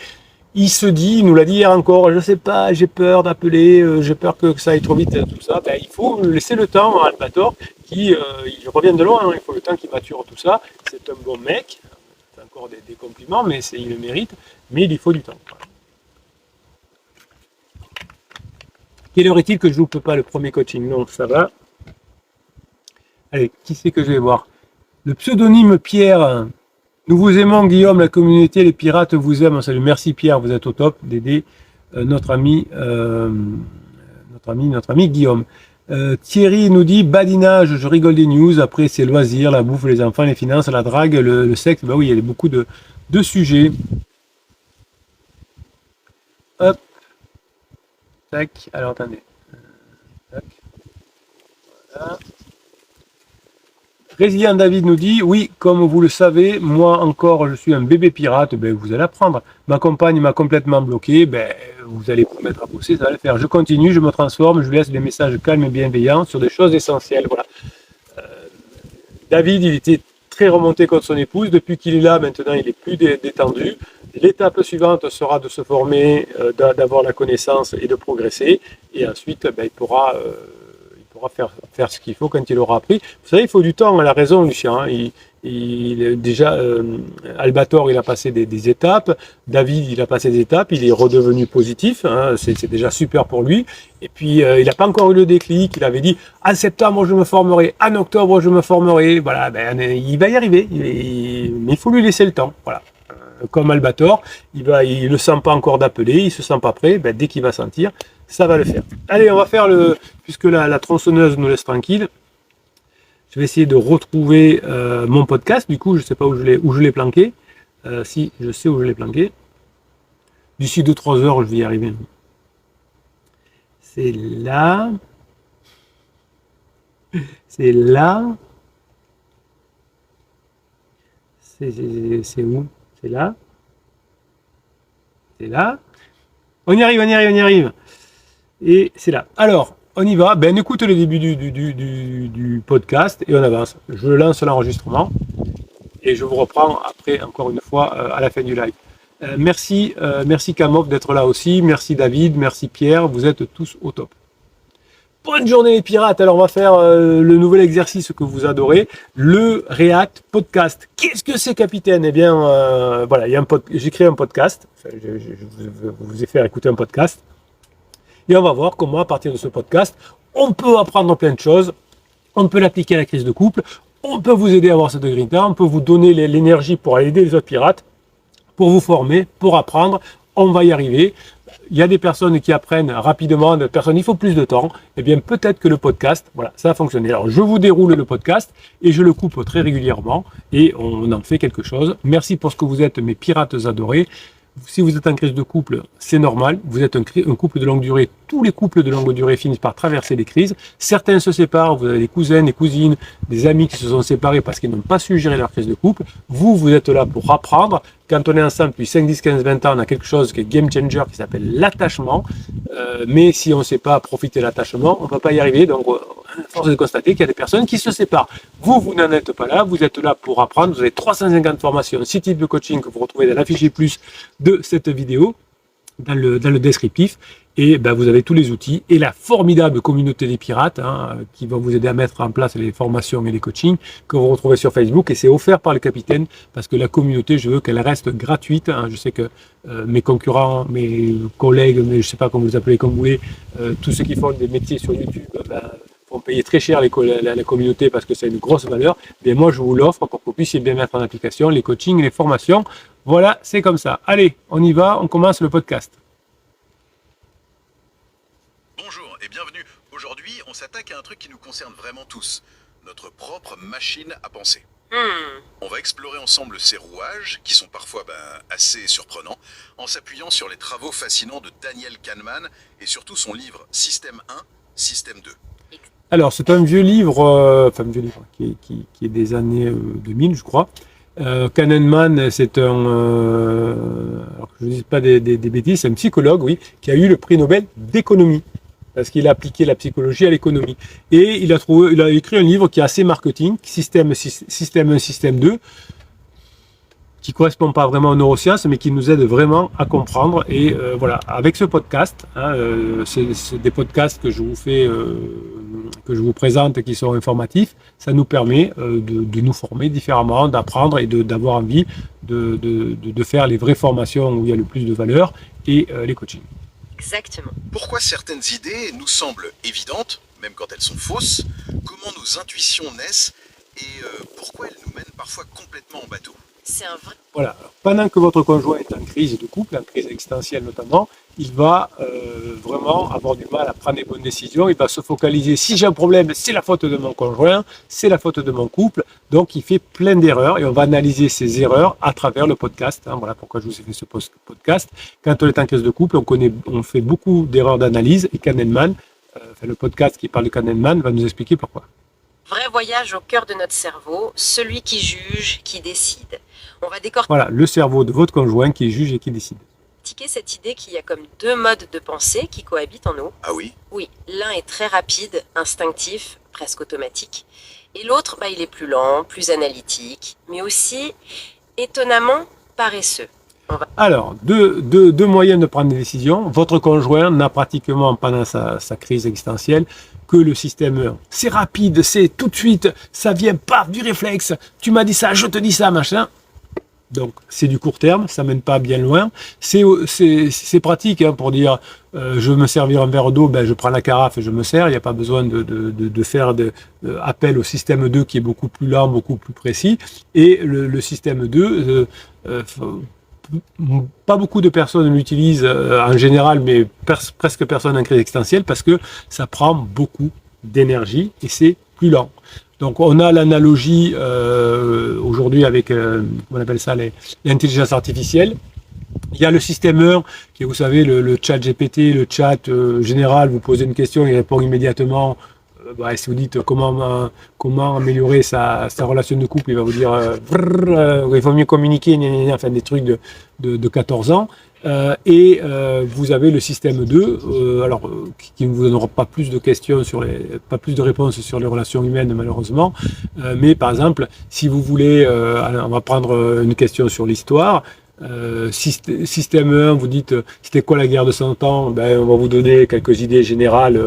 Il se dit, il nous l'a dit hier encore, je sais pas, j'ai peur d'appeler, j'ai peur que ça aille trop vite, tout ça. Ben, il faut laisser le temps à Albator, il revient de loin, hein, il faut le temps qu'il mature tout ça. C'est un bon mec, c'est encore des compliments, mais il le mérite, mais il lui faut du temps. Voilà. Quelle heure est-il que je loupe pas le premier coaching? Non, ça va. Allez, qui c'est que je vais voir? Le pseudonyme Pierre. Nous vous aimons, Guillaume, la communauté, les pirates vous aiment. Salut, merci Pierre, vous êtes au top d'aider notre ami Guillaume. Thierry nous dit badinage, je rigole des news. Après, c'est loisirs, la bouffe, les enfants, les finances, la drague, le sexe. Bah oui, il y a beaucoup de sujets. Hop. Tac. Alors, attendez. Tac. Voilà. Résilient David nous dit, oui, comme vous le savez, moi encore, je suis un bébé pirate, ben, vous allez apprendre. Ma compagne m'a complètement bloqué, ben, vous allez vous mettre à bosser, ça va le faire. Je continue, je me transforme, je laisse des messages calmes et bienveillants sur des choses essentielles. Voilà. David, il était très remonté contre son épouse. Depuis qu'il est là, maintenant, il est plus détendu. L'étape suivante sera de se former, d'avoir la connaissance et de progresser. Et ensuite, ben, il pourra faire ce qu'il faut quand il aura appris. Vous savez, il faut du temps, elle a raison, Lucien. Hein. Déjà, Albator, il a passé des étapes. David, il a passé des étapes. Il est redevenu positif. Hein. C'est déjà super pour lui. Et puis, il n'a pas encore eu le déclic. Il avait dit, en septembre, je me formerai. En octobre, je me formerai. Voilà, ben, il va y arriver. Mais il faut lui laisser le temps. Voilà. Comme Albator, il ne sent pas encore d'appeler, il se sent pas prêt, ben, dès qu'il va sentir, ça va le faire. Allez, on va faire puisque la tronçonneuse nous laisse tranquille, je vais essayer de retrouver mon podcast, du coup, je ne sais pas où je l'ai planqué. Si, je sais où je l'ai planqué. D'ici 2-3 heures, je vais y arriver. C'est là. C'est là. C'est où? C'est là. C'est là. On y arrive. Et c'est là. Alors, on y va. Ben, on écoute le début du podcast et on avance. Je lance l'enregistrement et je vous reprends après, encore une fois, à la fin du live. Merci Kamov d'être là aussi. Merci David, merci Pierre. Vous êtes tous au top. Bonne journée les pirates. Alors on va faire le nouvel exercice que vous adorez, le React Podcast. Qu'est-ce que c'est, capitaine? Eh bien, voilà, j'ai créé un podcast. Enfin, je vous ai fait écouter un podcast. Et on va voir comment, à partir de ce podcast, on peut apprendre plein de choses. On peut l'appliquer à la crise de couple. On peut vous aider à avoir cette grinta. On peut vous donner l'énergie pour aider les autres pirates, pour vous former, pour apprendre. On va y arriver. Il y a des personnes qui apprennent rapidement, des personnes il faut plus de temps. Eh bien, peut-être que le podcast, voilà, ça a fonctionné. Alors, je vous déroule le podcast et je le coupe très régulièrement et on en fait quelque chose. Merci pour ce que vous êtes, mes pirates adorés. Si vous êtes en crise de couple, c'est normal. Vous êtes un couple de longue durée. Tous les couples de longue durée finissent par traverser les crises. Certains se séparent. Vous avez des cousins, des cousines, des amis qui se sont séparés parce qu'ils n'ont pas su gérer leur crise de couple. Vous êtes là pour apprendre. Quand on est ensemble depuis 5, 10, 15, 20 ans, on a quelque chose qui est game changer, qui s'appelle l'attachement. Mais si on ne sait pas profiter de l'attachement, on ne va pas y arriver. Donc, force est de constater qu'il y a des personnes qui se séparent. Vous n'en êtes pas là. Vous êtes là pour apprendre. Vous avez 350 formations, 6 types de coaching que vous retrouvez dans l'affiché plus de cette vidéo, dans le descriptif. Et ben, vous avez tous les outils et la formidable communauté des pirates qui va vous aider à mettre en place les formations et les coachings que vous retrouvez sur Facebook. Et c'est offert par le capitaine parce que la communauté, je veux qu'elle reste gratuite. Je sais que mes concurrents, mes collègues, mais je ne sais pas comment vous appelez, comme vous voulez, tous ceux qui font des métiers sur YouTube, font payer très cher la communauté parce que c'est une grosse valeur. Mais moi, je vous l'offre pour que vous puissiez bien mettre en application les coachings et les formations. Voilà, c'est comme ça. Allez, on y va, on commence le podcast. Bonjour et bienvenue. Aujourd'hui, on s'attaque à un truc qui nous concerne vraiment tous, notre propre machine à penser. On va explorer ensemble ses rouages, qui sont parfois assez surprenants, en s'appuyant sur les travaux fascinants de Daniel Kahneman et surtout son livre Système 1, Système 2. Alors, c'est un vieux livre, qui est des années 2000, je crois. Kahneman, c'est alors que je ne dis pas des bêtises, c'est un psychologue, oui, qui a eu le prix Nobel d'économie, parce qu'il a appliqué la psychologie à l'économie. Et il a écrit un livre qui est assez marketing, système 1, système 2, qui correspond pas vraiment aux neurosciences, mais qui nous aide vraiment à comprendre. Et voilà, avec ce podcast, c'est des podcasts que je vous fais, que je vous présente, qui sont informatifs. Ça nous permet de nous former différemment, d'apprendre et d'avoir envie de faire les vraies formations où il y a le plus de valeur et les coachings. Exactement. Pourquoi certaines idées nous semblent évidentes, même quand elles sont fausses, comment nos intuitions naissent et pourquoi elles nous mènent parfois complètement en bateau. C'est un vrai... Voilà. Alors, pendant que votre conjoint est en crise de couple, en crise existentielle notamment, il va vraiment avoir du mal à prendre les bonnes décisions. Il va se focaliser, si j'ai un problème, c'est la faute de mon conjoint, c'est la faute de mon couple. Donc il fait plein d'erreurs et on va analyser ces erreurs à travers le podcast. Voilà pourquoi je vous ai fait ce podcast. Quand on est en crise de couple, on fait beaucoup d'erreurs d'analyse et Kahneman, le podcast qui parle de Kahneman, va nous expliquer pourquoi. Vrai voyage au cœur de notre cerveau, celui qui juge, qui décide. On va décortiquer. Voilà, le cerveau de votre conjoint qui juge et qui décide. Cette idée qu'il y a comme deux modes de pensée qui cohabitent en nous. Ah oui? Oui, l'un est très rapide, instinctif, presque automatique. Et l'autre, il est plus lent, plus analytique, mais aussi étonnamment paresseux. Alors, deux moyens de prendre des décisions. Votre conjoint n'a pratiquement, pendant sa crise existentielle, que le système 1. C'est rapide, c'est tout de suite, ça vient paf du réflexe. Tu m'as dit ça, je te dis ça, machin. Donc, c'est du court terme, ça mène pas bien loin. C'est pratique pour dire, je veux me servir un verre d'eau, je prends la carafe et je me sers. Il n'y a pas besoin de faire appel au système 2 qui est beaucoup plus lent, beaucoup plus précis. Et le système 2, pas beaucoup de personnes l'utilisent en général, mais presque personne en crise existentielle parce que ça prend beaucoup d'énergie et c'est plus lent. Donc on a l'analogie aujourd'hui avec, on appelle ça l'intelligence artificielle. Il y a le système 1 qui est, vous savez, le chat GPT, le chat général, vous posez une question, il répond immédiatement. Si vous dites comment améliorer sa relation de couple, il va vous dire il faut mieux communiquer, enfin des trucs de 14 ans. Vous avez le système 2, qui ne vous donnera pas plus de questions pas plus de réponses sur les relations humaines malheureusement. Mais par exemple, si vous voulez, on va prendre une question sur l'histoire. Système 1, vous dites c'était quoi la guerre de 100 ans, on va vous donner quelques idées générales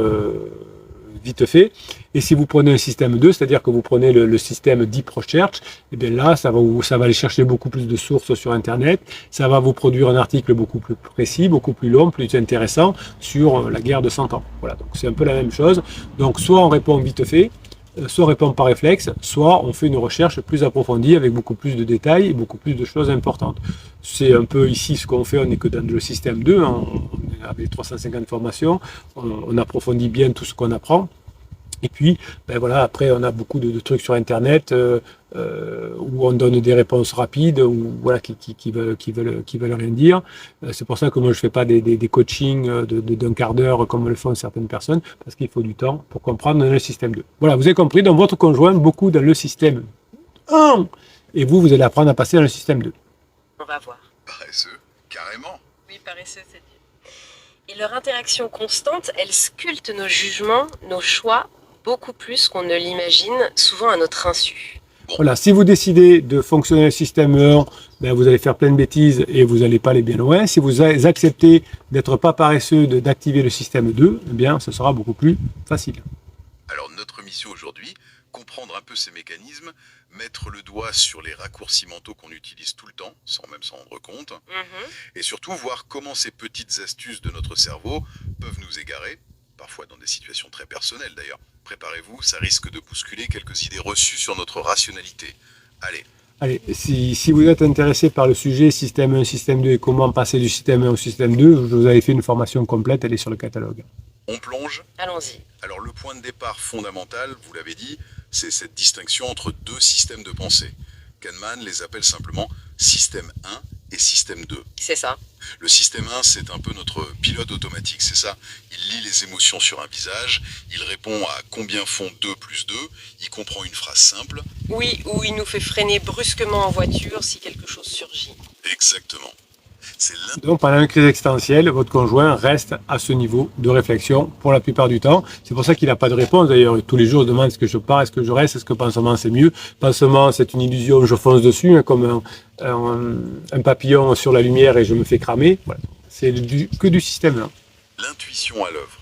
vite fait. Et si vous prenez un système 2, c'est-à-dire que vous prenez le système Deep Research, et bien là, ça va aller chercher beaucoup plus de sources sur Internet, ça va vous produire un article beaucoup plus précis, beaucoup plus long, plus intéressant sur la guerre de 100 ans. Voilà, donc c'est un peu la même chose. Donc soit on répond vite fait, soit on répond par réflexe, soit on fait une recherche plus approfondie avec beaucoup plus de détails et beaucoup plus de choses importantes. C'est un peu ici ce qu'on fait, on n'est que dans le système 2, on avec 350 formations, on approfondit bien tout ce qu'on apprend. Et puis, après, on a beaucoup de trucs sur Internet où on donne des réponses rapides, ou voilà, qui veulent rien dire. C'est pour ça que moi, je fais pas des coachings d'un quart d'heure comme le font certaines personnes, parce qu'il faut du temps pour comprendre le système 2. Voilà, vous avez compris, dans votre conjoint, beaucoup dans le système 1, et vous allez apprendre à passer dans le système 2. On va voir. Paresseux, carrément. Oui, paresseux, c'est dit. Et leur interaction constante, elle sculpte nos jugements, nos choix, beaucoup plus qu'on ne l'imagine, souvent à notre insu. Voilà, si vous décidez de fonctionner le système 1, vous allez faire plein de bêtises et vous n'allez pas aller bien loin. Si vous acceptez d'être pas paresseux, d'activer le système 2, ce sera beaucoup plus facile. Alors notre mission aujourd'hui, comprendre un peu ces mécanismes, mettre le doigt sur les raccourcis mentaux qu'on utilise tout le temps, sans même s'en rendre compte, et surtout voir comment ces petites astuces de notre cerveau peuvent nous égarer, parfois dans des situations très personnelles d'ailleurs. Préparez-vous, ça risque de bousculer quelques idées reçues sur notre rationalité. Allez, si vous êtes intéressé par le sujet système 1, système 2 et comment passer du système 1 au système 2, je vous avais fait une formation complète, elle est sur le catalogue. On plonge? Allons-y. Alors le point de départ fondamental, vous l'avez dit, c'est cette distinction entre deux systèmes de pensée. Kahneman les appelle simplement système 1 et système 2. C'est ça. Le système 1, c'est un peu notre pilote automatique, c'est ça. Il lit les émotions sur un visage, il répond à combien font 2 plus 2, il comprend une phrase simple. Oui, ou il nous fait freiner brusquement en voiture si quelque chose surgit. Exactement. C'est l'un Donc pendant une crise existentielle, votre conjoint reste à ce niveau de réflexion pour la plupart du temps. C'est pour ça qu'il n'a pas de réponse. D'ailleurs, tous les jours, il demande est-ce que je pars, est-ce que je reste, est-ce que pansement c'est mieux. Pansement, c'est une illusion, je fonce dessus, hein, comme un papillon sur la lumière et je me fais cramer. Voilà. C'est que du système 1. l'intuition à l'œuvre.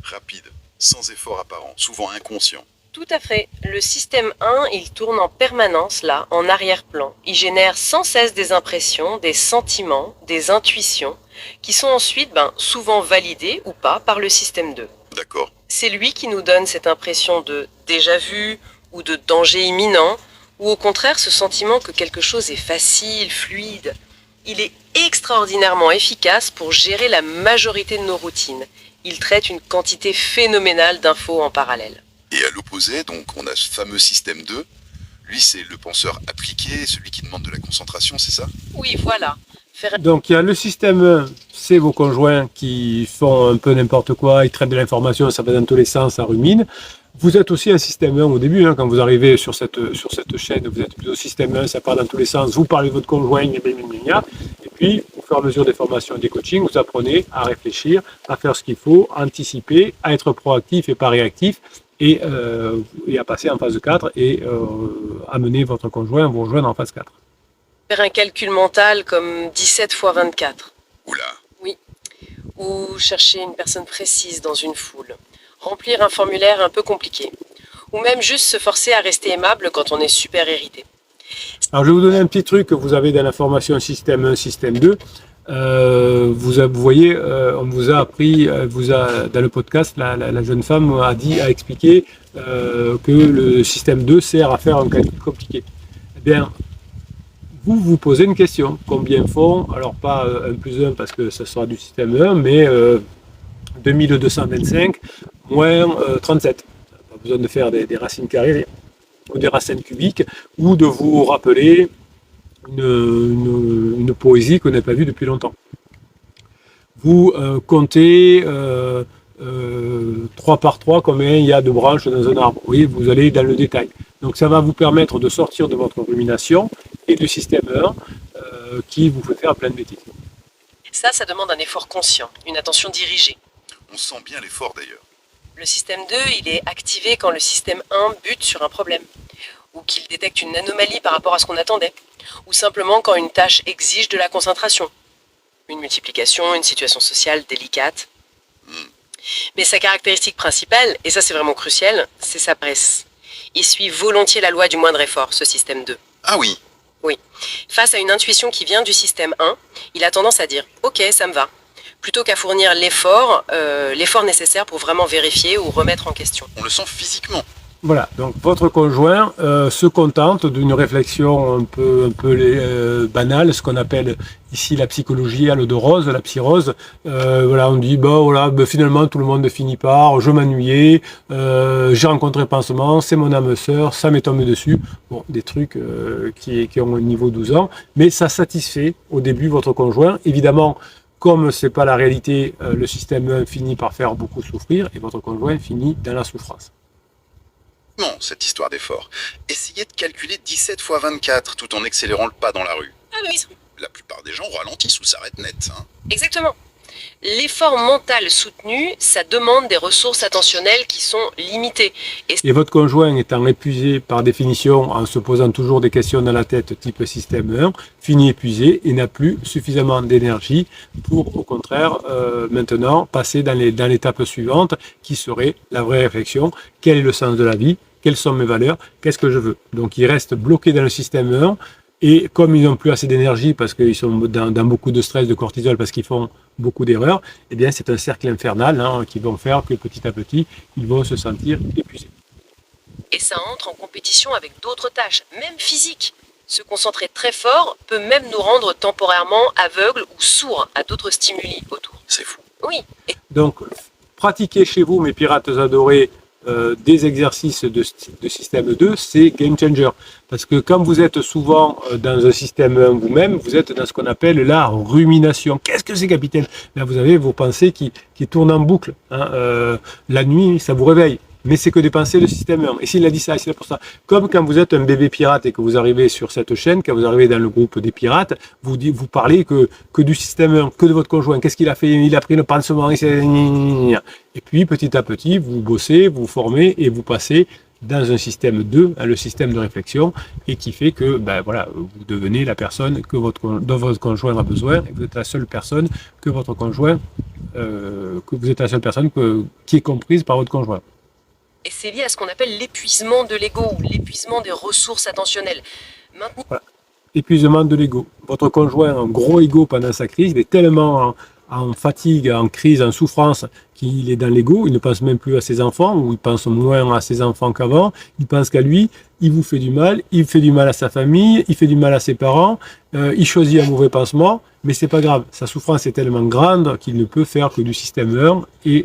Rapide, sans effort apparent, souvent inconscient. Tout à fait. Le système 1, il tourne en permanence là, en arrière-plan. Il génère sans cesse des impressions, des sentiments, des intuitions, qui sont ensuite souvent validées ou pas par le système 2. D'accord. C'est lui qui nous donne cette impression de déjà-vu ou de danger imminent, ou au contraire ce sentiment que quelque chose est facile, fluide. Il est extraordinairement efficace pour gérer la majorité de nos routines. Il traite une quantité phénoménale d'infos en parallèle. Et à l'opposé, donc, on a ce fameux système 2. Lui, c'est le penseur appliqué, celui qui demande de la concentration, c'est ça? Oui, voilà. Donc il y a le système 1, c'est vos conjoints qui font un peu n'importe quoi, ils traitent de l'information, ça va dans tous les sens, ça rumine. Vous êtes aussi un système 1 au début, hein, quand vous arrivez sur cette chaîne, vous êtes plutôt système 1, ça part dans tous les sens, vous parlez de votre conjoint, et puis au fur et à mesure des formations et des coachings, vous apprenez à réfléchir, à faire ce qu'il faut, à anticiper, à être proactif et pas réactif, et à passer en phase 4 et amener votre conjoint à vous rejoindre en phase 4. Faire un calcul mental comme 17 x 24. Oula. Oui. Ou chercher une personne précise dans une foule. Remplir un formulaire un peu compliqué. Ou même juste se forcer à rester aimable quand on est super irrité. Alors je vais vous donner un petit truc que vous avez dans la formation système 1, système 2. Vous voyez, on vous a appris, dans le podcast, la jeune femme a expliqué que le système 2 sert à faire un calcul compliqué. Eh bien, vous posez une question. Combien font, alors pas 1 plus 1 parce que ça sera du système 1, mais 2225 moins 37. Pas besoin de faire des racines carrées ou des racines cubiques, ou de vous rappeler une poésie qu'on n'a pas vue depuis longtemps. Vous comptez 3 par 3 combien il y a de branches dans un arbre. Vous voyez, vous allez dans le détail. Donc ça va vous permettre de sortir de votre rumination et du système 1 qui vous fait faire plein de bêtises. Ça demande un effort conscient, une attention dirigée. On sent bien l'effort d'ailleurs. Le système 2, il est activé quand le système 1 bute sur un problème, ou qu'il détecte une anomalie par rapport à ce qu'on attendait, ou simplement quand une tâche exige de la concentration. Une multiplication, une situation sociale délicate. Mais sa caractéristique principale, et ça c'est vraiment crucial, c'est sa paresse. Il suit volontiers la loi du moindre effort, ce système 2. Ah oui. Oui. Face à une intuition qui vient du système 1, il a tendance à dire « Ok, ça me va », plutôt qu'à fournir l'effort nécessaire pour vraiment vérifier ou remettre en question. On le sent physiquement. Voilà, donc votre conjoint se contente d'une réflexion un peu banale, ce qu'on appelle ici la psychologie à l'eau de rose, la psyrose. Voilà, on dit finalement tout le monde finit par, je m'ennuyais, j'ai rencontré pansement, c'est mon âme sœur, ça m'est tombé dessus. Bon, des trucs qui ont un niveau 12 ans, mais ça satisfait au début votre conjoint. Évidemment, comme c'est pas la réalité, le système 1 finit par faire beaucoup souffrir et votre conjoint finit dans la souffrance. Non, cette histoire d'effort. Essayez de calculer 17 x 24 tout en accélérant le pas dans la rue. Ah oui, La plupart des gens ralentissent ou s'arrêtent net. exactement. L'effort mental soutenu, ça demande des ressources attentionnelles qui sont limitées. Et votre conjoint étant épuisé par définition en se posant toujours des questions dans la tête type système 1, finit épuisé et n'a plus suffisamment d'énergie pour au contraire maintenant passer dans l'étape suivante qui serait la vraie réflexion. Quel est le sens de la vie? Quelles sont mes valeurs? Qu'est-ce que je veux? Donc il reste bloqué dans le système 1. Et comme ils n'ont plus assez d'énergie parce qu'ils sont dans beaucoup de stress, de cortisol, parce qu'ils font beaucoup d'erreurs, eh bien c'est un cercle infernal qui va faire que petit à petit, ils vont se sentir épuisés. Et ça entre en compétition avec d'autres tâches, même physiques. Se concentrer très fort peut même nous rendre temporairement aveugles ou sourds à d'autres stimuli autour. C'est fou. Oui. Donc, pratiquez chez vous, mes pirates adorés, des exercices de système 2, c'est game changer. Parce que quand vous êtes souvent dans un système 1 vous-même, vous êtes dans ce qu'on appelle la rumination. Qu'est-ce que c'est, capitaine? Là, vous avez vos pensées qui tournent en boucle. La nuit, ça vous réveille. Mais c'est que des pensées de système 1. Et s'il a dit ça, c'est pour ça. Comme quand vous êtes un bébé pirate et que vous arrivez sur cette chaîne, quand vous arrivez dans le groupe des pirates, vous parlez que du système 1, que de votre conjoint. Qu'est-ce qu'il a fait? Il a pris le pansement. Et puis, petit à petit, vous bossez, vous formez et vous passez dans un système 2, le système de réflexion, et qui fait que vous devenez la personne dont votre conjoint a besoin, et vous êtes la seule personne que votre conjoint, qui est comprise par votre conjoint. Et c'est lié à ce qu'on appelle l'épuisement de l'ego ou l'épuisement des ressources attentionnelles. Maintenant... Voilà. Épuisement de l'ego. Votre conjoint a un gros ego pendant sa crise, il est tellement en fatigue, en crise, en souffrance, qu'il est dans l'ego, il ne pense même plus à ses enfants, ou il pense moins à ses enfants qu'avant, il pense qu'à lui, il vous fait du mal, il fait du mal à sa famille, il fait du mal à ses parents, il choisit un mauvais pansement, mais c'est pas grave, sa souffrance est tellement grande qu'il ne peut faire que du système 1 et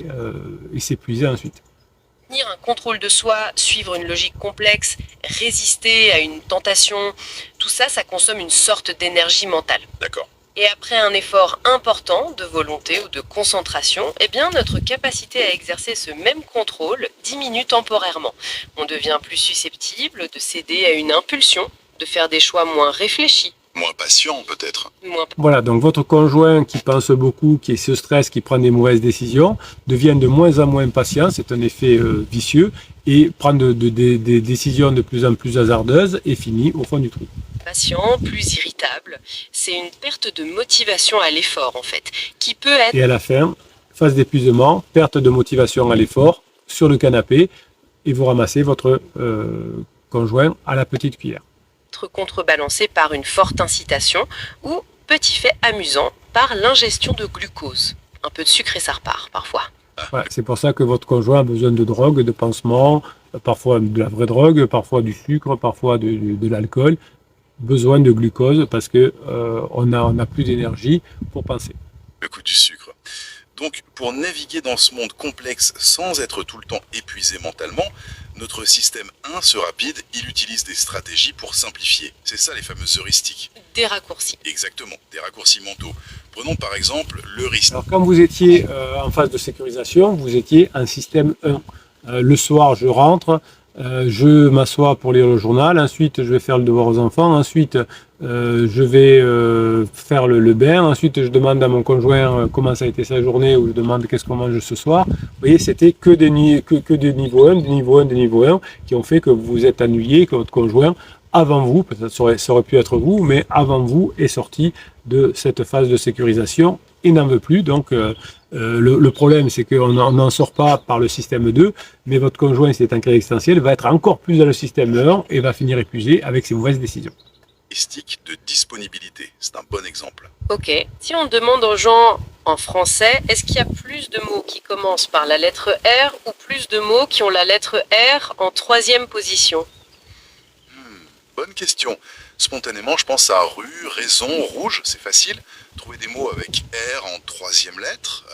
s'épuiser ensuite. Un contrôle de soi, suivre une logique complexe, résister à une tentation, tout ça, ça consomme une sorte d'énergie mentale. D'accord. Et après un effort important de volonté ou de concentration, eh bien notre capacité à exercer ce même contrôle diminue temporairement. On devient plus susceptible de céder à une impulsion, de faire des choix moins réfléchis. Moins patient, peut-être. Voilà, donc votre conjoint qui pense beaucoup, qui se stresse, qui prend des mauvaises décisions, devient de moins en moins patient, c'est un effet vicieux, et prend des décisions de plus en plus hasardeuses et finit au fond du trou. Patient, plus irritable, c'est une perte de motivation à l'effort en fait, qui peut être... Et à la fin, phase d'épuisement, perte de motivation à l'effort, sur le canapé, et vous ramassez votre conjoint à la petite cuillère. Contrebalancé par une forte incitation ou, petit fait amusant, par l'ingestion de glucose. Un peu de sucre et ça repart parfois. Ouais, c'est pour ça que votre conjoint a besoin de drogue, de pansements, parfois de la vraie drogue, parfois du sucre, parfois de l'alcool. Besoin de glucose parce que on n'a plus d'énergie pour penser. Le coup du sucre. Donc, pour naviguer dans ce monde complexe sans être tout le temps épuisé mentalement, notre système 1 se rapide, il utilise des stratégies pour simplifier. C'est ça les fameuses heuristiques. Des raccourcis. Exactement, des raccourcis mentaux. Prenons par exemple l'heuristique. Alors quand vous étiez en phase de sécurisation, vous étiez en système 1. Le soir, je rentre, je m'assois pour lire le journal, ensuite je vais faire le devoir aux enfants, ensuite je vais faire le bain, ensuite je demande à mon conjoint comment ça a été sa journée, ou je demande qu'est-ce qu'on mange ce soir. Vous voyez, c'était que des niveaux 1, qui ont fait que vous vous êtes ennuyé, que votre conjoint, avant vous, peut-être ça aurait pu être vous, mais avant vous est sorti de cette phase de sécurisation et n'en veut plus. Donc le problème, c'est qu'on n'en sort pas par le système 2, mais votre conjoint, s'il est en crise existentielle, va être encore plus dans le système 1 et va finir épuisé avec ses mauvaises décisions. De disponibilité, c'est un bon exemple. Ok, si on demande aux gens en français, est-ce qu'il y a plus de mots qui commencent par la lettre R ou plus de mots qui ont la lettre R en 3e position? Bonne question. Spontanément, je pense à rue, raison, rouge, c'est facile. Trouver des mots avec R en 3e lettre.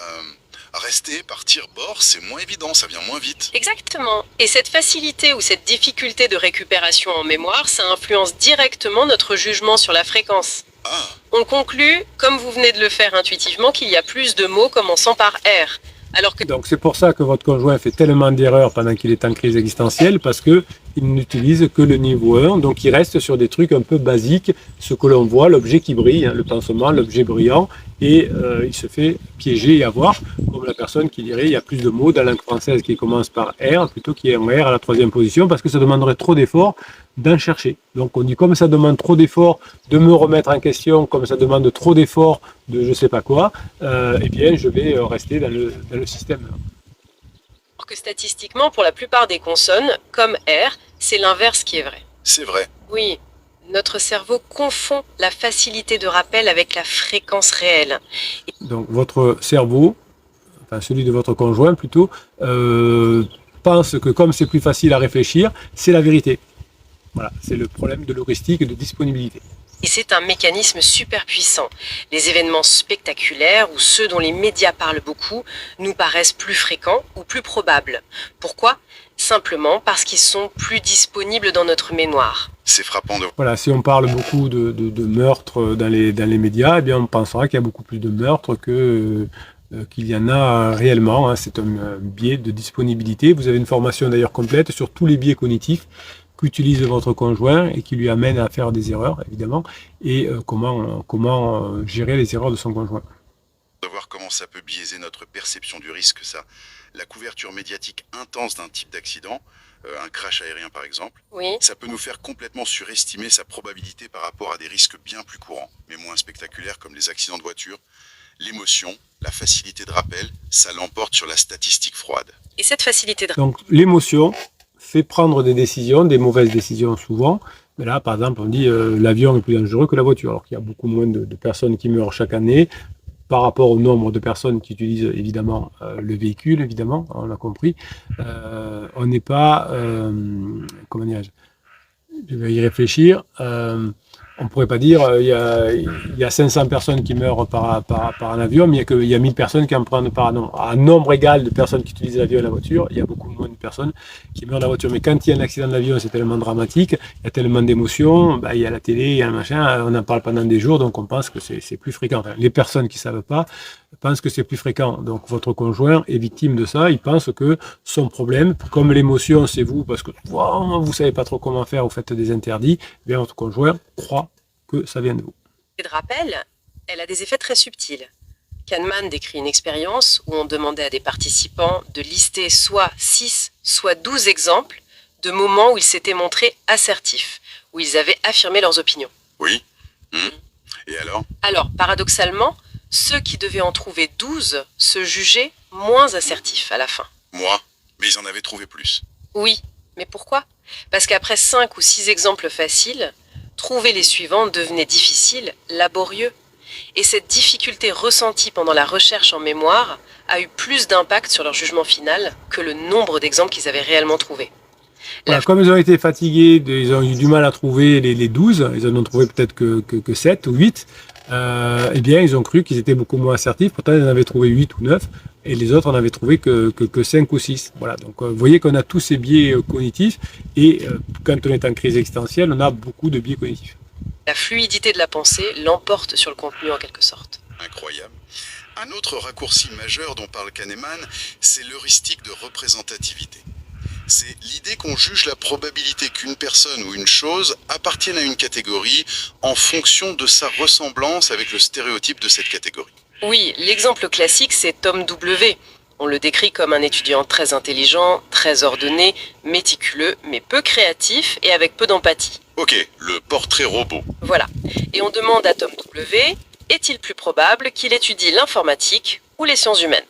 Rester, partir, bord, c'est moins évident, ça vient moins vite. Exactement. Et cette facilité ou cette difficulté de récupération en mémoire, ça influence directement notre jugement sur la fréquence. Ah. On conclut, comme vous venez de le faire intuitivement, qu'il y a plus de mots commençant par R. Alors que... Donc c'est pour ça que votre conjoint fait tellement d'erreurs pendant qu'il est en crise existentielle, parce que il n'utilise que le niveau 1, donc il reste sur des trucs un peu basiques, ce que l'on voit, l'objet qui brille, le pansement, l'objet brillant, et il se fait piéger et avoir, comme la personne qui dirait il y a plus de mots dans la langue française qui commence par R, plutôt qu'il y ait un R à la 3e position, parce que ça demanderait trop d'efforts d'en chercher. Donc on dit comme ça demande trop d'efforts de me remettre en question, comme ça demande trop d'efforts de je sais pas quoi, eh bien je vais rester dans le système. Alors que statistiquement, pour la plupart des consonnes, comme R, c'est l'inverse qui est vrai. C'est vrai. Oui, notre cerveau confond la facilité de rappel avec la fréquence réelle. Donc votre cerveau, enfin celui de votre conjoint plutôt, pense que comme c'est plus facile à réfléchir, c'est la vérité. Voilà, c'est le problème de l'heuristique de disponibilité. Et c'est un mécanisme super puissant. Les événements spectaculaires ou ceux dont les médias parlent beaucoup nous paraissent plus fréquents ou plus probables. Pourquoi ? Simplement parce qu'ils sont plus disponibles dans notre mémoire. C'est frappant de... Voilà, si on parle beaucoup de meurtres dans les médias, eh bien on pensera qu'il y a beaucoup plus de meurtres qu'il y en a réellement. Hein. C'est un biais de disponibilité. Vous avez une formation d'ailleurs complète sur tous les biais cognitifs qu'utilise votre conjoint et qui lui amène à faire des erreurs, évidemment, et comment gérer les erreurs de son conjoint. De voir comment ça peut biaiser notre perception du risque, ça. La couverture médiatique intense d'un type d'accident, un crash aérien par exemple, Oui. ça peut nous faire complètement surestimer sa probabilité par rapport à des risques bien plus courants, mais moins spectaculaires comme les accidents de voiture. L'émotion, la facilité de rappel, ça l'emporte sur la statistique froide. Et cette facilité de... Donc l'émotion fait prendre des décisions, des mauvaises décisions souvent. Mais là, par exemple, on dit l'avion est plus dangereux que la voiture, alors qu'il y a beaucoup moins de personnes qui meurent chaque année par rapport au nombre de personnes qui utilisent évidemment le véhicule, évidemment, on l'a compris. On n'est pas, comment dirais-je, je vais y réfléchir. On ne pourrait pas dire il y a 500 personnes qui meurent par un avion, mais il y a 1000 personnes qui en prennent par an. À un nombre égal de personnes qui utilisent l'avion et la voiture, il y a beaucoup moins de personnes qui meurent dans la voiture. Mais quand il y a un accident d'avion, c'est tellement dramatique, il y a tellement d'émotions, il y a la télé, il y a le machin, on en parle pendant des jours, donc on pense que c'est plus fréquent. Enfin, les personnes qui ne savent pas pensent que c'est plus fréquent. Donc votre conjoint est victime de ça, il pense que son problème, comme l'émotion c'est vous, parce que wow, vous ne savez pas trop comment faire, vous faites des interdits, eh bien votre conjoint croit que ça vient de vous. de rappel, elle a des effets très subtils. Kahneman décrit une expérience où on demandait à des participants de lister soit 6, soit 12 exemples de moments où ils s'étaient montrés assertifs, où ils avaient affirmé leurs opinions. Oui. Et alors ? Alors, paradoxalement, ceux qui devaient en trouver 12 se jugeaient moins assertifs à la fin. Moi ? Mais ils en avaient trouvé plus. Oui, mais pourquoi ? Parce qu'après 5 ou 6 exemples faciles, trouver les suivants devenait difficile, laborieux. Et cette difficulté ressentie pendant la recherche en mémoire a eu plus d'impact sur leur jugement final que le nombre d'exemples qu'ils avaient réellement trouvés. Voilà, comme ils ont été fatigués, ils ont eu du mal à trouver les 12, ils en ont trouvé peut-être que 7 ou 8, eh bien ils ont cru qu'ils étaient beaucoup moins assertifs, pourtant ils en avaient trouvé 8 ou 9, et les autres en avaient trouvé que 5 ou 6. Voilà, donc vous voyez qu'on a tous ces biais cognitifs, et quand on est en crise existentielle, on a beaucoup de biais cognitifs. La fluidité de la pensée l'emporte sur le contenu en quelque sorte. Incroyable. Un autre raccourci majeur dont parle Kahneman, c'est l'heuristique de représentativité. C'est l'idée qu'on juge la probabilité qu'une personne ou une chose appartienne à une catégorie en fonction de sa ressemblance avec le stéréotype de cette catégorie. Oui, l'exemple classique, c'est Tom W. On le décrit comme un étudiant très intelligent, très ordonné, méticuleux, mais peu créatif et avec peu d'empathie. Ok, le portrait robot. Voilà. Et on demande à Tom W, est-il plus probable qu'il étudie l'informatique ou les sciences humaines ?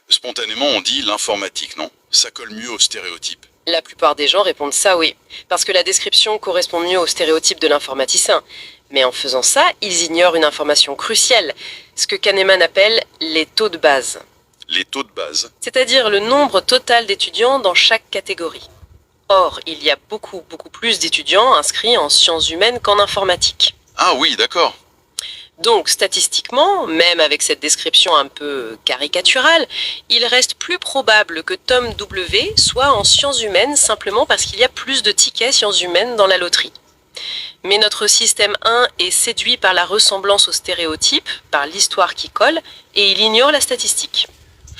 Spontanément, on dit l'informatique, non ? Ça colle mieux au stéréotype. La plupart des gens répondent ça oui, parce que la description correspond mieux au stéréotype de l'informaticien. Mais en faisant ça, ils ignorent une information cruciale, ce que Kahneman appelle les taux de base. Les taux de base. C'est-à-dire le nombre total d'étudiants dans chaque catégorie. Or, il y a beaucoup plus d'étudiants inscrits en sciences humaines qu'en informatique. Ah oui, d'accord. Donc, statistiquement, même avec cette description un peu caricaturale, il reste plus probable que Tom W soit en sciences humaines simplement parce qu'il y a plus de tickets sciences humaines dans la loterie. Mais notre système 1 est séduit par la ressemblance aux stéréotypes, par l'histoire qui colle, et il ignore la statistique.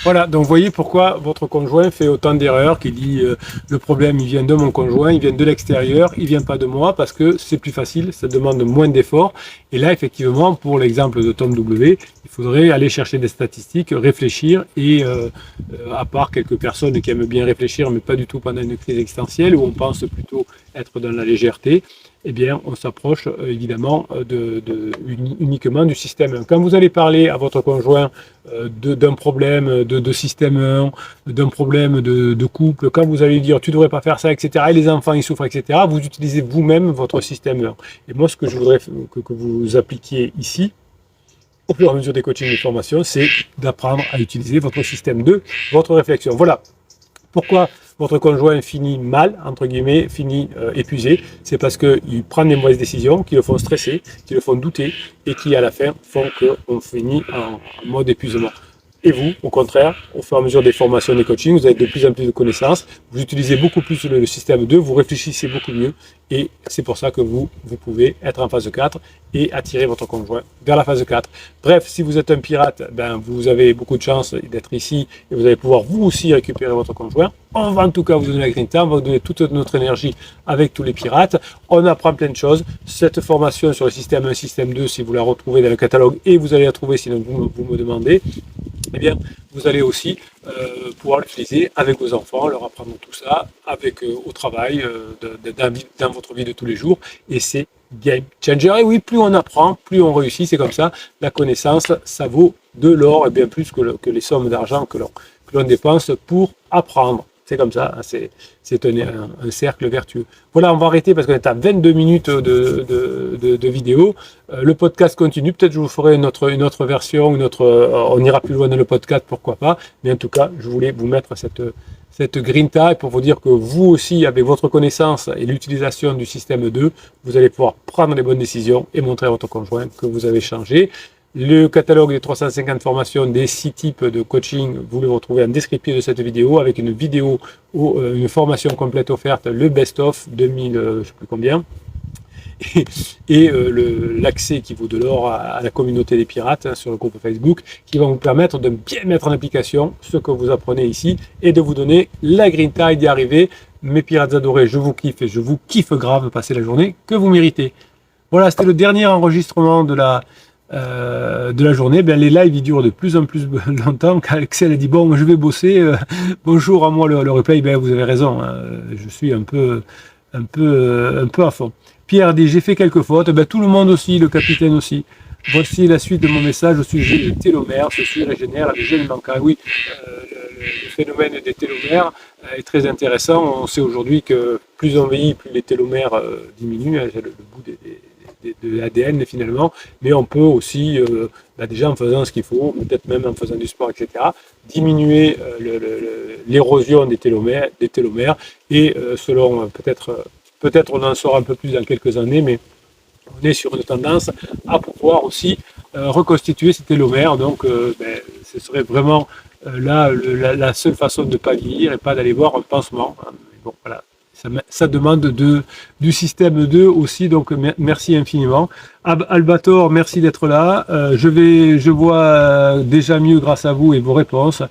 Voilà, donc vous voyez pourquoi votre conjoint fait autant d'erreurs, qu'il dit le problème il vient de mon conjoint, il vient de l'extérieur, il vient pas de moi parce que c'est plus facile, ça demande moins d'efforts. Et là effectivement pour l'exemple de Tom W, il faudrait aller chercher des statistiques, réfléchir et à part quelques personnes qui aiment bien réfléchir mais pas du tout pendant une crise existentielle où on pense plutôt être dans la légèreté, eh bien, on s'approche évidemment uniquement du système 1. Quand vous allez parler à votre conjoint d'un problème de système 1, d'un problème de couple, quand vous allez lui dire tu ne devrais pas faire ça, etc., et les enfants ils souffrent, etc., vous utilisez vous-même votre système 1. Et moi, ce que je voudrais que vous appliquiez ici, au fur et à mesure des coachings et des formations, c'est d'apprendre à utiliser votre système 2, votre réflexion. Voilà. Pourquoi votre conjoint finit mal, entre guillemets, finit épuisé, c'est parce qu'il prend des mauvaises décisions qui le font stresser, qui le font douter et qui à la fin font qu'on finit en mode épuisement. Et vous, au contraire, au fur et à mesure des formations, des coachings, vous avez de plus en plus de connaissances, vous utilisez beaucoup plus le système 2, vous réfléchissez beaucoup mieux, et c'est pour ça que vous pouvez être en phase 4 et attirer votre conjoint vers la phase 4. Bref, si vous êtes un pirate, ben, vous avez beaucoup de chance d'être ici, et vous allez pouvoir vous aussi récupérer votre conjoint. On va en tout cas vous donner la grinta, on va vous donner toute notre énergie avec tous les pirates. On apprend plein de choses. Cette formation sur le système 1, système 2, si vous la retrouvez dans le catalogue, et vous allez la trouver sinon vous me demandez, eh bien, vous allez aussi pouvoir l'utiliser avec vos enfants, leur apprendre tout ça, au travail, dans votre vie de tous les jours, et c'est game changer. Et oui, plus on apprend, plus on réussit, c'est comme ça. La connaissance, ça vaut de l'or, et bien plus que les sommes d'argent que l'on dépense pour apprendre. C'est comme ça, c'est un cercle vertueux. Voilà, on va arrêter parce qu'on est à 22 minutes de vidéo. Le podcast continue, peut-être je vous ferai une autre version, on ira plus loin dans le podcast, pourquoi pas. Mais en tout cas, je voulais vous mettre cette grinta pour vous dire que vous aussi, avec votre connaissance et l'utilisation du système 2, vous allez pouvoir prendre les bonnes décisions et montrer à votre conjoint que vous avez changé. Le catalogue des 350 formations des 6 types de coaching, vous le retrouvez en descriptif de cette vidéo avec une vidéo ou une formation complète offerte, le best-of 2000, je ne sais plus combien, et l'accès qui vaut de l'or à la communauté des pirates sur le groupe Facebook qui va vous permettre de bien mettre en application ce que vous apprenez ici et de vous donner la grinta et d'y arriver. Mes pirates adorés, je vous kiffe et je vous kiffe grave passer la journée que vous méritez. Voilà, c'était le dernier enregistrement de la journée. Bien, les lives ils durent de plus en plus longtemps. Axel a dit bon, je vais bosser. Bonjour à moi le replay. Ben, vous avez raison. Je suis un peu à fond. Pierre dit j'ai fait quelques fautes. Ben, tout le monde aussi, le capitaine aussi. Voici la suite de mon message. Je suis télomère. Ceci régénère les gènes manquants. Oui, le phénomène des télomères est très intéressant. On sait aujourd'hui que plus on vieillit, plus les télomères diminuent. C'est le bout de l'ADN finalement, mais on peut aussi, déjà en faisant ce qu'il faut, peut-être même en faisant du sport, etc., diminuer l'érosion des télomères, et selon, peut-être on en saura un peu plus dans quelques années, mais on est sur une tendance à pouvoir aussi reconstituer ces télomères, donc ce serait vraiment la seule façon de ne pas vieillir et pas d'aller voir un pansement. Bon, voilà. Ça demande du système 2 aussi, donc merci infiniment. Albator, merci d'être là. Je vois déjà mieux grâce à vous et vos réponses.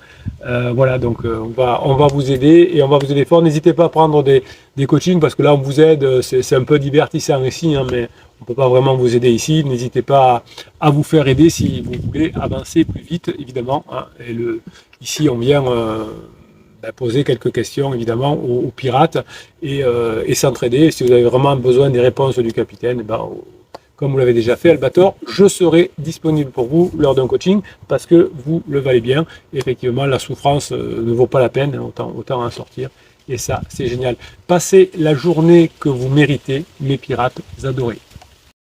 Voilà, donc on va vous aider et on va vous aider fort. N'hésitez pas à prendre des coachings parce que là on vous aide, c'est un peu divertissant ici, hein, mais on ne peut pas vraiment vous aider ici. N'hésitez pas à vous faire aider si vous voulez avancer plus vite, évidemment. Hein. Et ici on vient poser quelques questions évidemment aux pirates et s'entraider. Si vous avez vraiment besoin des réponses du capitaine, comme vous l'avez déjà fait, Albator, je serai disponible pour vous lors d'un coaching parce que vous le valez bien. Et effectivement, la souffrance ne vaut pas la peine, autant en sortir. Et ça, c'est génial. Passez la journée que vous méritez, mes pirates adorés.